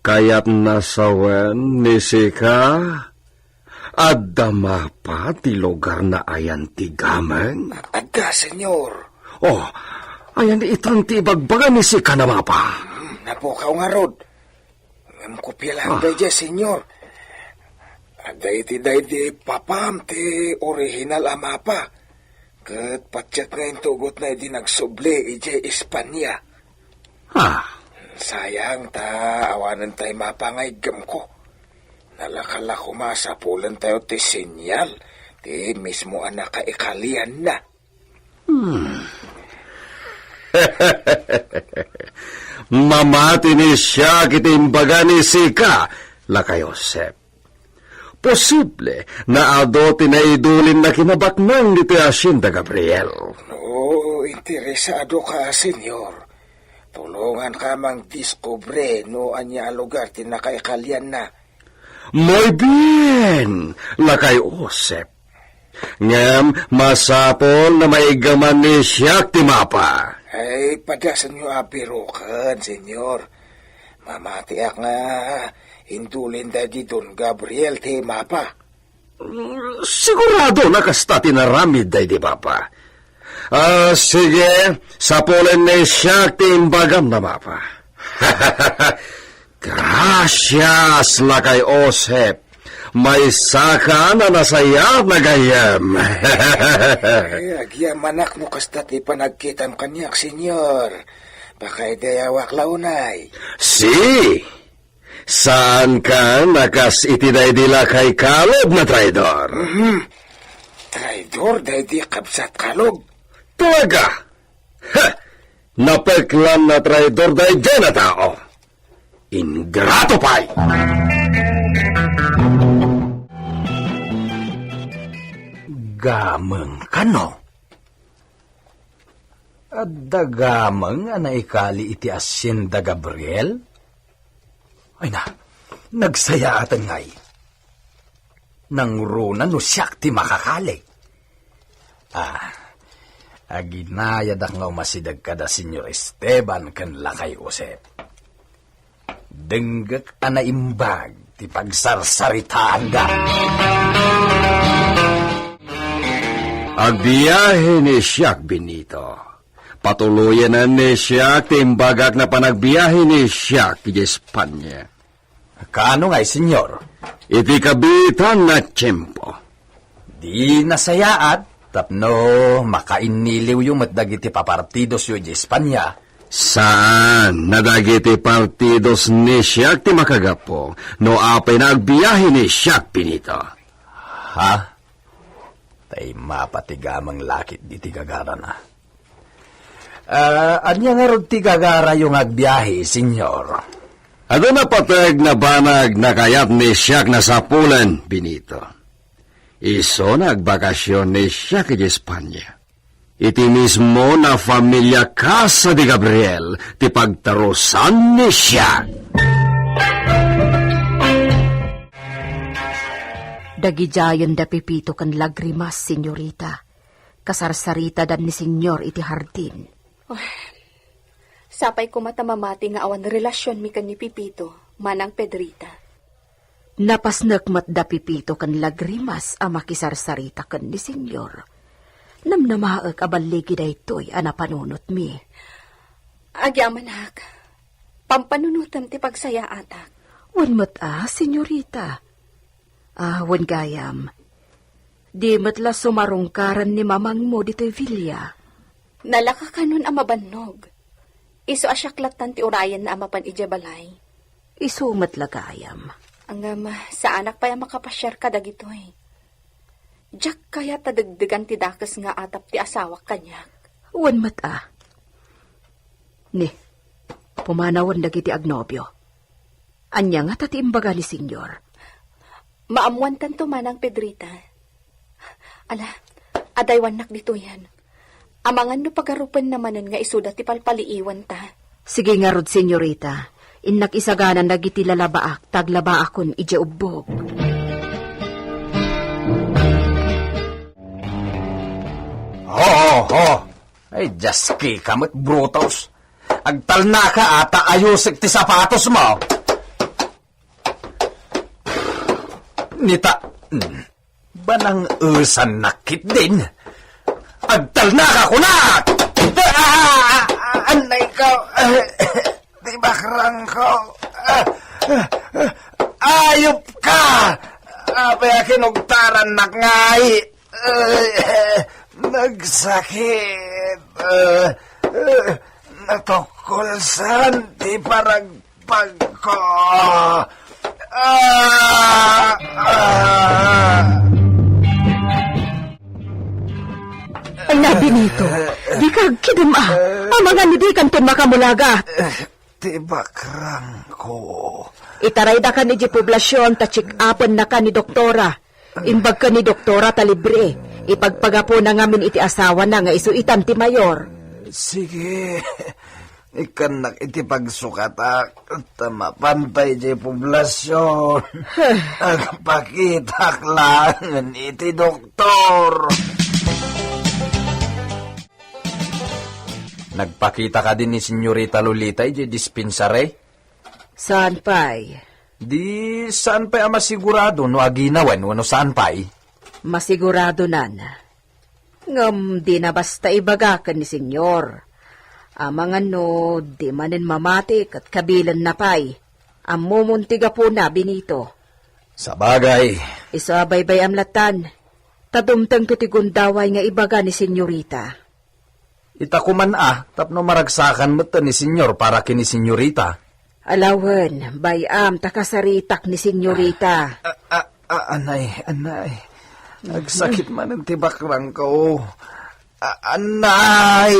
Kaya't nasawen ni Sika, adda mapa ti lugar na ayan ti gamang? Adda, senyor. Ayan itang ti ibagbaga ni Sika na mapa. Napukaw nga rod. Ngam kopya lang day dya, senyor. Adda iti day di papam ti original amapa. Kat patyat nga tugot na di nagsuble ije Espanya. Sayang awanan tayo mapangayagam ko. Nalakala ko masapulan tayo ti sinyal. Ti mismo anak kaikalian na. Mamati ni siya kitimbaga ni Sika, lakay Josep. Posible na ado tinaidulin na kinabaknang ni Hacienda Gabriel. No, interesado ka, senyor. Tulungan ka mang diskubre no anya lugar tinakaikalian na. Muy bien, lakay Josep. Ngam masapol na maigaman ni siya timapa. Ay, padasan nyo abirukan, senyor. Mamatiak nga, hindulin da di Don Gabriel ti mapa. Sigurado na kasta tinaramid day di papa. Sige, sapulen ni siya timbagam na mapa. Gracias, lakay Josep. May saka na nasaya na gayam. Agyam anak no kasta ti panagkitam kanyak, senyor. Baka idayawak launay. Si, saan ka nakas itiday dila kay Kalob na traidor? Traidor, day di kabsat Kalob. Talaga? Napeklan na traidor day dyan na tao. Ingrato pa'y! Gamang kano? At dagamang anaikali iti Hacienda Gabriel? Ay na, nagsaya atan ngay. Nang runa no siyak ti makakali. Aginayadak nga umasidag kada Senyor Esteban kan lakay Josep. Denggak anaimbag ti pagsarsaritaan da. Agbiyahe ni Siak Benito. Patuloyan na ni Siak timbagak na panagbiyahe ni Siak di Espanya. Kano ngay, senyor? Iti kabitan na tiyempo. Di nasayaat, tapno makainiliw yung matdag iti papartidos yung di Espanya. Saan nadagiti partidos ni Siak ti makagapo no apay na agbiyahe ni Siak Benito? Ha? Tay mapatigamang lakit di tigagara na. Anya nga rod tigagara yung agbiyahe, senyor? Ado na patag na banag na kayat ni Siak na sapulan, Benito. Iso nagbakasyon ni Siak di Espanya. Iti mismo na familia Casa de Gabriel ti pagtarusan ni Siak. Dagijayon da pipito kan lagrimas, senyorita. Kasarsarita dan ni senyor iti hardin. Sapay ko matamamati nga awan relasyon mi kan ni Pipito, manang Pedrita. Napasnakmat da pipito kan lagrimas a makisarsarita kan ni senyor. Namnamaag abaligi da ito'y anapanunot mi. Agyamanak, pampanunutan ti pagsaya atak. Wanmat senyorita. Wan gayam. Di matla sumarungkaran ni mamang mo dito'y Villa. Nalaka ka nun amabannog. Iso asyaklatan ti urayan na amapan ijabalay. Iso matlagayam. Ang sa anak pa yung makapasyar ka dagitoy. Diyak kaya tadagdagan ti dakas nga atap ti asawak kanyak. Wan mata. Ni, pumanawan dagiti agnobyo. Anya nga tati imbaga ni senyor. Maamuan tanto manang Pedrita. Ala, adaywan nak dito yan. Amangan no pagarupan namanan nga isuda ti palpaliiwan ta. Sige nga rod, senyorita. Innak isaganan dagiti lalabaak, taglabaakon ija ubbog. Ho! Ay, jaski kamot brutos. Agtalna ka ata ayusik ti sapatos mo. Nita, banang usan nakit din. Agtalna ka kunak! Anay ko, di bakrang ko. Ayop ka! Apay kinugtaran na ngay. Nagsakit. Natukulsan di paragpag ko. Ay na, Benito. Di ka kidum Ang mga nidi kanton makamulaga. Di bakrang ko. Itaray da ka ni di poblasyon ta check-upan na ka ni doktora. Imbag ka ni doktora ta libre. Ipagpagapo na ngamin iti asawa na nga isuitan ti mayor. Sige. Ikanak iti pagsukatak. Tamapantay di poblasyon. Agpakitak lang iti doktor. Nagpakita ka din ni Senyorita Lolita iti dispensary? Saan pa'y? Di saan pa'y masigurado no aginawan wano saan pa'y? Masigurado nan. Ngam di na basta ibagakan ni senyor. Amangan no di manen mamatik at kabilan na pa'y. Amumuntiga po na, Benito. Sa bagay. Isabaybay amlatan. Tadumtang tutigundaway nga ibaga ni senyorita. Itakuman tapno maragsakan mo ni senyor para kini senyorita. Alawan, bayam takasaritak ni senyorita. Anay. Nagsakit man ang tibakrang ko. Anay!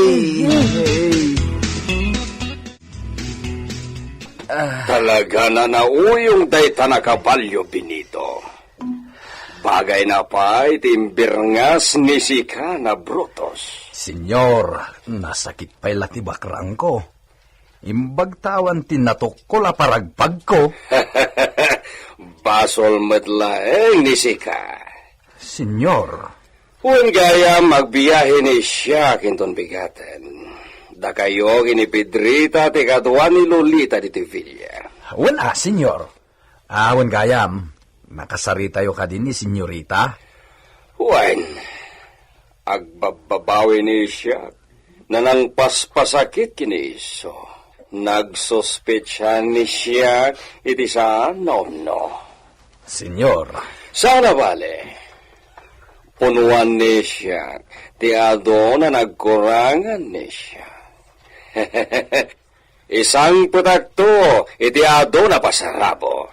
Talaga na nauyong dayta na kabalyo, Benito. Bagay na pa itimbirngas ni sika na Brutus. Senyor, nasakit pa'y latibakrang ko. Imbag tawan tinatok ko la paragpag ko. Basol matlaeng ni sika. Senyor. Huwag gaya magbiyahe ni siya kinton bigaten. Da kayo kini Pedrita ti kadwa ni Lolita di Villa. Wala, senyor. Awan gayam, nakasari tayo ka din ni senyorita. Wan, agbababawi ni siya na nang paspasakit kini iso. Nagsospetsya ni siya iti sa no. Senyor. Sana bale. Punuan ni siya, ti ado na nagkurangan ni siya. Isang putakto, iti ado na pasarabo.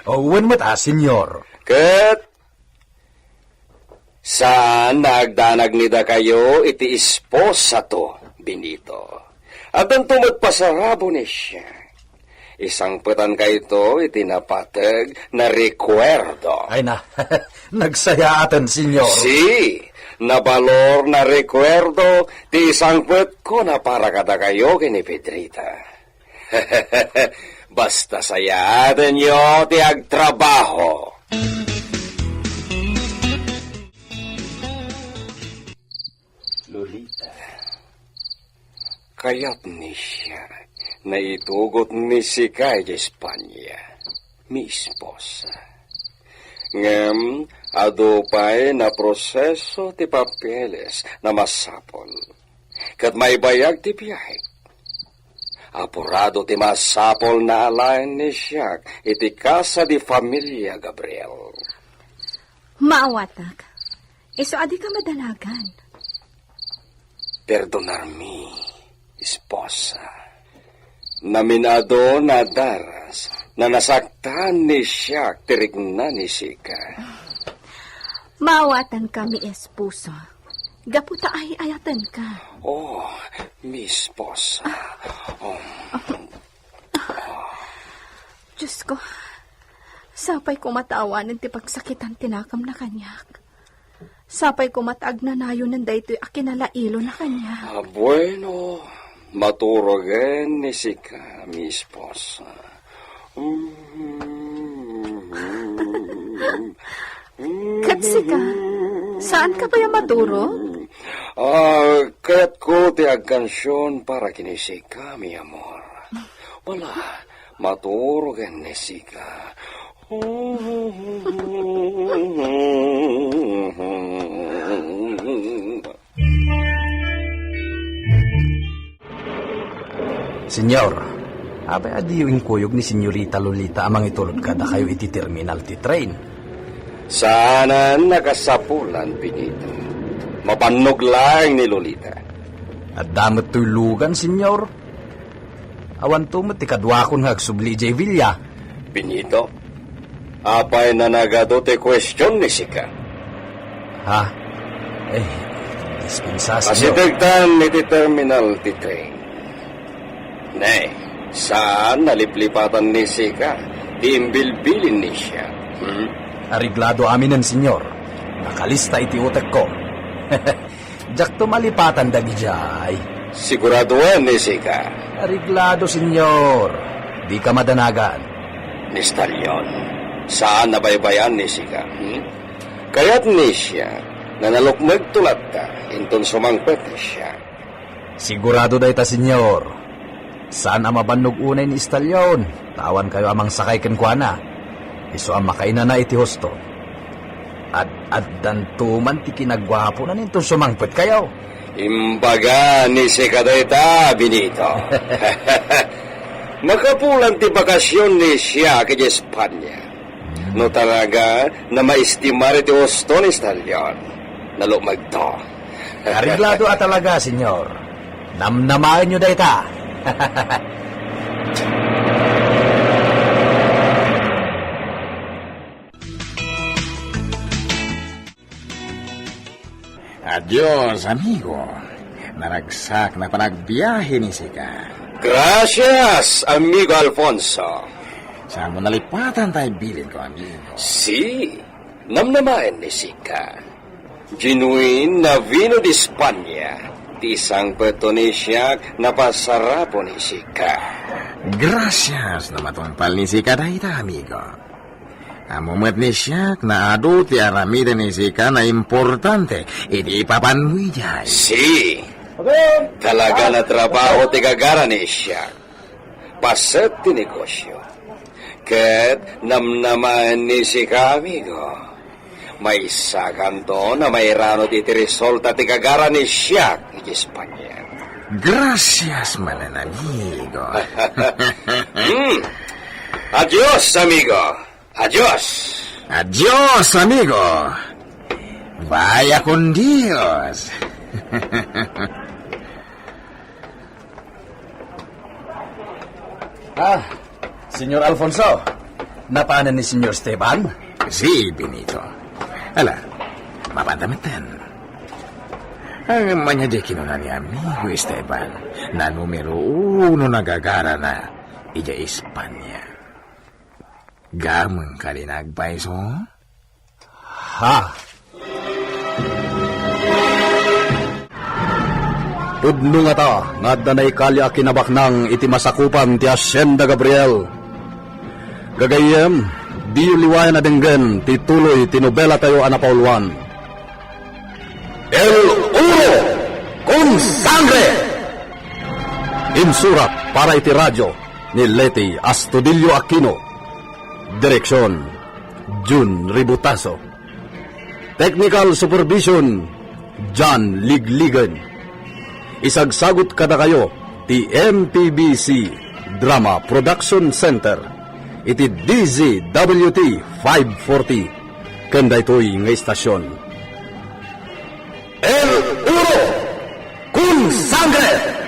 Owen mo ta, senyor. Ket, saan nagdanag nida kayo, iti esposa to, Benito. At ang tumagpasarabo ni siya. Isang putan ka ito, itinapatag na recuerdo. Ay na, nagsayaatan, senyor. Si, nabalor na recuerdo, ti isang put ko na para kada kayo kini Pedrita. Basta sayaatan nyo, ti agtrabaho. Lolita, kaya't ni siya na itugot ni si Kay de Espanya, mi esposa. Ngem, adupay na proseso ti papeles na masapol. Kat may bayag ti biyahe. Apurado ti masapol na alain ni siya iti kasa di familia Gabriel. Maawatak. Iso adi ka madanagan. Perdonar mi, esposa. Naminado na daras na nasaktan ni siya tirig na ni Sika. Maawatan kami, esposo. Gaputa ay ayatan ka. Oh, mi esposa. Diyos ko, sapay ko matawanan ti pagsakitan tinakam na kanyak. Sapay ko mataag na nayo ng daytoy akinalailo na kanya. Bueno, maturogen ni Sika, mi esposa. Katsika, saan ka ba yung maturo? Kaya't ko ti agkansyon para kini Sika, mi amor. Wala, maturogen ni Sika. Senyor, abay adi yung kuyog ni Senyorita Lolita amang itulod kada kayo iti terminal ti train. Sana nakasapulan, Benito. Mapanog lang ni Lolita. At damot to'y lugan, senyor. Awan tumot ti kadwakon hagsubli jay Villa. Benito, apay na nagado te question ni Sika. Ha? Dispensa, senyor. Asitigtan iti terminal ti train. Nay, saan naliplipatan ni Sika? Tiimbilbilin ni siya. Ariglado aminan, senyor. Nakalista iti utek ko. Jak tumalipatan dagi jay. Siguraduan ni Sika. Ariglado, senyor. Di ka madanagan. Ni Stalyon, saan nabaybayan ni Sika? Kaya't ni siya, nanalukmag tulat ta, inton sumangpet ni siya. Sigurado day ta, senyor. Saan ang mabannog unay ni Stalyon? Tawan kayo amang sakay kenkwana. Iso ang makaina na iti husto. At dantuman ti kinagwapo na nito sumangpet kayo. Imbaga ni Sika dayta, Benito. Makapulang ti bakasyon ni siya kay Espanya. No talaga na maistimar iti husto ni Stalyon. Nalumag to. Ariglado at talaga, senyor. Namnamain nyo dayta. Adios, amigo. Naragsak na panagbiyahe ni Sika. Gracias, amigo Alfonso. Saan mo nalipatan tayo bilin ko, amigo? Si, namnamain ni Sika. Genuine na vino di Spanya. Tisang petonisiak na pasarapo ni Sika. Gracias na matumpal ni Sika dahil amigo. Amumat ni siyak na ado ti aramida ni Sika na importante. Idi ipapanwi jay. Si, talaga na trabaho ti gagara ni siyak. Paset ti negosyo. Ket namnaman ni Sika, amigo. May sakanto na may rano ti resulta ti gagara ni siyak ni Espanya. Gracias, manan amigo. Adios, amigo. Adios. Adios, amigo. Vaya con Dios. Senyor Alfonso. Napaanan ni Senyor Esteban? Si, Benito. Ala, mapandamitan. Ang manyadekin na ni amigo Esteban na numero 1 nagagara na ija Espanya. Gamang kalinagpay so? Ha? Tudno nga ta, nga danay kalya kinabaknang iti masakupan ti Hacienda Gabriel. Gagayem, di liwayan na denggen ti tuloy ti nobela tayo anapauluan. El Uro con Sangre! Insurat para iti radyo ni Leti Astudillo Aquino. Direksyon, Jun Ributaso. Technical Supervision, John Ligligan. Isagsagot kada kayo ti MPBC Drama Production Center iti DZWT 540 kanda ito'y nga istasyon. El Uro con Sangre!